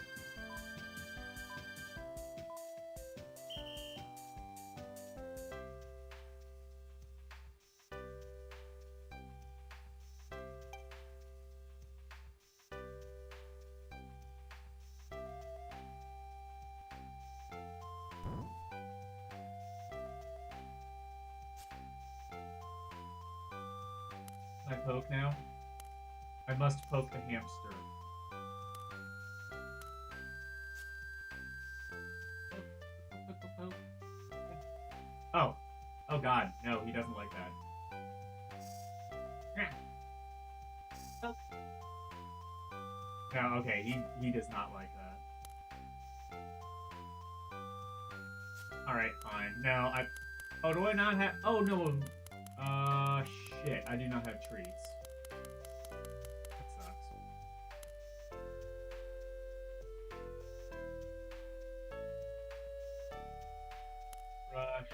Can I poke now? I must poke the hamster. Oh. Oh god. No, he doesn't like that. No, okay, he does not like that. Alright, fine. No, oh, do I not have... Oh, no. Shit. I do not have treats. That sucks. Rush.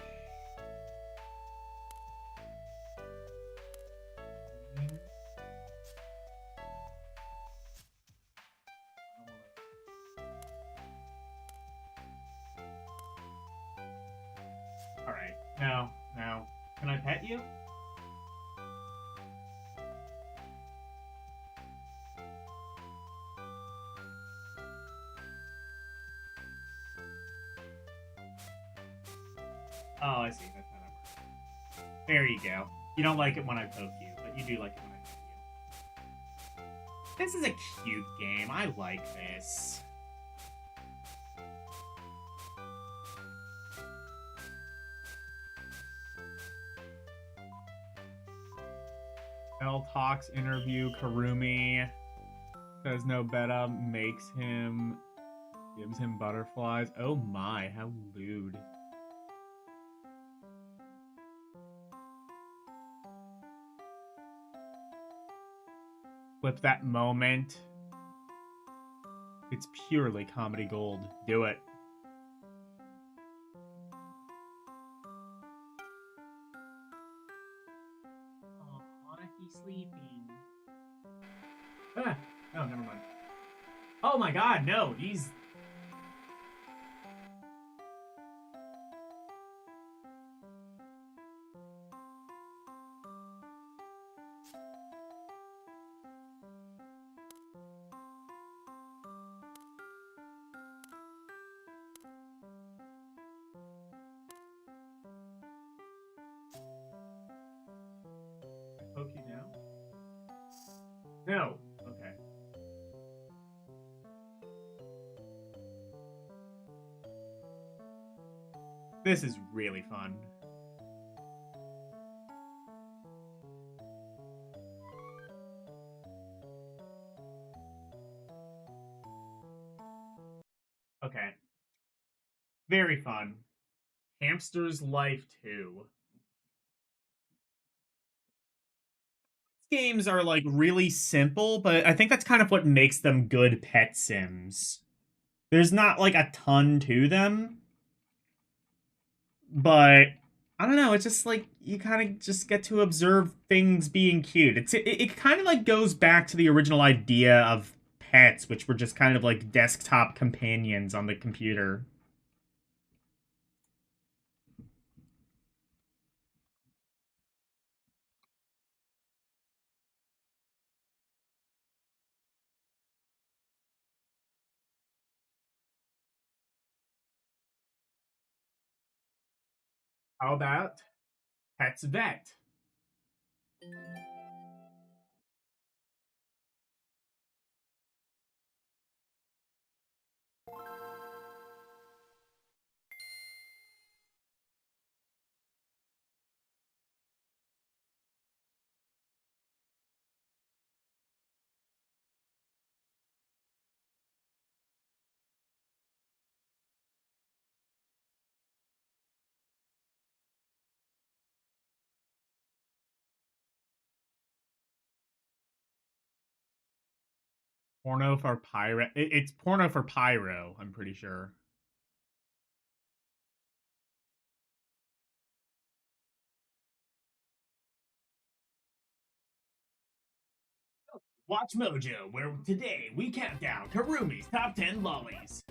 Alright. No. No. Can I pet you? Oh, I see. That's how that works. There you go. You don't like it when I poke you, but you do like it when I poke you. This is a cute game. I like this. Bell talks interview Karumi. Says no beta makes him, gives him butterflies. Oh my, how lewd. Flip that moment. It's purely comedy gold. Do it. Oh, he's sleeping. Ah, no, never mind. Oh my god, no, he's... Poke you now? No. Okay. This is really fun. Okay. Very fun. Hamster's Life 2. Games are like really simple, but I think that's kind of what makes them good pet sims. There's not like a ton to them, but I don't know. It's just like you kind of just get to observe things being cute. It kind of like goes back to the original idea of pets, which were just kind of like desktop companions on the computer. How about Pets Vet? Porno for pirate. It's porno for pyro. I'm pretty sure. Watch Mojo, where today we count down Karumi's top 10 lollies.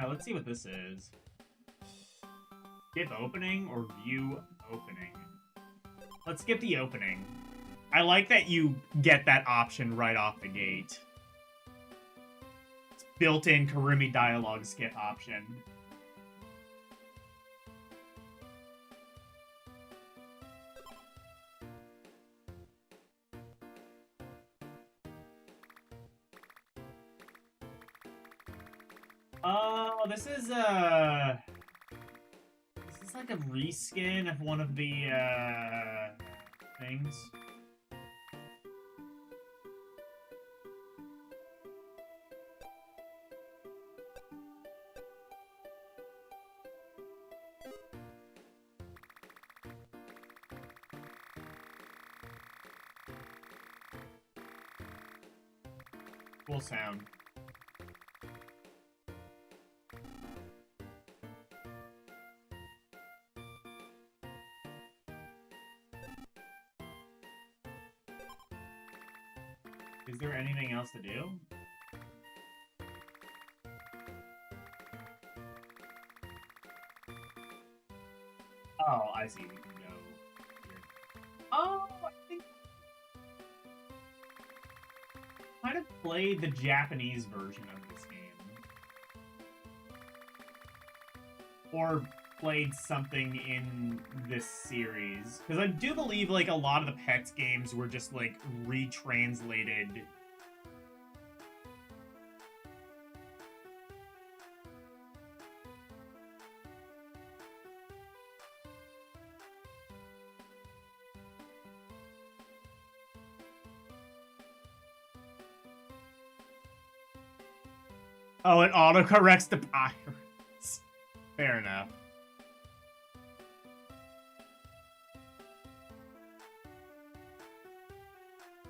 Alright, let's see what this is. Skip opening or view opening? Let's skip the opening. I like that you get that option right off the gate. It's built-in Karumi dialogue skip option. Oh, this is like a reskin of one of the things. Cool sound. Is there anything else to do? Oh, I see. We can go here. Oh, I think I might have played the Japanese version of this game. Or played something in this series. Because I do believe, like, a lot of the Pets games were just, like, retranslated. Oh, it autocorrects the pirates. Fair enough.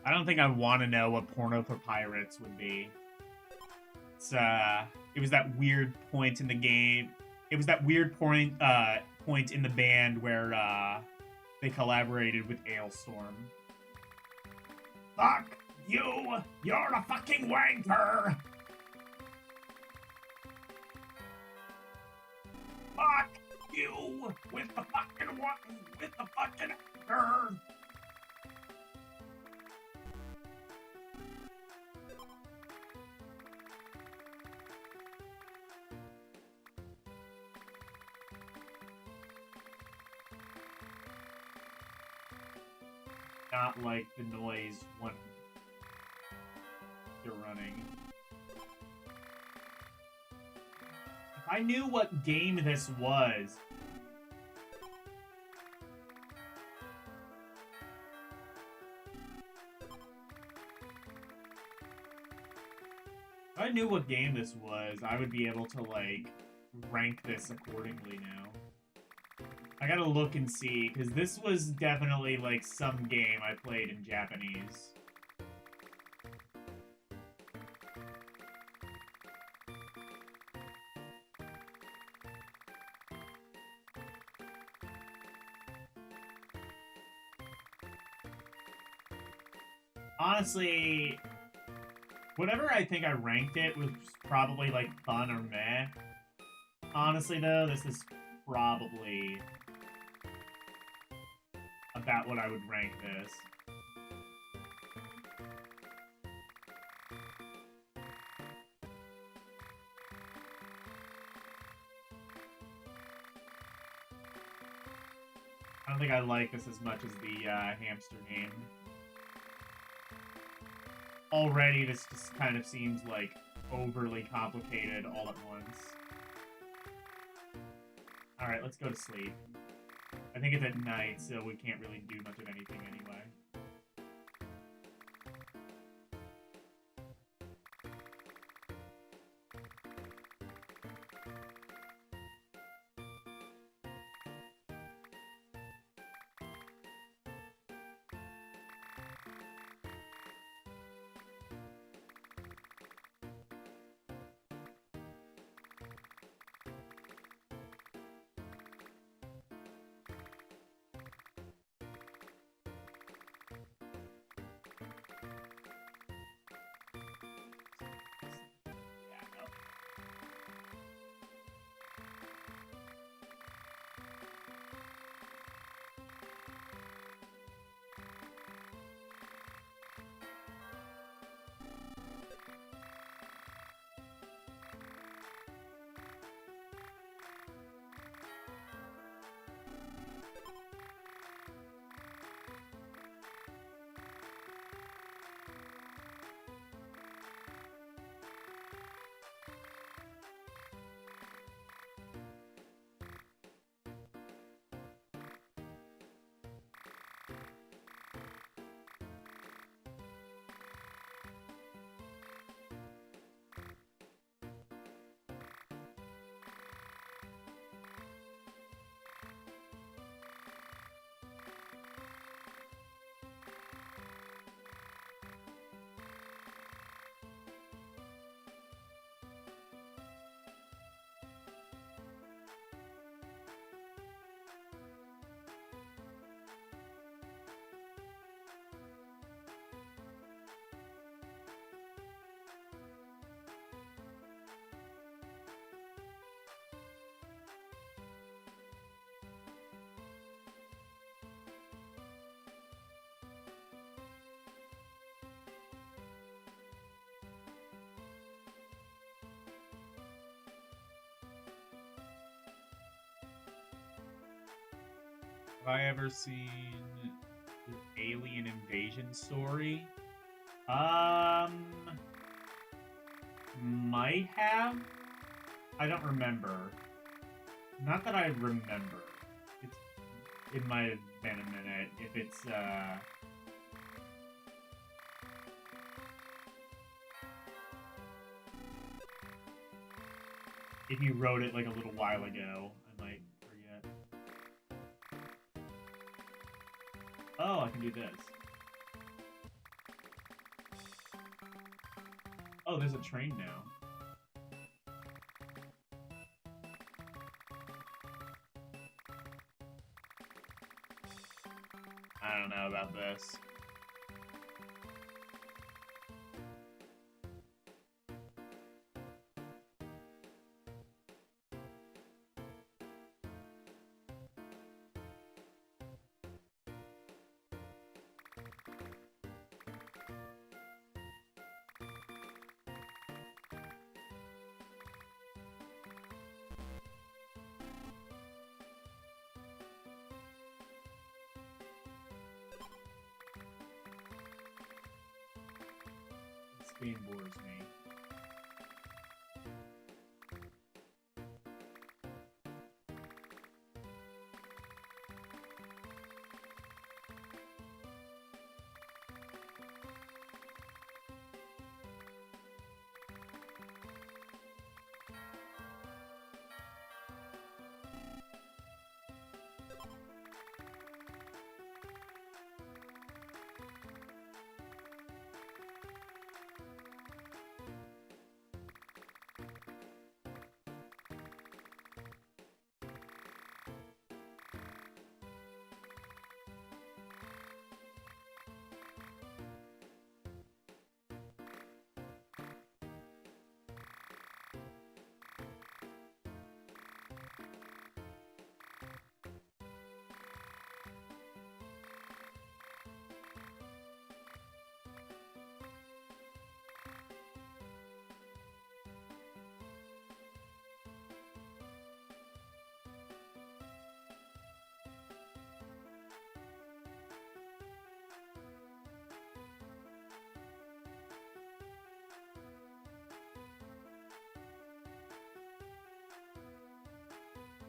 I don't think I want to know what porno for pirates would be. It was that weird point in the game. It was that weird point in the band where they collaborated with Ailstorm. Fuck you! You're a fucking wanker! Fuck you with the fucking anchor! Not like the noise when you're running. If I knew what game this was, I knew what game this was, I would be able to, like, rank this accordingly now. I gotta look and see, because this was definitely, like, some game I played in Japanese. Honestly, whatever I think I ranked it was probably, like, fun or meh. Honestly, though, this is probably about what I would rank this. I don't think I like this as much as the hamster game. Already, this just kind of seems like overly complicated all at once. Alright, let's go to sleep. I think it's at night, so we can't really do much of anything anyway. Have I ever seen the Alien Invasion story? Might have? I don't remember. Not that I remember. It might have been a minute. If it's, if you wrote it, like, a little while ago, I might forget. Oh, I can do this. Oh, there's a train now. I don't know about this. This game bores me.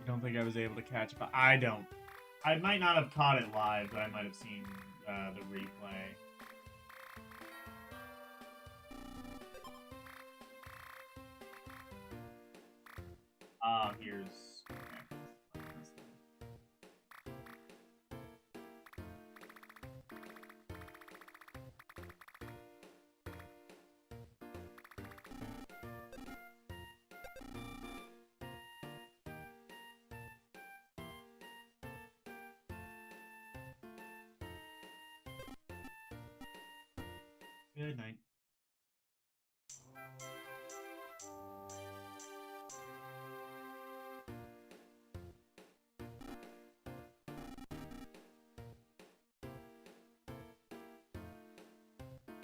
I don't think I was able to catch it, but I don't. I might not have caught it live, but I might have seen the replay. Here's... Okay. Good night.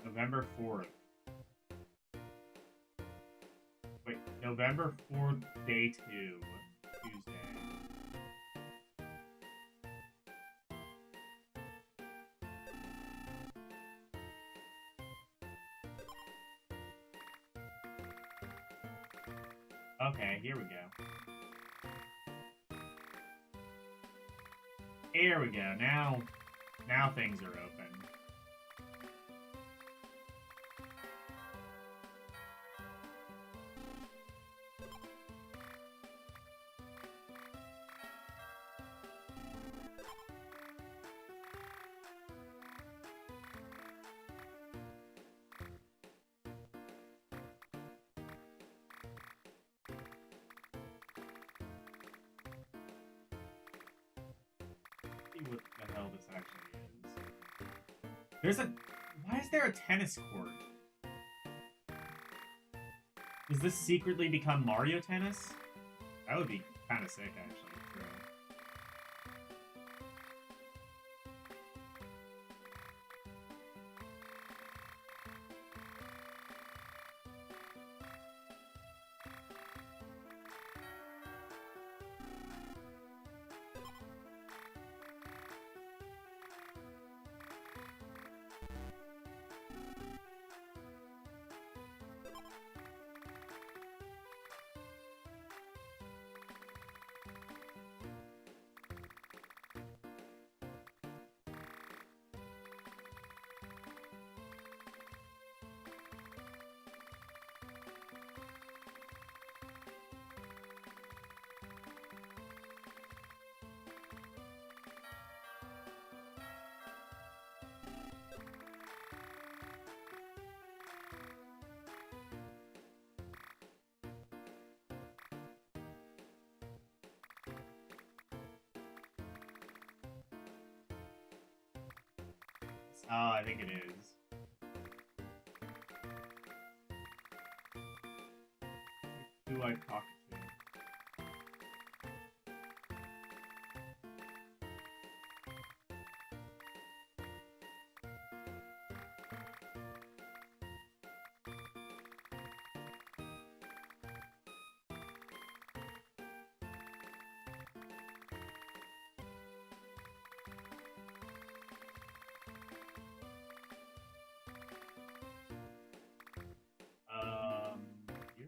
November 4th. Wait, November 4th, day 2, Tuesday. Okay, here we go. Here we go. Now things are open. What the hell this actually is. Why is there a tennis court? Does this secretly become Mario Tennis? That would be kind of sick, actually. Oh, I think it is. Who do I talk to? Here?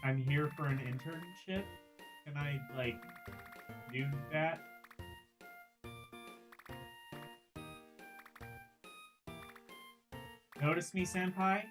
I'm here for an internship. Can I, like, do that? Notice me, senpai?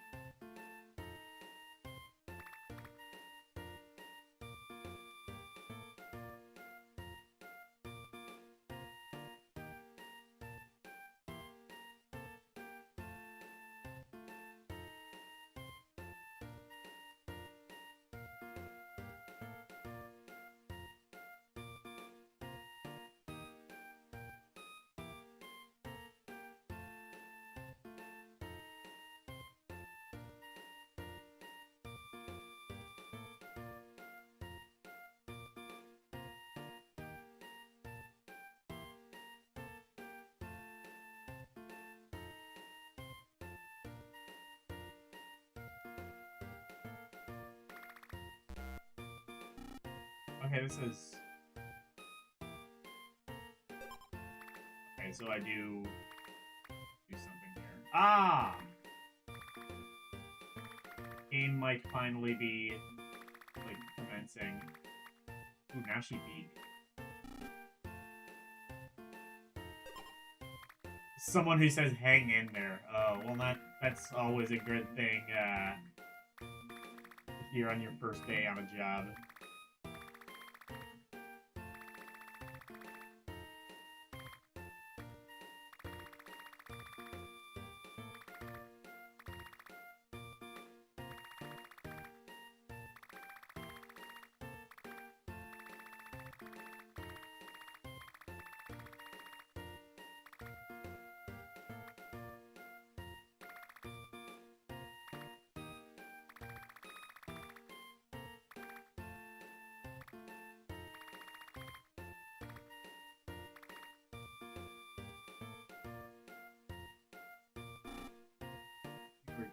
Okay, this is... Okay, so I do something here. Ah! Game might finally be, like, commencing. Ooh, now she beat. Someone who says hang in there. Oh, well, that's always a good thing, if you're on your first day on a job. Here we go.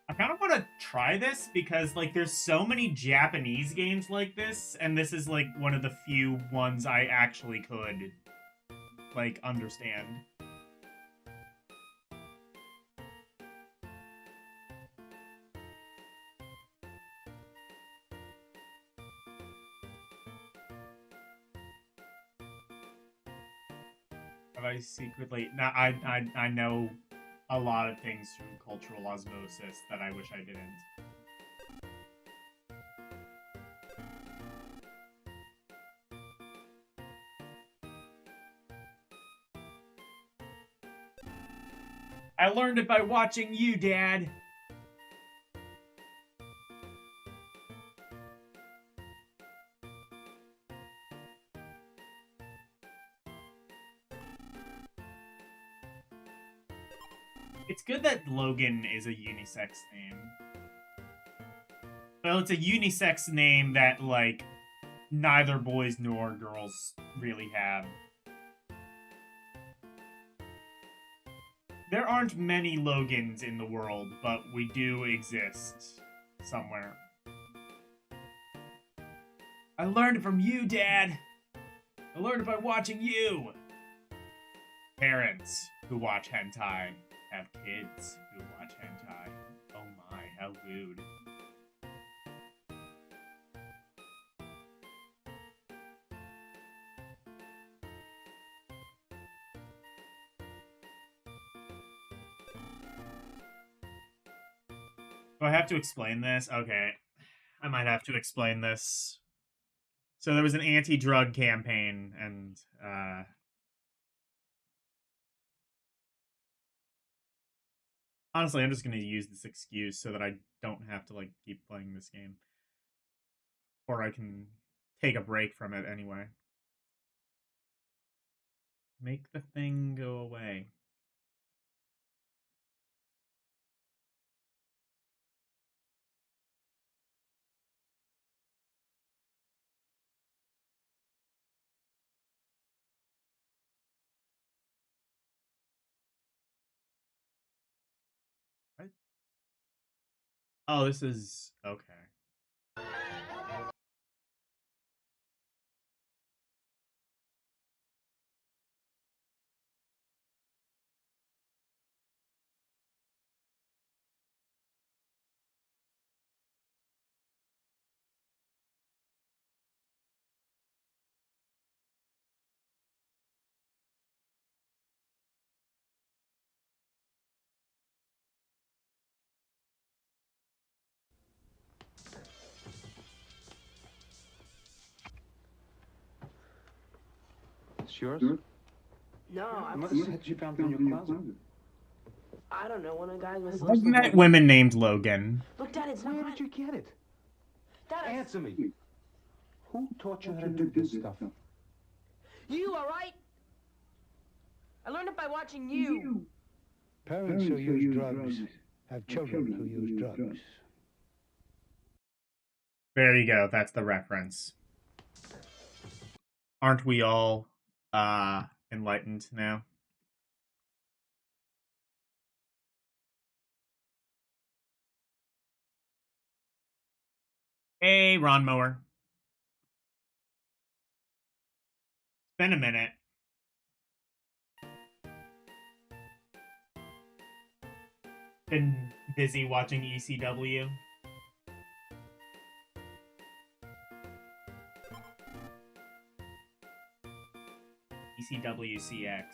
I kind of want to try this because, like, there's so many Japanese games like this, and this is, like, one of the few ones I actually could, like, understand. Have I secretly... Now, I know a lot of things through cultural osmosis that I wish I didn't. I learned it by watching you, Dad. It's good that Logan is a unisex name. Well, it's a unisex name that, like, neither boys nor girls really have. There aren't many Logans in the world, but we do exist somewhere. I learned it from you, Dad. I learned it by watching you. Parents who watch hentai have kids who watch hentai. Oh my, how rude. Do I have to explain this? Okay. I might have to explain this. So there was an anti-drug campaign, and honestly, I'm just going to use this excuse so that I don't have to, like, keep playing this game. Or I can take a break from it anyway. Make the thing go away. What? Oh, this is... okay. It's yours? No, I Mother was. said she found it in your closet. I don't know. One of the guys must I've met women named Logan. Look, Dad, it's not Where right. did you get it? Dad, Answer me. Who taught you how to do this stuff? You, all right? I learned it by watching you. Parents who use drugs have children who use drugs. There you go. That's the reference. Aren't we all enlightened now? Hey, Ron Mower. It's been a minute. Been busy watching ECW. ECW CX.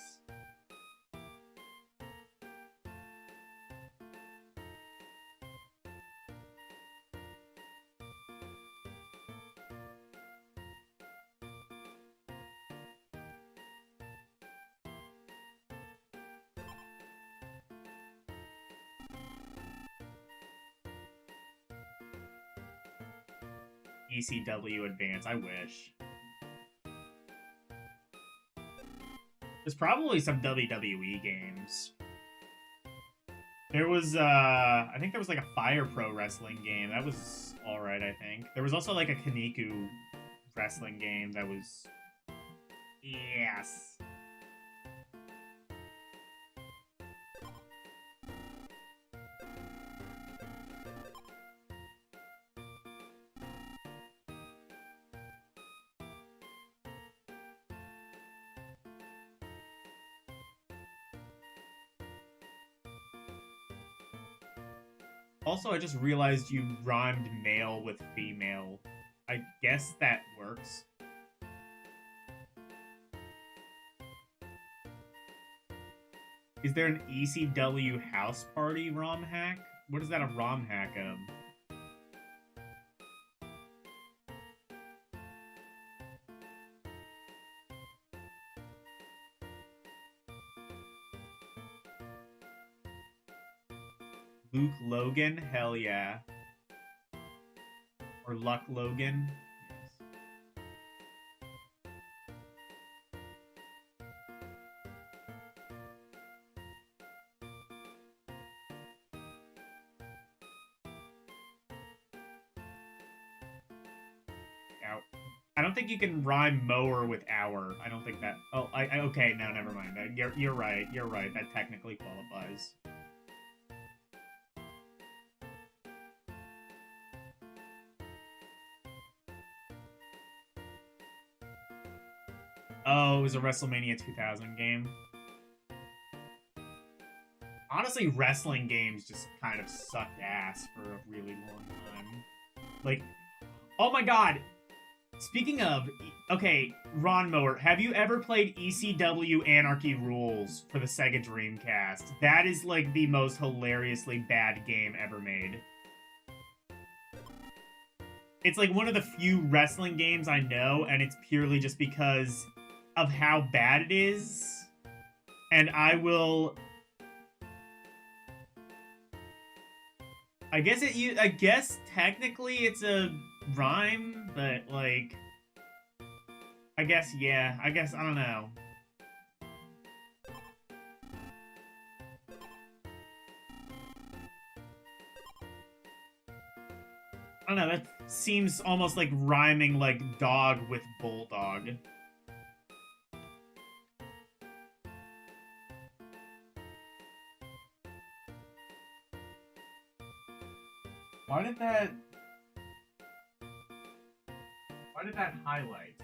ECW Advance, I wish. There's probably some WWE games. There was, I think there was like a Fire Pro wrestling game. That was alright, I think. There was also like a Kaniku wrestling game that was... Yes. Also, I just realized you rhymed male with female. I guess that works. Is there an ECW house party ROM hack? What is that a ROM hack of? Luke Logan? Hell yeah. Or Luck Logan? Yes. Out. I don't think you can rhyme mower with hour. I don't think that... Oh, okay, no, never mind. You're right. You're right. That technically qualifies. Oh, it was a WrestleMania 2000 game. Honestly, wrestling games just kind of sucked ass for a really long time. Like, oh my god! Speaking of, okay, Ron Mower, have you ever played ECW Anarchy Rules for the Sega Dreamcast? That is like the most hilariously bad game ever made. It's like one of the few wrestling games I know, and it's purely just because of how bad it is. And I will... I guess technically it's a rhyme, but like... I guess, yeah. I don't know. I don't know, that seems almost like rhyming like dog with bulldog. Why did that highlight?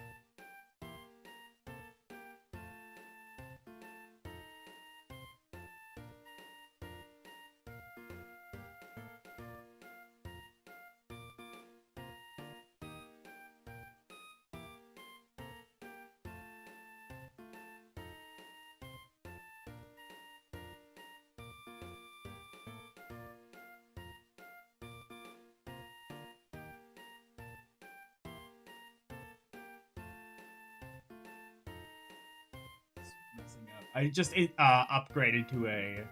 Messing up. I just upgraded to a...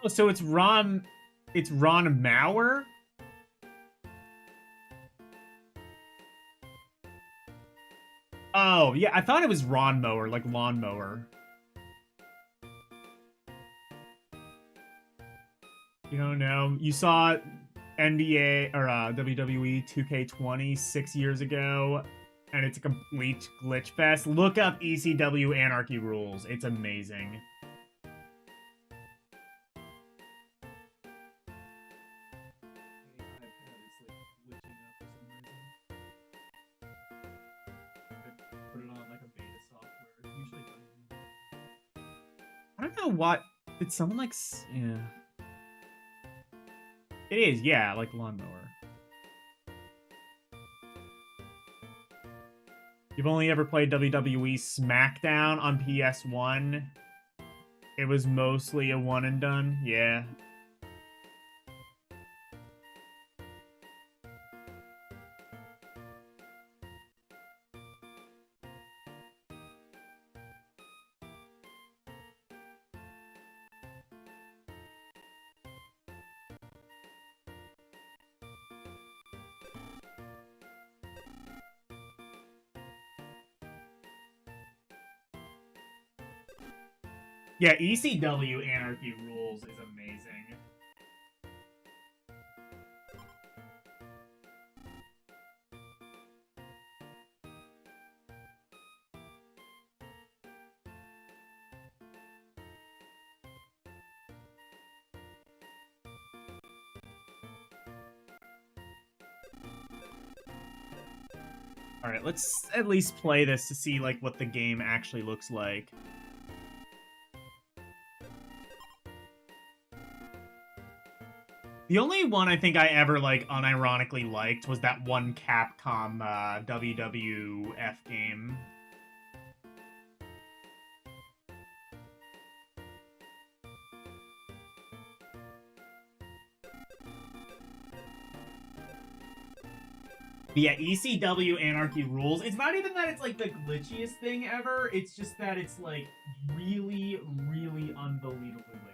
Oh, so it's Ron Mauer? Oh, yeah, I thought it was Ron Mower, like lawnmower. You don't know. You saw NBA or WWE 2K20 6 years ago, and it's a complete glitch fest. Look up ECW Anarchy Rules. It's amazing. Put it on like a beta software. Usually I don't know what. Did someone like. Yeah. It is, yeah, like lawnmower. You've only ever played WWE SmackDown on PS1? It was mostly a one and done? Yeah. Yeah, ECW Anarchy Rules is amazing. Alright, let's at least play this to see like what the game actually looks like. The only one I think I ever, like, unironically liked was that one Capcom WWF game. But yeah, ECW Anarchy Rules. It's not even that it's, like, the glitchiest thing ever. It's just that it's, like, really, really unbelievably lazy.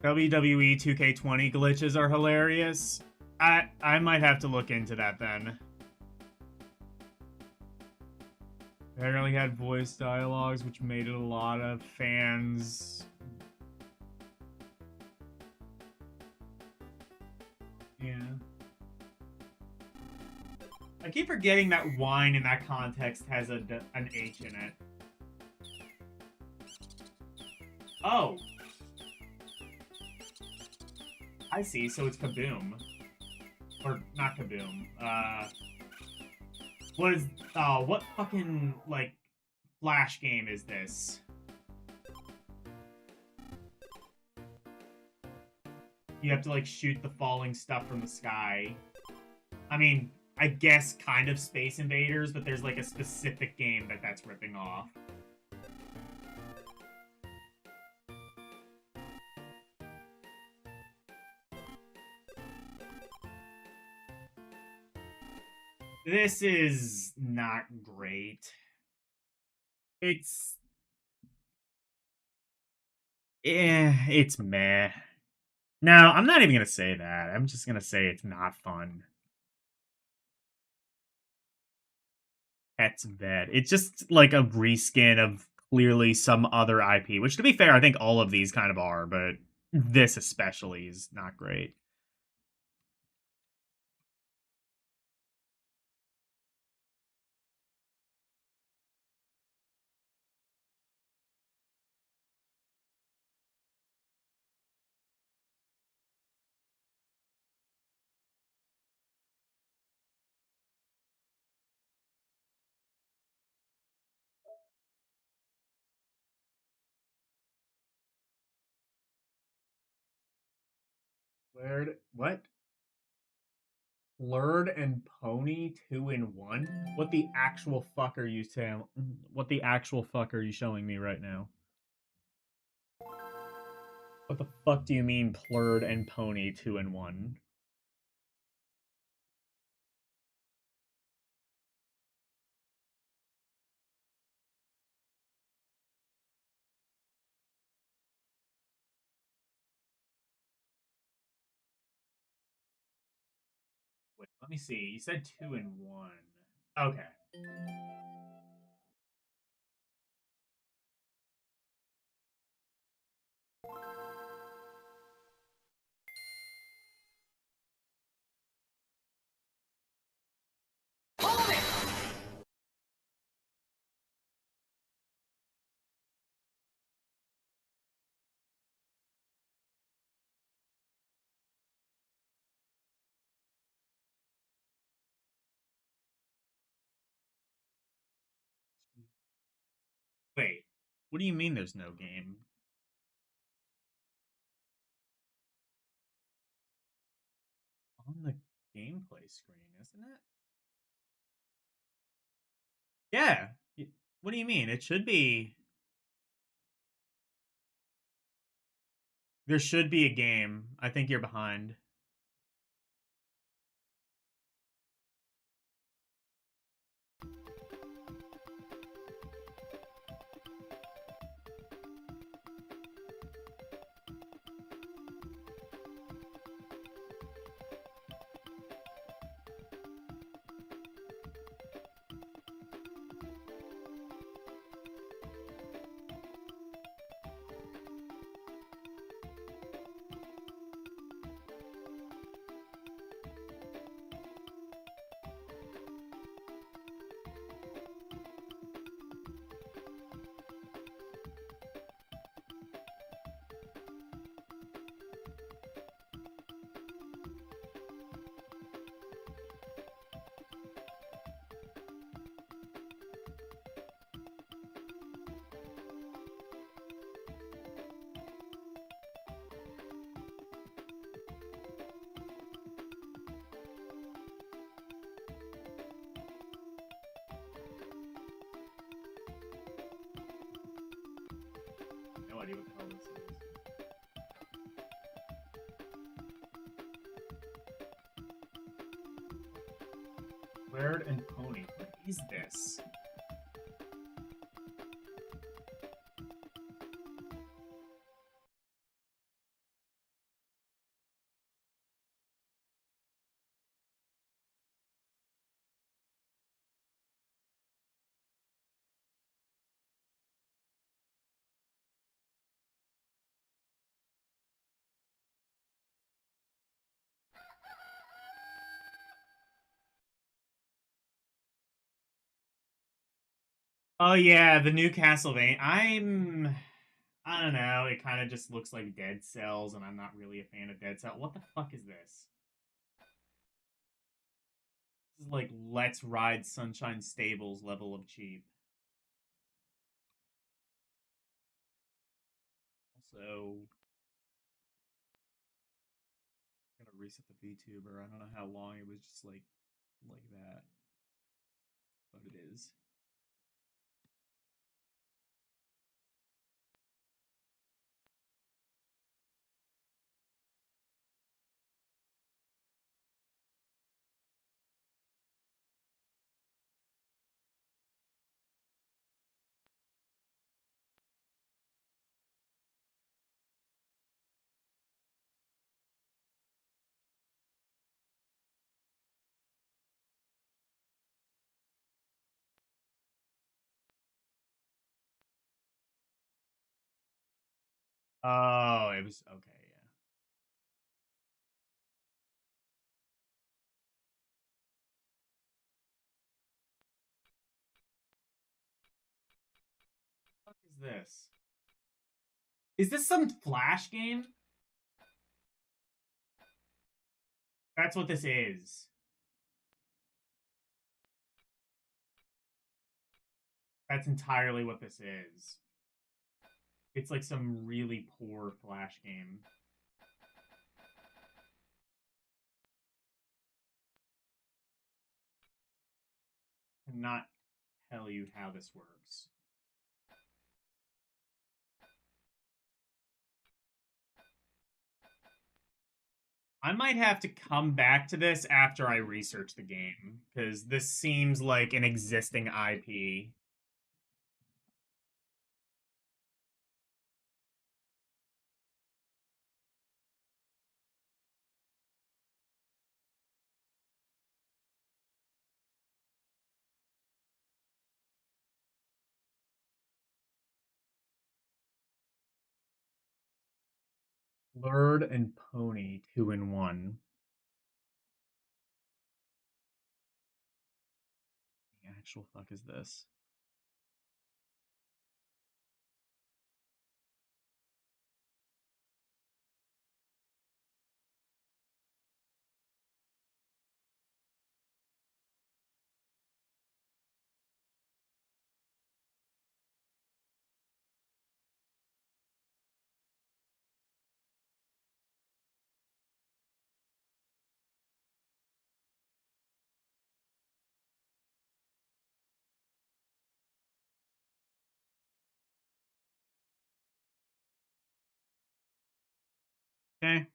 WWE 2K20 glitches are hilarious. I might have to look into that then. Apparently had voice dialogues, which made it a lot of fans. Yeah. I keep forgetting that wine in that context has an H in it. Oh. I see, so it's Kaboom. Or, not Kaboom. What fucking, like, Flash game is this? You have to, like, shoot the falling stuff from the sky. I mean, I guess kind of Space Invaders, but there's, like, a specific game that's ripping off. This is not great. It's meh. No, I'm not even gonna say that. I'm just gonna say it's not fun. Pets Vet. It's just like a reskin of clearly some other IP, which to be fair, I think all of these kind of are, but this especially is not great. What? Blurred and Pony 2-in-1? What the actual fuck are you saying? What the actual fuck are you showing me right now? What the fuck do you mean Plurred and Pony 2-in-1? Wait, let me see. You said 2-in-1. Okay. Wait, what do you mean there's no game? On the gameplay screen, isn't it? Yeah. What do you mean? It should be. There should be a game. I think you're behind. No idea what the hell this is. Laird and Pony. What is this? Oh yeah, the new Castlevania. I don't know. It kind of just looks like Dead Cells, and I'm not really a fan of Dead Cells. What the fuck is this? This is like Let's Ride Sunshine Stables level of cheap. Also, I'm gonna reset the VTuber. I don't know how long it was just like that, but it is. Oh, it was okay. Yeah. What is this? Is this some Flash game? That's what this is. That's entirely what this is. It's like some really poor Flash game. cannot tell you how this works. I might have to come back to this after I research the game, because this seems like an existing IP. Lord and Pony 2-in-1. The actual fuck is this? Okay.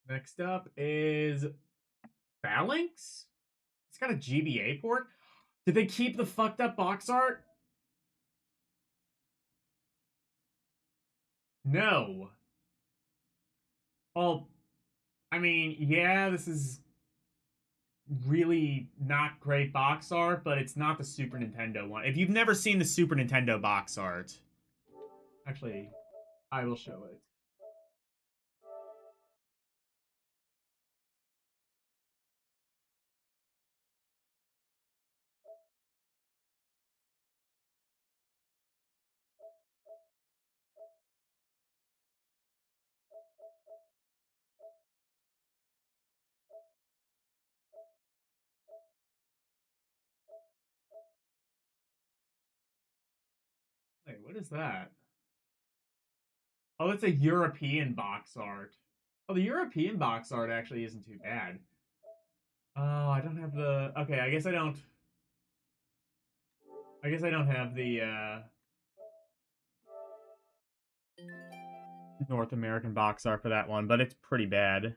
Next up is Phalanx? It's got a GBA port? Did they keep the fucked up box art? No. Well, I mean, yeah, this is really not great box art, but it's not the Super Nintendo one. If you've never seen the Super Nintendo box art, actually, I will show it. Wait, what is that? Oh, it's a European box art. Oh, the European box art actually isn't too bad. Oh, I don't have the... Okay, I guess I don't... have the, North American box art for that one, but it's pretty bad.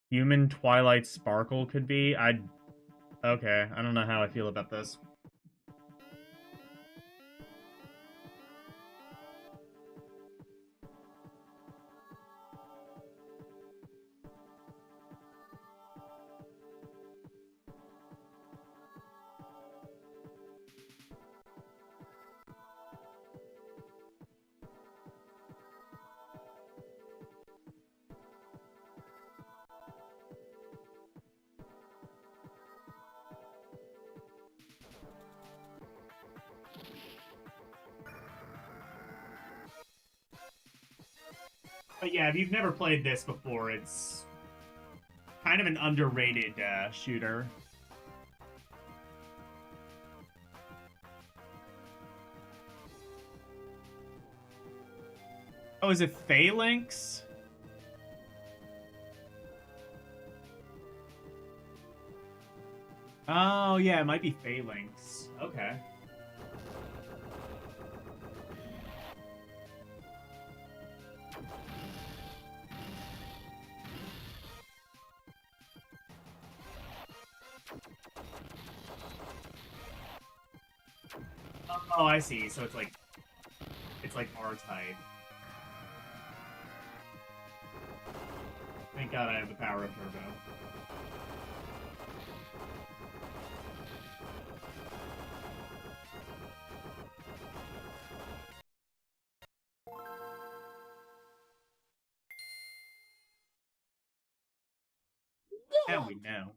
Human Twilight Sparkle could be. Okay, I don't know how I feel about this. But yeah, if you've never played this before, it's kind of an underrated shooter. Oh, is it Phalanx? Oh, yeah, it might be Phalanx. Okay. Oh, I see. So it's like R-type. Thank God I have the power of Turbo. Now we know.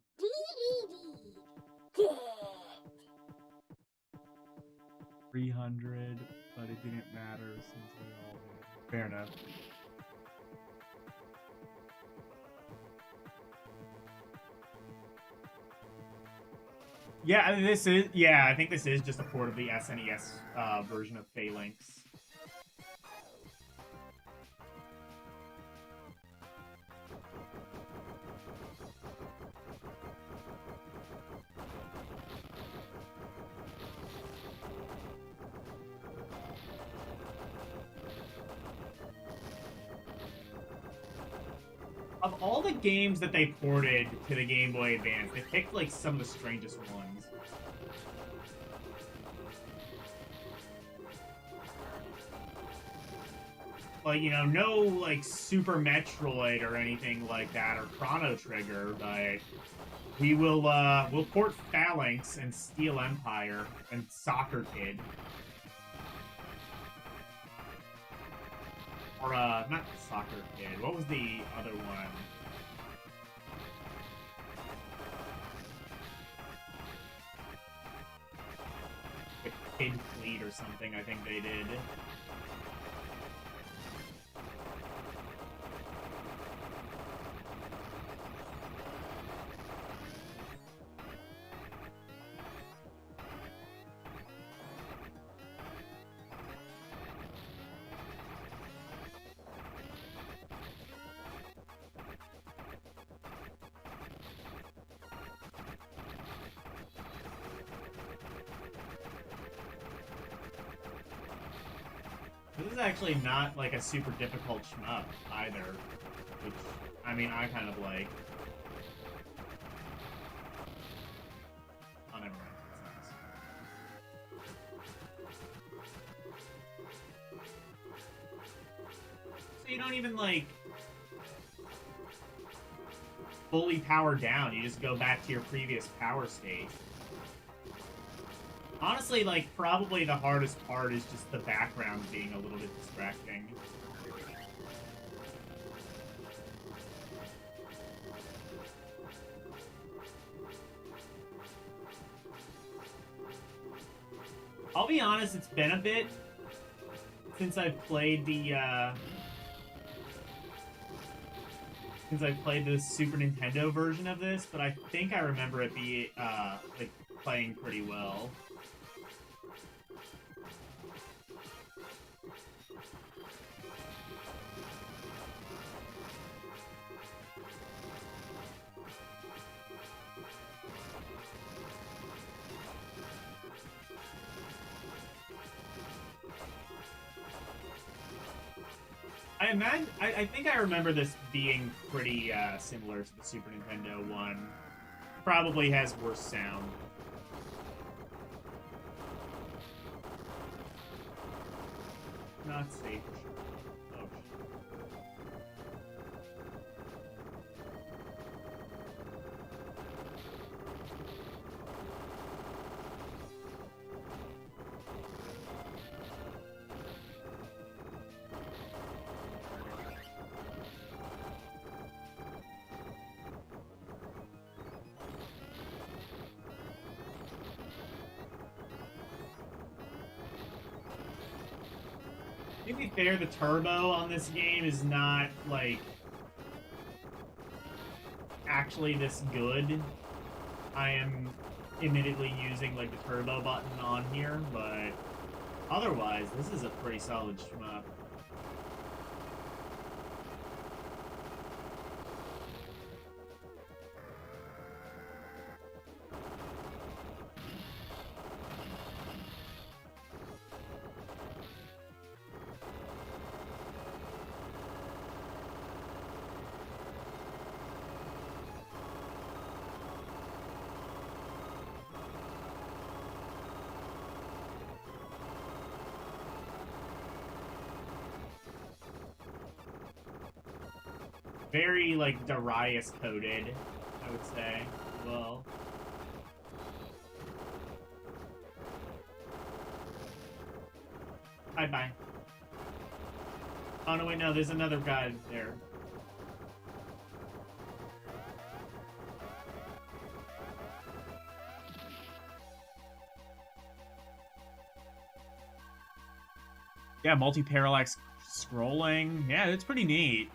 300, but it didn't matter since we all did. Fair enough. Yeah, I mean, this is. Yeah, I think this is just a port of the SNES version of Phalanx. Of all the games that they ported to the Game Boy Advance, they picked like some of the strangest ones. Like, you know, no like Super Metroid or anything like that, or Chrono Trigger, but we'll port Phalanx and Steel Empire and Soccer Kid. Or not Soccer Kid. What was the other one? Like Kid Fleet or something, I think they did. This is actually not like a super difficult shmup either, which, I mean, I kind of like. Oh, never mind. That's nice. So you don't even like fully power down, you just go back to your previous power state. Honestly, like, probably the hardest part is just the background being a little bit distracting. I'll be honest, it's been a bit since I've played the, Super Nintendo version of this, but I think I remember it be, like, playing pretty well. I think I remember this being pretty similar to the Super Nintendo one. Probably has worse sound. Not safe. Oh. To be fair, the turbo on this game is not, like, actually this good. I am admittedly using, like, the turbo button on here, but otherwise, this is a pretty solid shmup. Very, like, Darius coded, I would say. Well. Bye-bye. Oh, no, wait, no, there's another guy there. Yeah, multi-parallax scrolling. Yeah, it's pretty neat.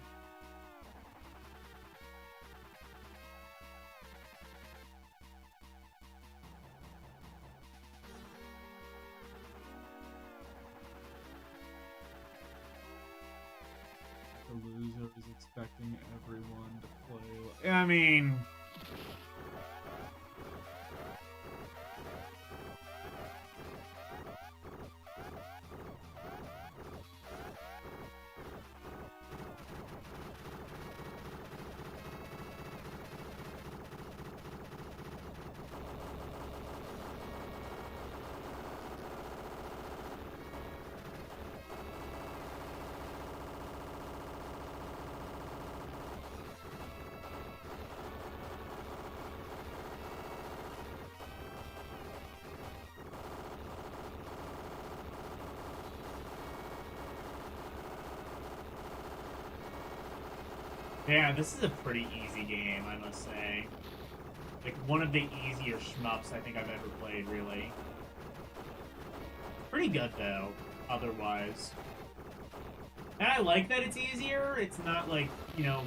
The loser is expecting everyone to play. I mean, yeah, this is a pretty easy game, I must say. Like, one of the easier shmups I think I've ever played, really. Pretty good, though, otherwise. And I like that it's easier. It's not like, you know,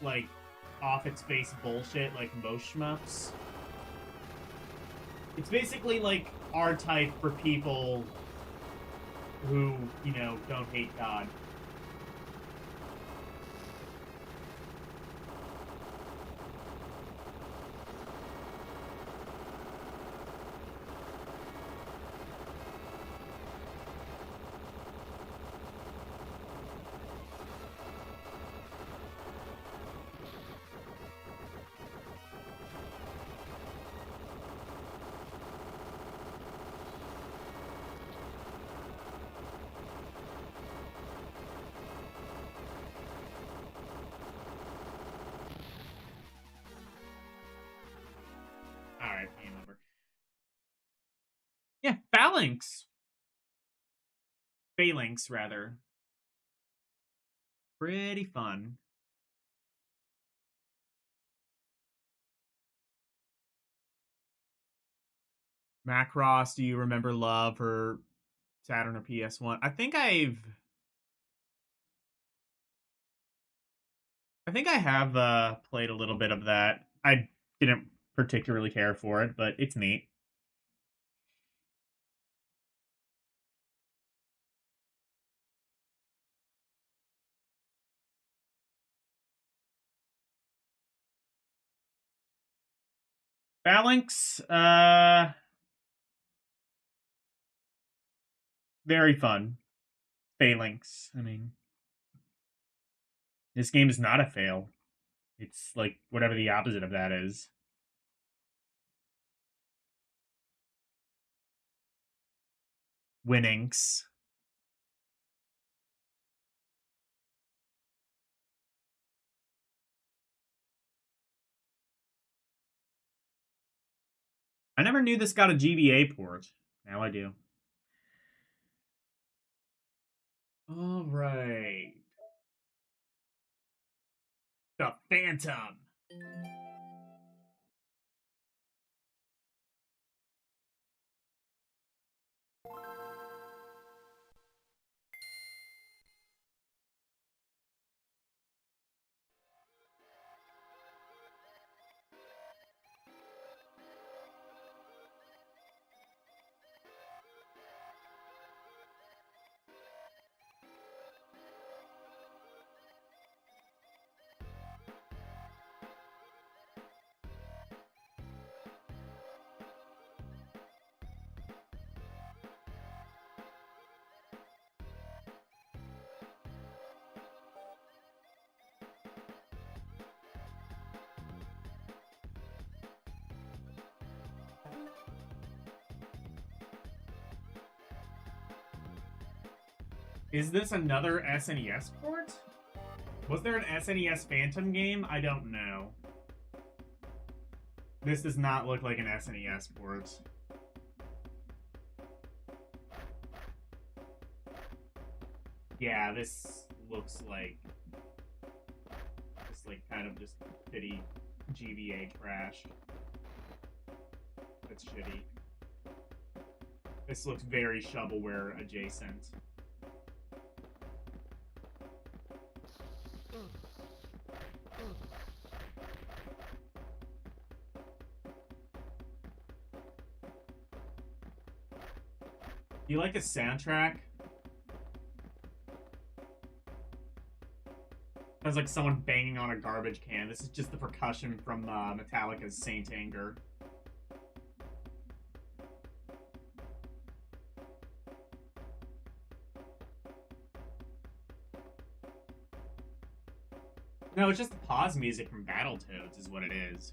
like, off its face bullshit like most shmups. It's basically like R-Type for people who, you know, don't hate God. Alright, game over. Yeah, Phalanx. Phalanx, rather. Pretty fun. Macross, do you remember Love or Saturn or PS1? I think I have played a little bit of that. I didn't particularly care for it, but it's neat. Phalanx, very fun. Phalanx, I mean, this game is not a fail. It's like whatever the opposite of that is. Winnings. I never knew this got a GBA port. Now I do. All right. The Phantom. Is this another SNES port? Was there an SNES Phantom game? I don't know. This does not look like an SNES port. Yeah, this looks like kind of just shitty GBA trash. That's shitty. This looks very shovelware adjacent. You like a soundtrack? Sounds like someone banging on a garbage can. This is just the percussion from Metallica's Saint Anger. No, it's just the pause music from Battletoads is what it is.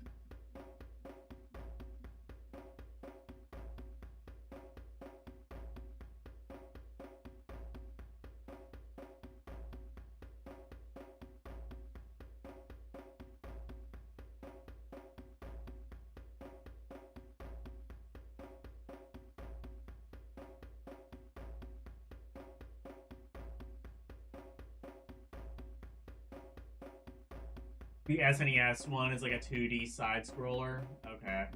The SNES one is like a 2D side scroller. Okay.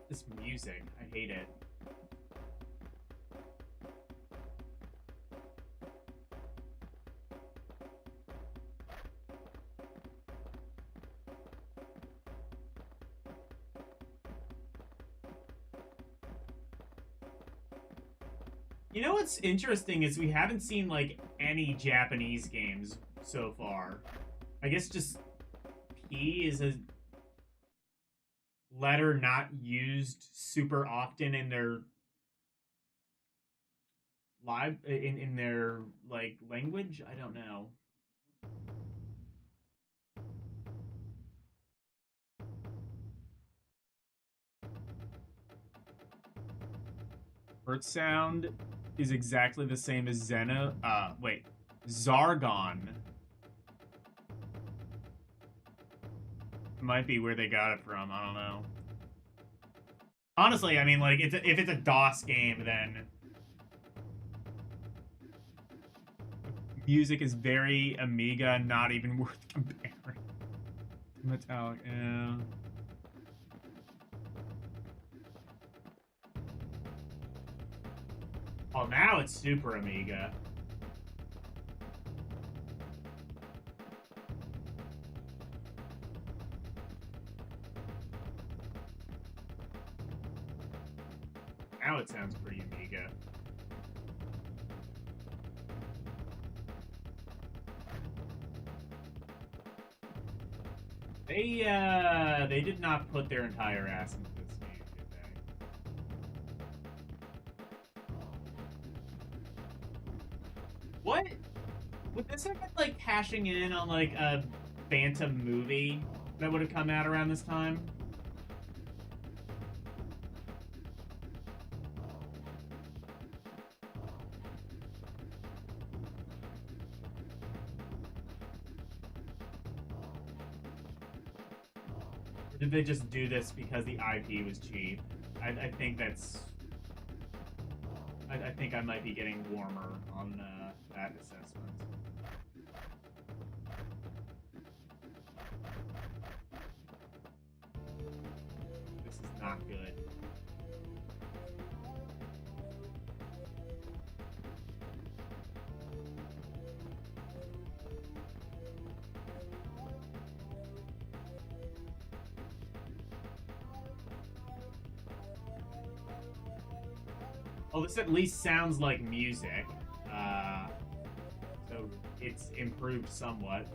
This music, I hate it. You know what's interesting is we haven't seen, like, any Japanese games so far. I guess just P is a letter not used super often in their in their like language. I don't know. Earth sound is exactly the same as Zargon. Might be where they got it from. I don't know. Honestly, I mean, like, if it's a DOS game, then music is very Amiga, not even worth comparing. Metallic, yeah. Oh, now it's super Amiga. Now it sounds pretty Amiga. They did not put their entire ass into this game, did they? What? Would this have been like cashing in on like a Phantom movie that would have come out around this time? Or did they just do this because the IP was cheap? I think that's... I think I might be getting warmer on that assessment. This is not good. Oh, this at least sounds like music. So it's improved somewhat.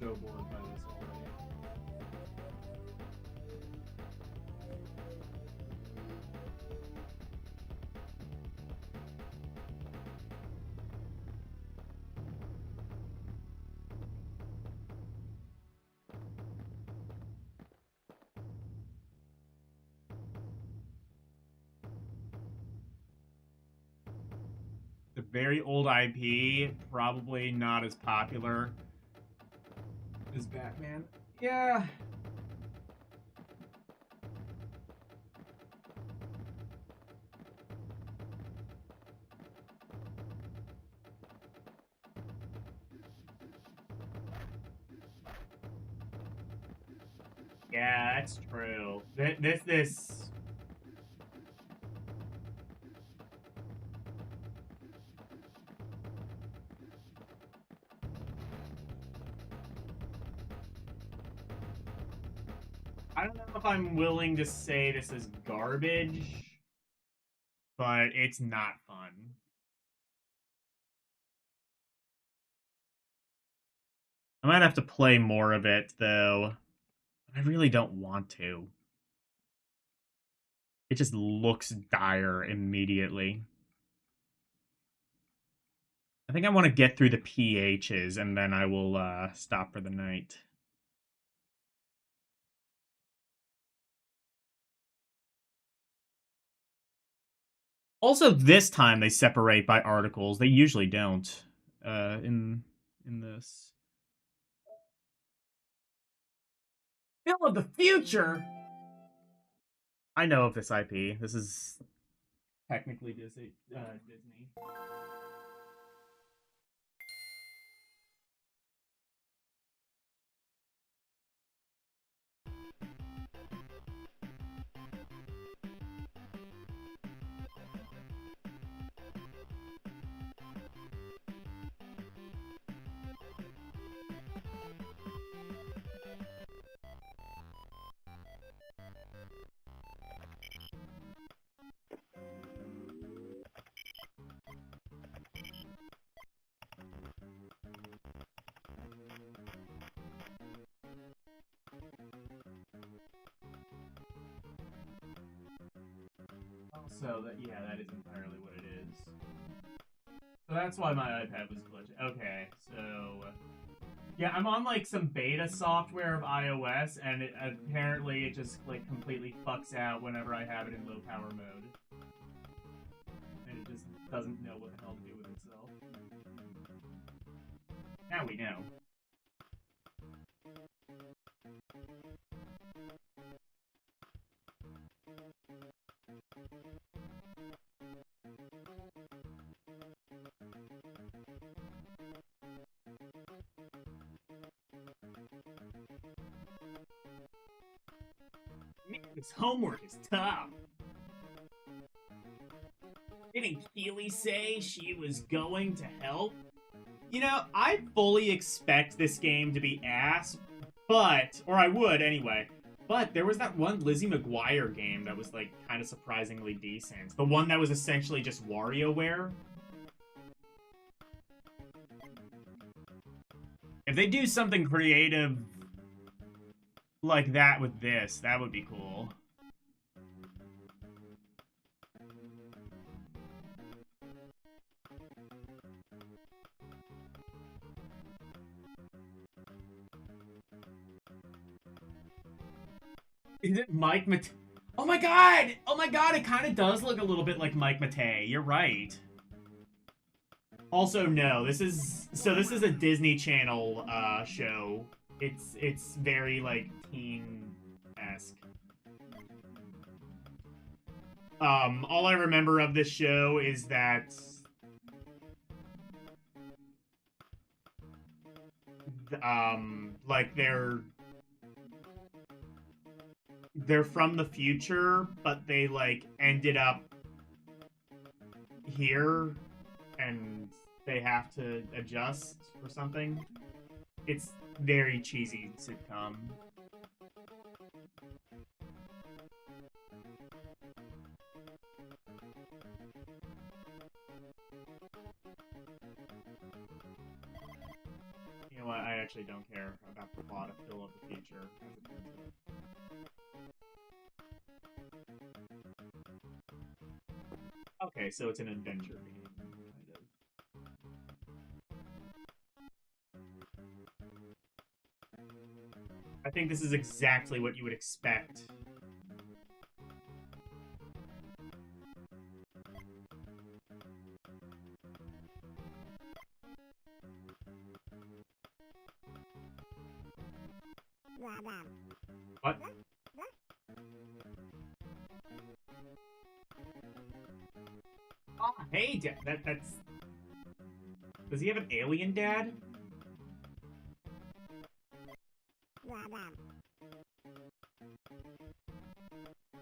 so bored by this already. The very old IP, probably not as popular as Batman. Yeah. Yeah, that's true. This. I don't know if I'm willing to say this is garbage, but it's not fun. I might have to play more of it, though. I really don't want to. It just looks dire immediately. I think I want to get through the PHs, and then I will stop for the night. Also, this time they separate by articles. They usually don't in this. Bill of the Future? I know of this IP. This is technically Disney. So that that is entirely what it is. So that's why my iPad was glitching. Okay, so yeah, I'm on like some beta software of iOS, and apparently it just like completely fucks out whenever I have it in low power mode, and it just doesn't know what the hell to do with itself. Now we know. Man, this homework is tough. Didn't Keely say she was going to help? You know, I fully expect this game to be ass, but, or I would anyway, but there was that one Lizzie McGuire game that was, like, kind of surprisingly decent. The one that was essentially just WarioWare. If they do something creative like that with this, that would be cool. Is it Mike Matei? Oh my god! Oh my god, it kind of does look a little bit like Mike Matei. You're right. Also, no, this is a Disney Channel show. It's very like teen-esque. All I remember of this show is that like they're from the future, but they like ended up here and they have to adjust or something. It's very cheesy sitcom. You know what? I actually don't care about plot to fill up the future, as it turns out. Okay, so it's an adventure game, kind of. I think this is exactly what you would expect. What? Oh, hey, that's... Does he have an alien dad?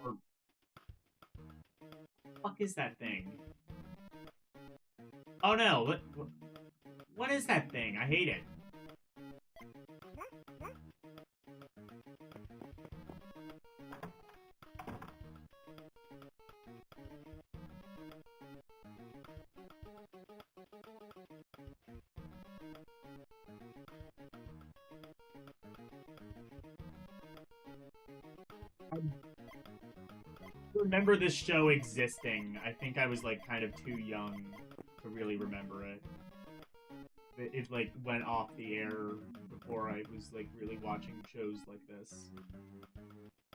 Or... What is that thing? Oh no, what is that thing? I hate it. I remember this show existing. I think I was like kind of too young to really remember it. It like went off the air before I was like really watching shows like this.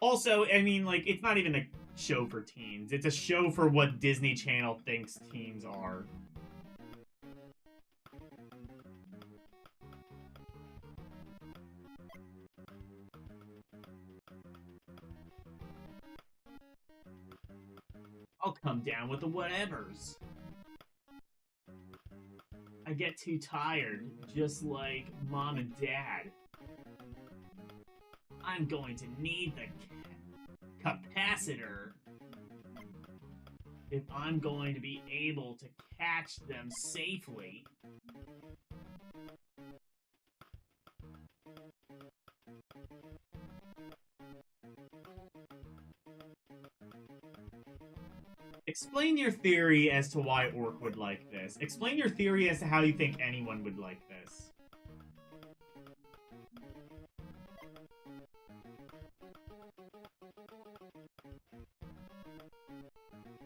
Also, I mean, like, it's not even a show for teens. It's a show for what Disney Channel thinks teens are. I'll come down with the whatevers. I get too tired, just like mom and dad. I'm going to need the capacitor if I'm going to be able to catch them safely. Explain your theory as to why Orc would like this. Explain your theory as to how you think anyone would like this.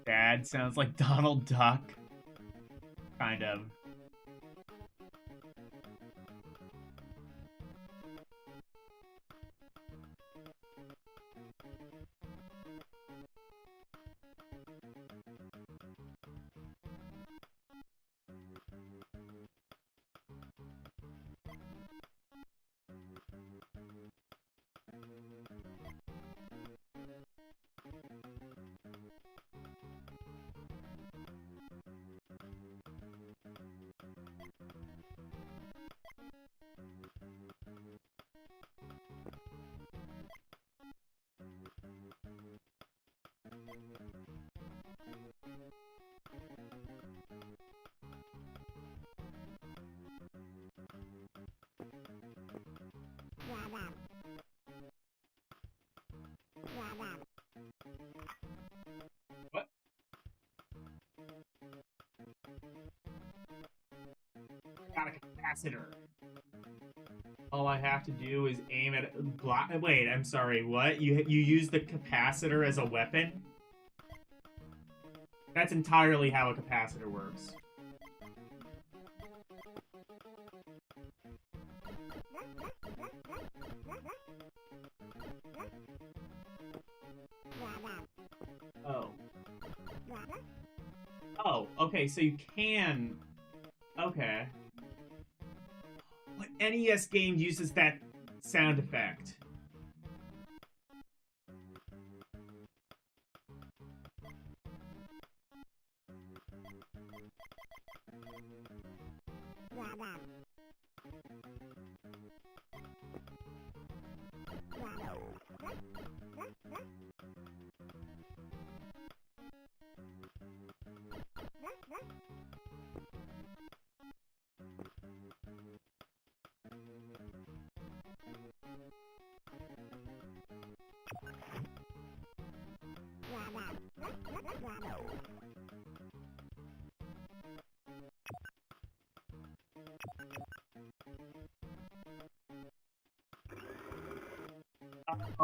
Dad sounds like Donald Duck. Kind of. What? Got a capacitor. All I have to do is aim at wait, I'm sorry, what? You use the capacitor as a weapon? That's entirely how a capacitor works. Oh. Oh, okay, so you can... Okay. What NES game uses that sound effect?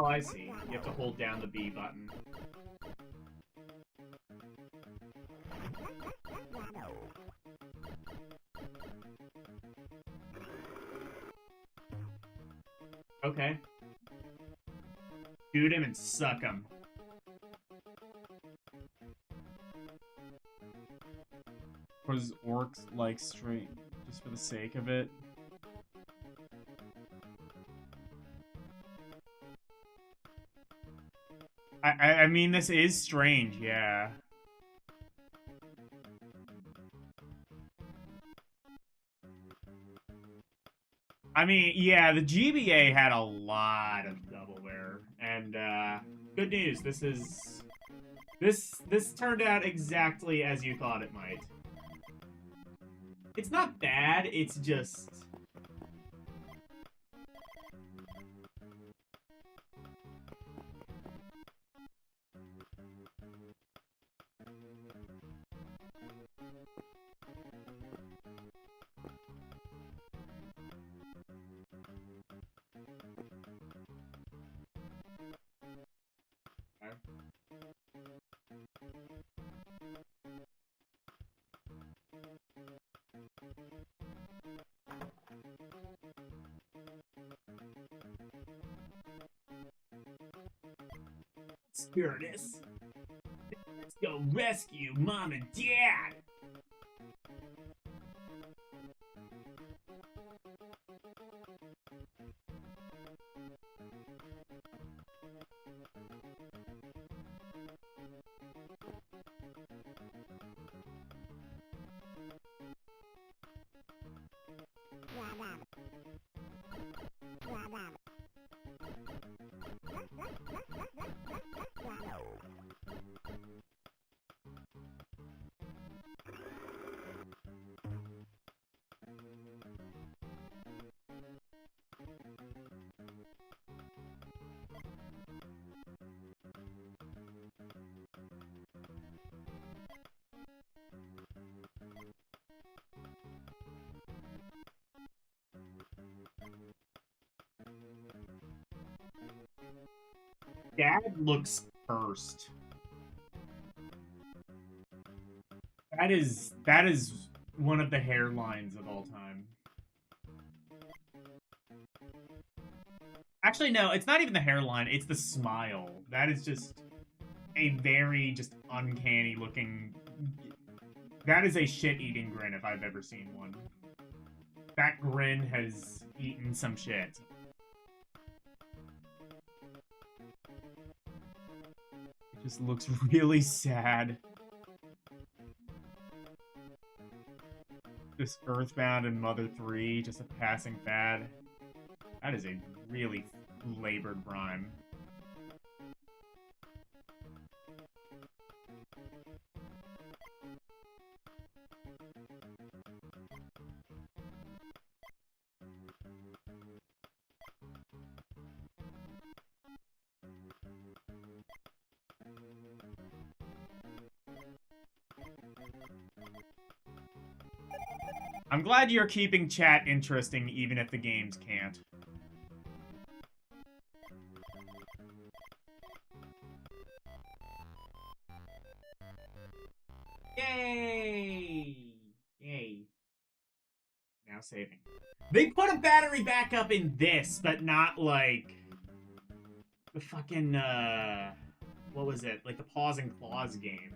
I see. You have to hold down the B button. Okay. Shoot him and suck him. Was orcs like straight just for the sake of it? I mean, this is strange, yeah. I mean, yeah, the GBA had a lot of doubleware, and good news. This turned out exactly as you thought it might. It's not bad. It's just. Curtis. Let's go rescue Mom and Dad! Dad looks cursed. That is one of the hairlines of all time. Actually, no, it's not even the hairline, it's the smile. That is just a very just uncanny looking. That is a shit-eating grin if I've ever seen one. That grin has eaten some shit. It just looks really sad. This Earthbound and Mother 3, just a passing fad. That is a really labored rhyme. I'm glad you're keeping chat interesting even if the games can't. Yay! Yay. Now saving. They put a battery backup in this, but not like the fucking what was it? Like the Paws and Claws game.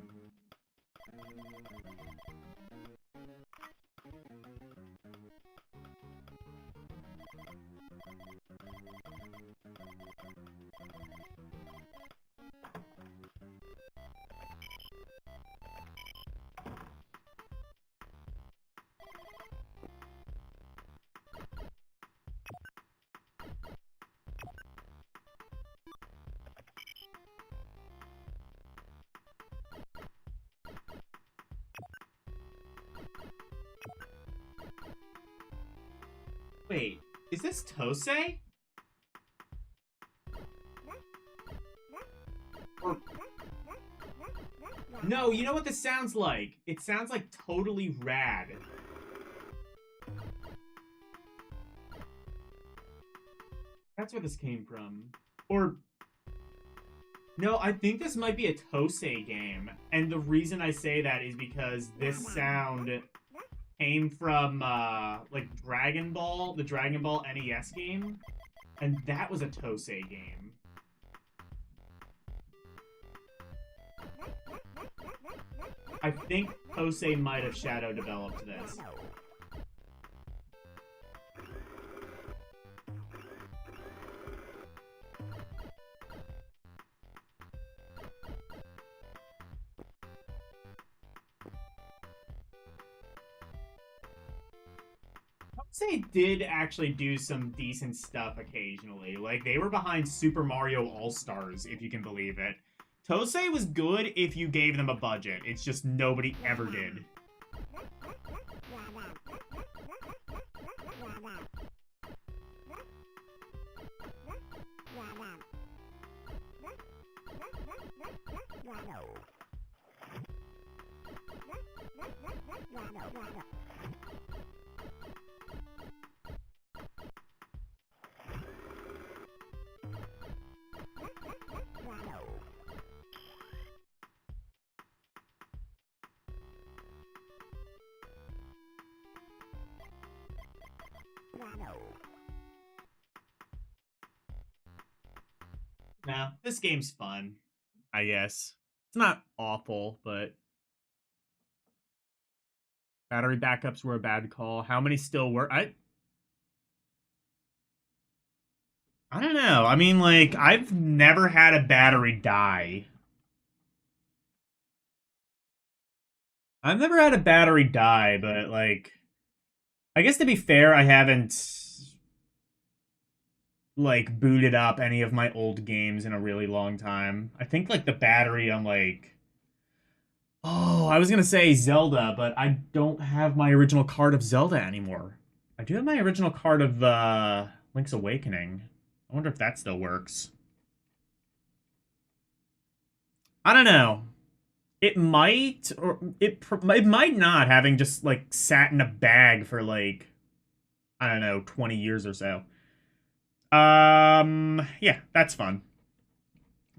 Wait, is this Tosei? Or... No, you know what this sounds like? It sounds like Totally Rad. That's where this came from. Or No, I think this might be a Tosei game. And the reason I say that is because this sound came from like Dragon Ball, the Dragon Ball NES game, and that was a Tosei game. I think Tosei might have shadow developed this. Say did actually do some decent stuff occasionally. Like, they were behind Super Mario All-Stars, if you can believe it. Tosei was good if you gave them a budget. It's just nobody ever did. Nah, this game's fun, I guess. It's not awful, but battery backups were a bad call. How many still work? I don't know. I mean, like, I've never had a battery die. I've never had a battery die, but, like, I guess to be fair, I haven't, like, booted up any of my old games in a really long time. I think, like, the battery on, like... Oh, I was gonna say Zelda, but I don't have my original card of Zelda anymore. I do have my original card of, Link's Awakening. I wonder if that still works. I don't know. It might, or it might not, having just, like, sat in a bag for, like, I don't know, 20 years or so. Yeah, that's fun.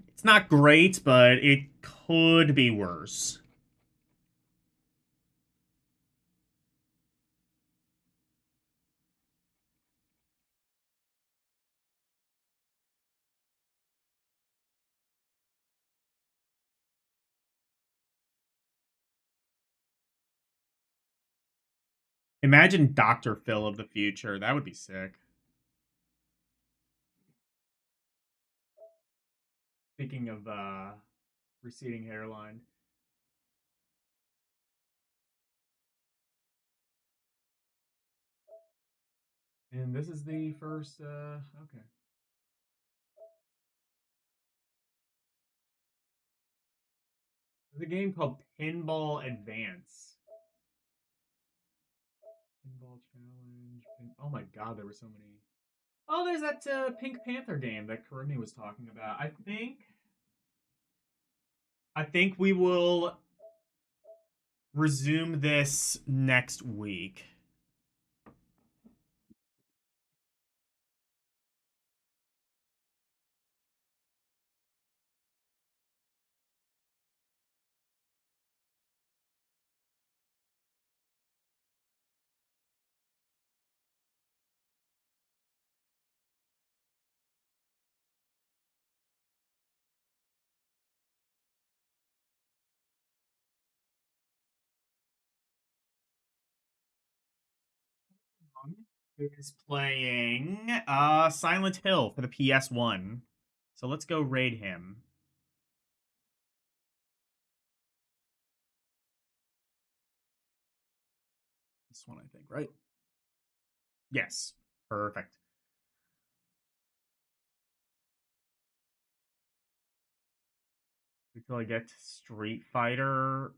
It's not great, but it could be worse. Imagine Dr. Phil of the future. That would be sick. Speaking of, receding hairline. And this is the first, okay. There's a game called Pinball Advance. Pinball Challenge. Oh my god, there were so many. Oh, there's that Pink Panther game that Karumi was talking about. I think we will resume this next week. Is playing Silent Hill for the PS1. So let's go raid him. This one, I think, right? Yes. Perfect. Until I get to Street Fighter.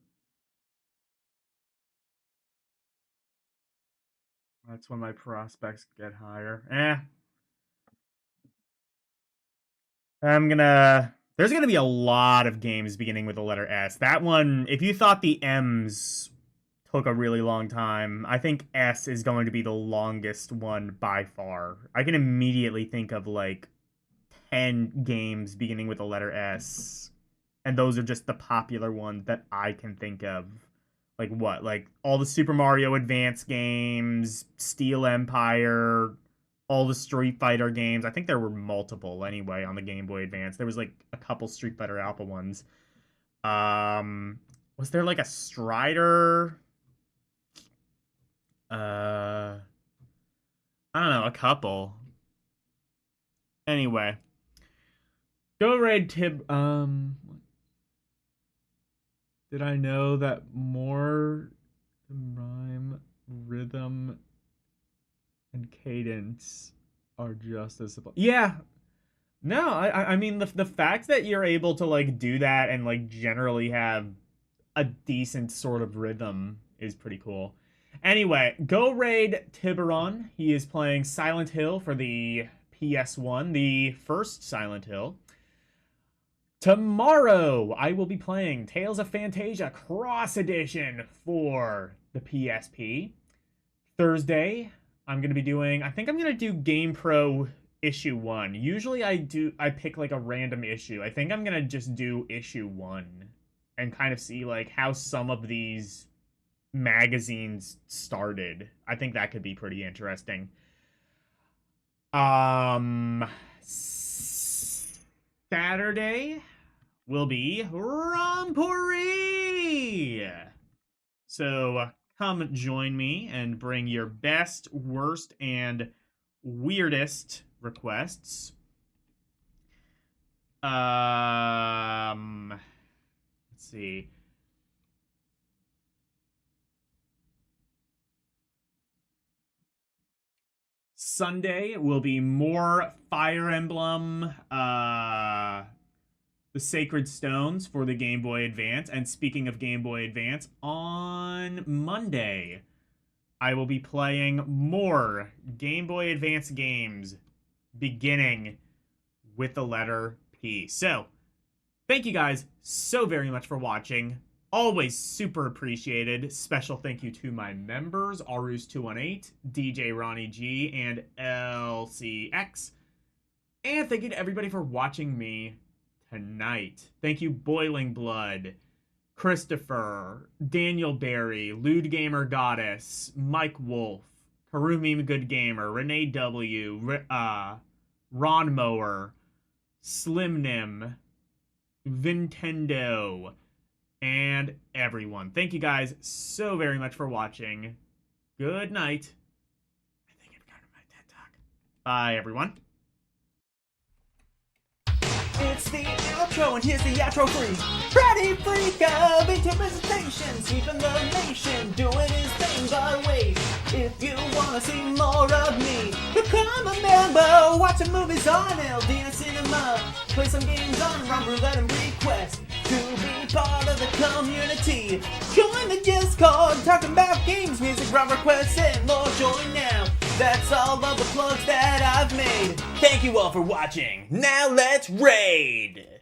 That's when my prospects get higher. There's gonna be a lot of games beginning with the letter S. That one, if you thought the M's took a really long time, I think S is going to be the longest one by far. I can immediately think of, like, 10 games beginning with the letter S. And those are just the popular ones that I can think of. Like what? Like all the Super Mario Advance games, Steel Empire, all the Street Fighter games. I think there were multiple anyway on the Game Boy Advance. There was like a couple Street Fighter Alpha ones. Was there like a Strider? I don't know, a couple. Anyway. Go raid Tib, did I know that more rhyme, rhythm, and cadence are just as simple? Yeah. No, I mean, the fact that you're able to, like, do that and, like, generally have a decent sort of rhythm is pretty cool. Anyway, go raid Tiburon. He is playing Silent Hill for the PS1, the first Silent Hill. Tomorrow, I will be playing Tales of Phantasia Cross Edition for the PSP. Thursday, I'm going to be doing, I think I'm going to do GamePro issue 1. Usually I pick like a random issue. I think I'm going to just do issue 1 and kind of see like how some of these magazines started. I think that could be pretty interesting. Saturday will be Romporee. So come join me and bring your best, worst, and weirdest requests. Let's see. Sunday will be more Fire Emblem, the Sacred Stones for the Game Boy Advance. And speaking of Game Boy Advance, on Monday, I will be playing more Game Boy Advance games, beginning with the letter P. So, thank you guys so very much for watching. Always super appreciated. Special thank you to my members, Arus218, DJ Ronnie G, and LCX. And thank you to everybody for watching me tonight. Thank you, Boiling Blood, Christopher, Daniel Barry, Lewd Gamer Goddess, Mike Wolf, Karumi Good Gamer, Renee W, Ron Mower, Slim Nim, Vintendo, and everyone. Thank you guys so very much for watching. Good night. I think I've got my TED Talk. Bye, everyone. It's the outro, and here's the outro freeze. Freddy Freak of Intimidation, sweeping the nation, doing his thing by ways. If you wanna see more of me, become a member, watch some movies on LD Cinema, play some games on Rum Roulette and request to be part of the community. Join the Discord, talking about games, music, round requests, and more. Join now. That's all of the plugs that I've made. Thank you all for watching. Now let's raid!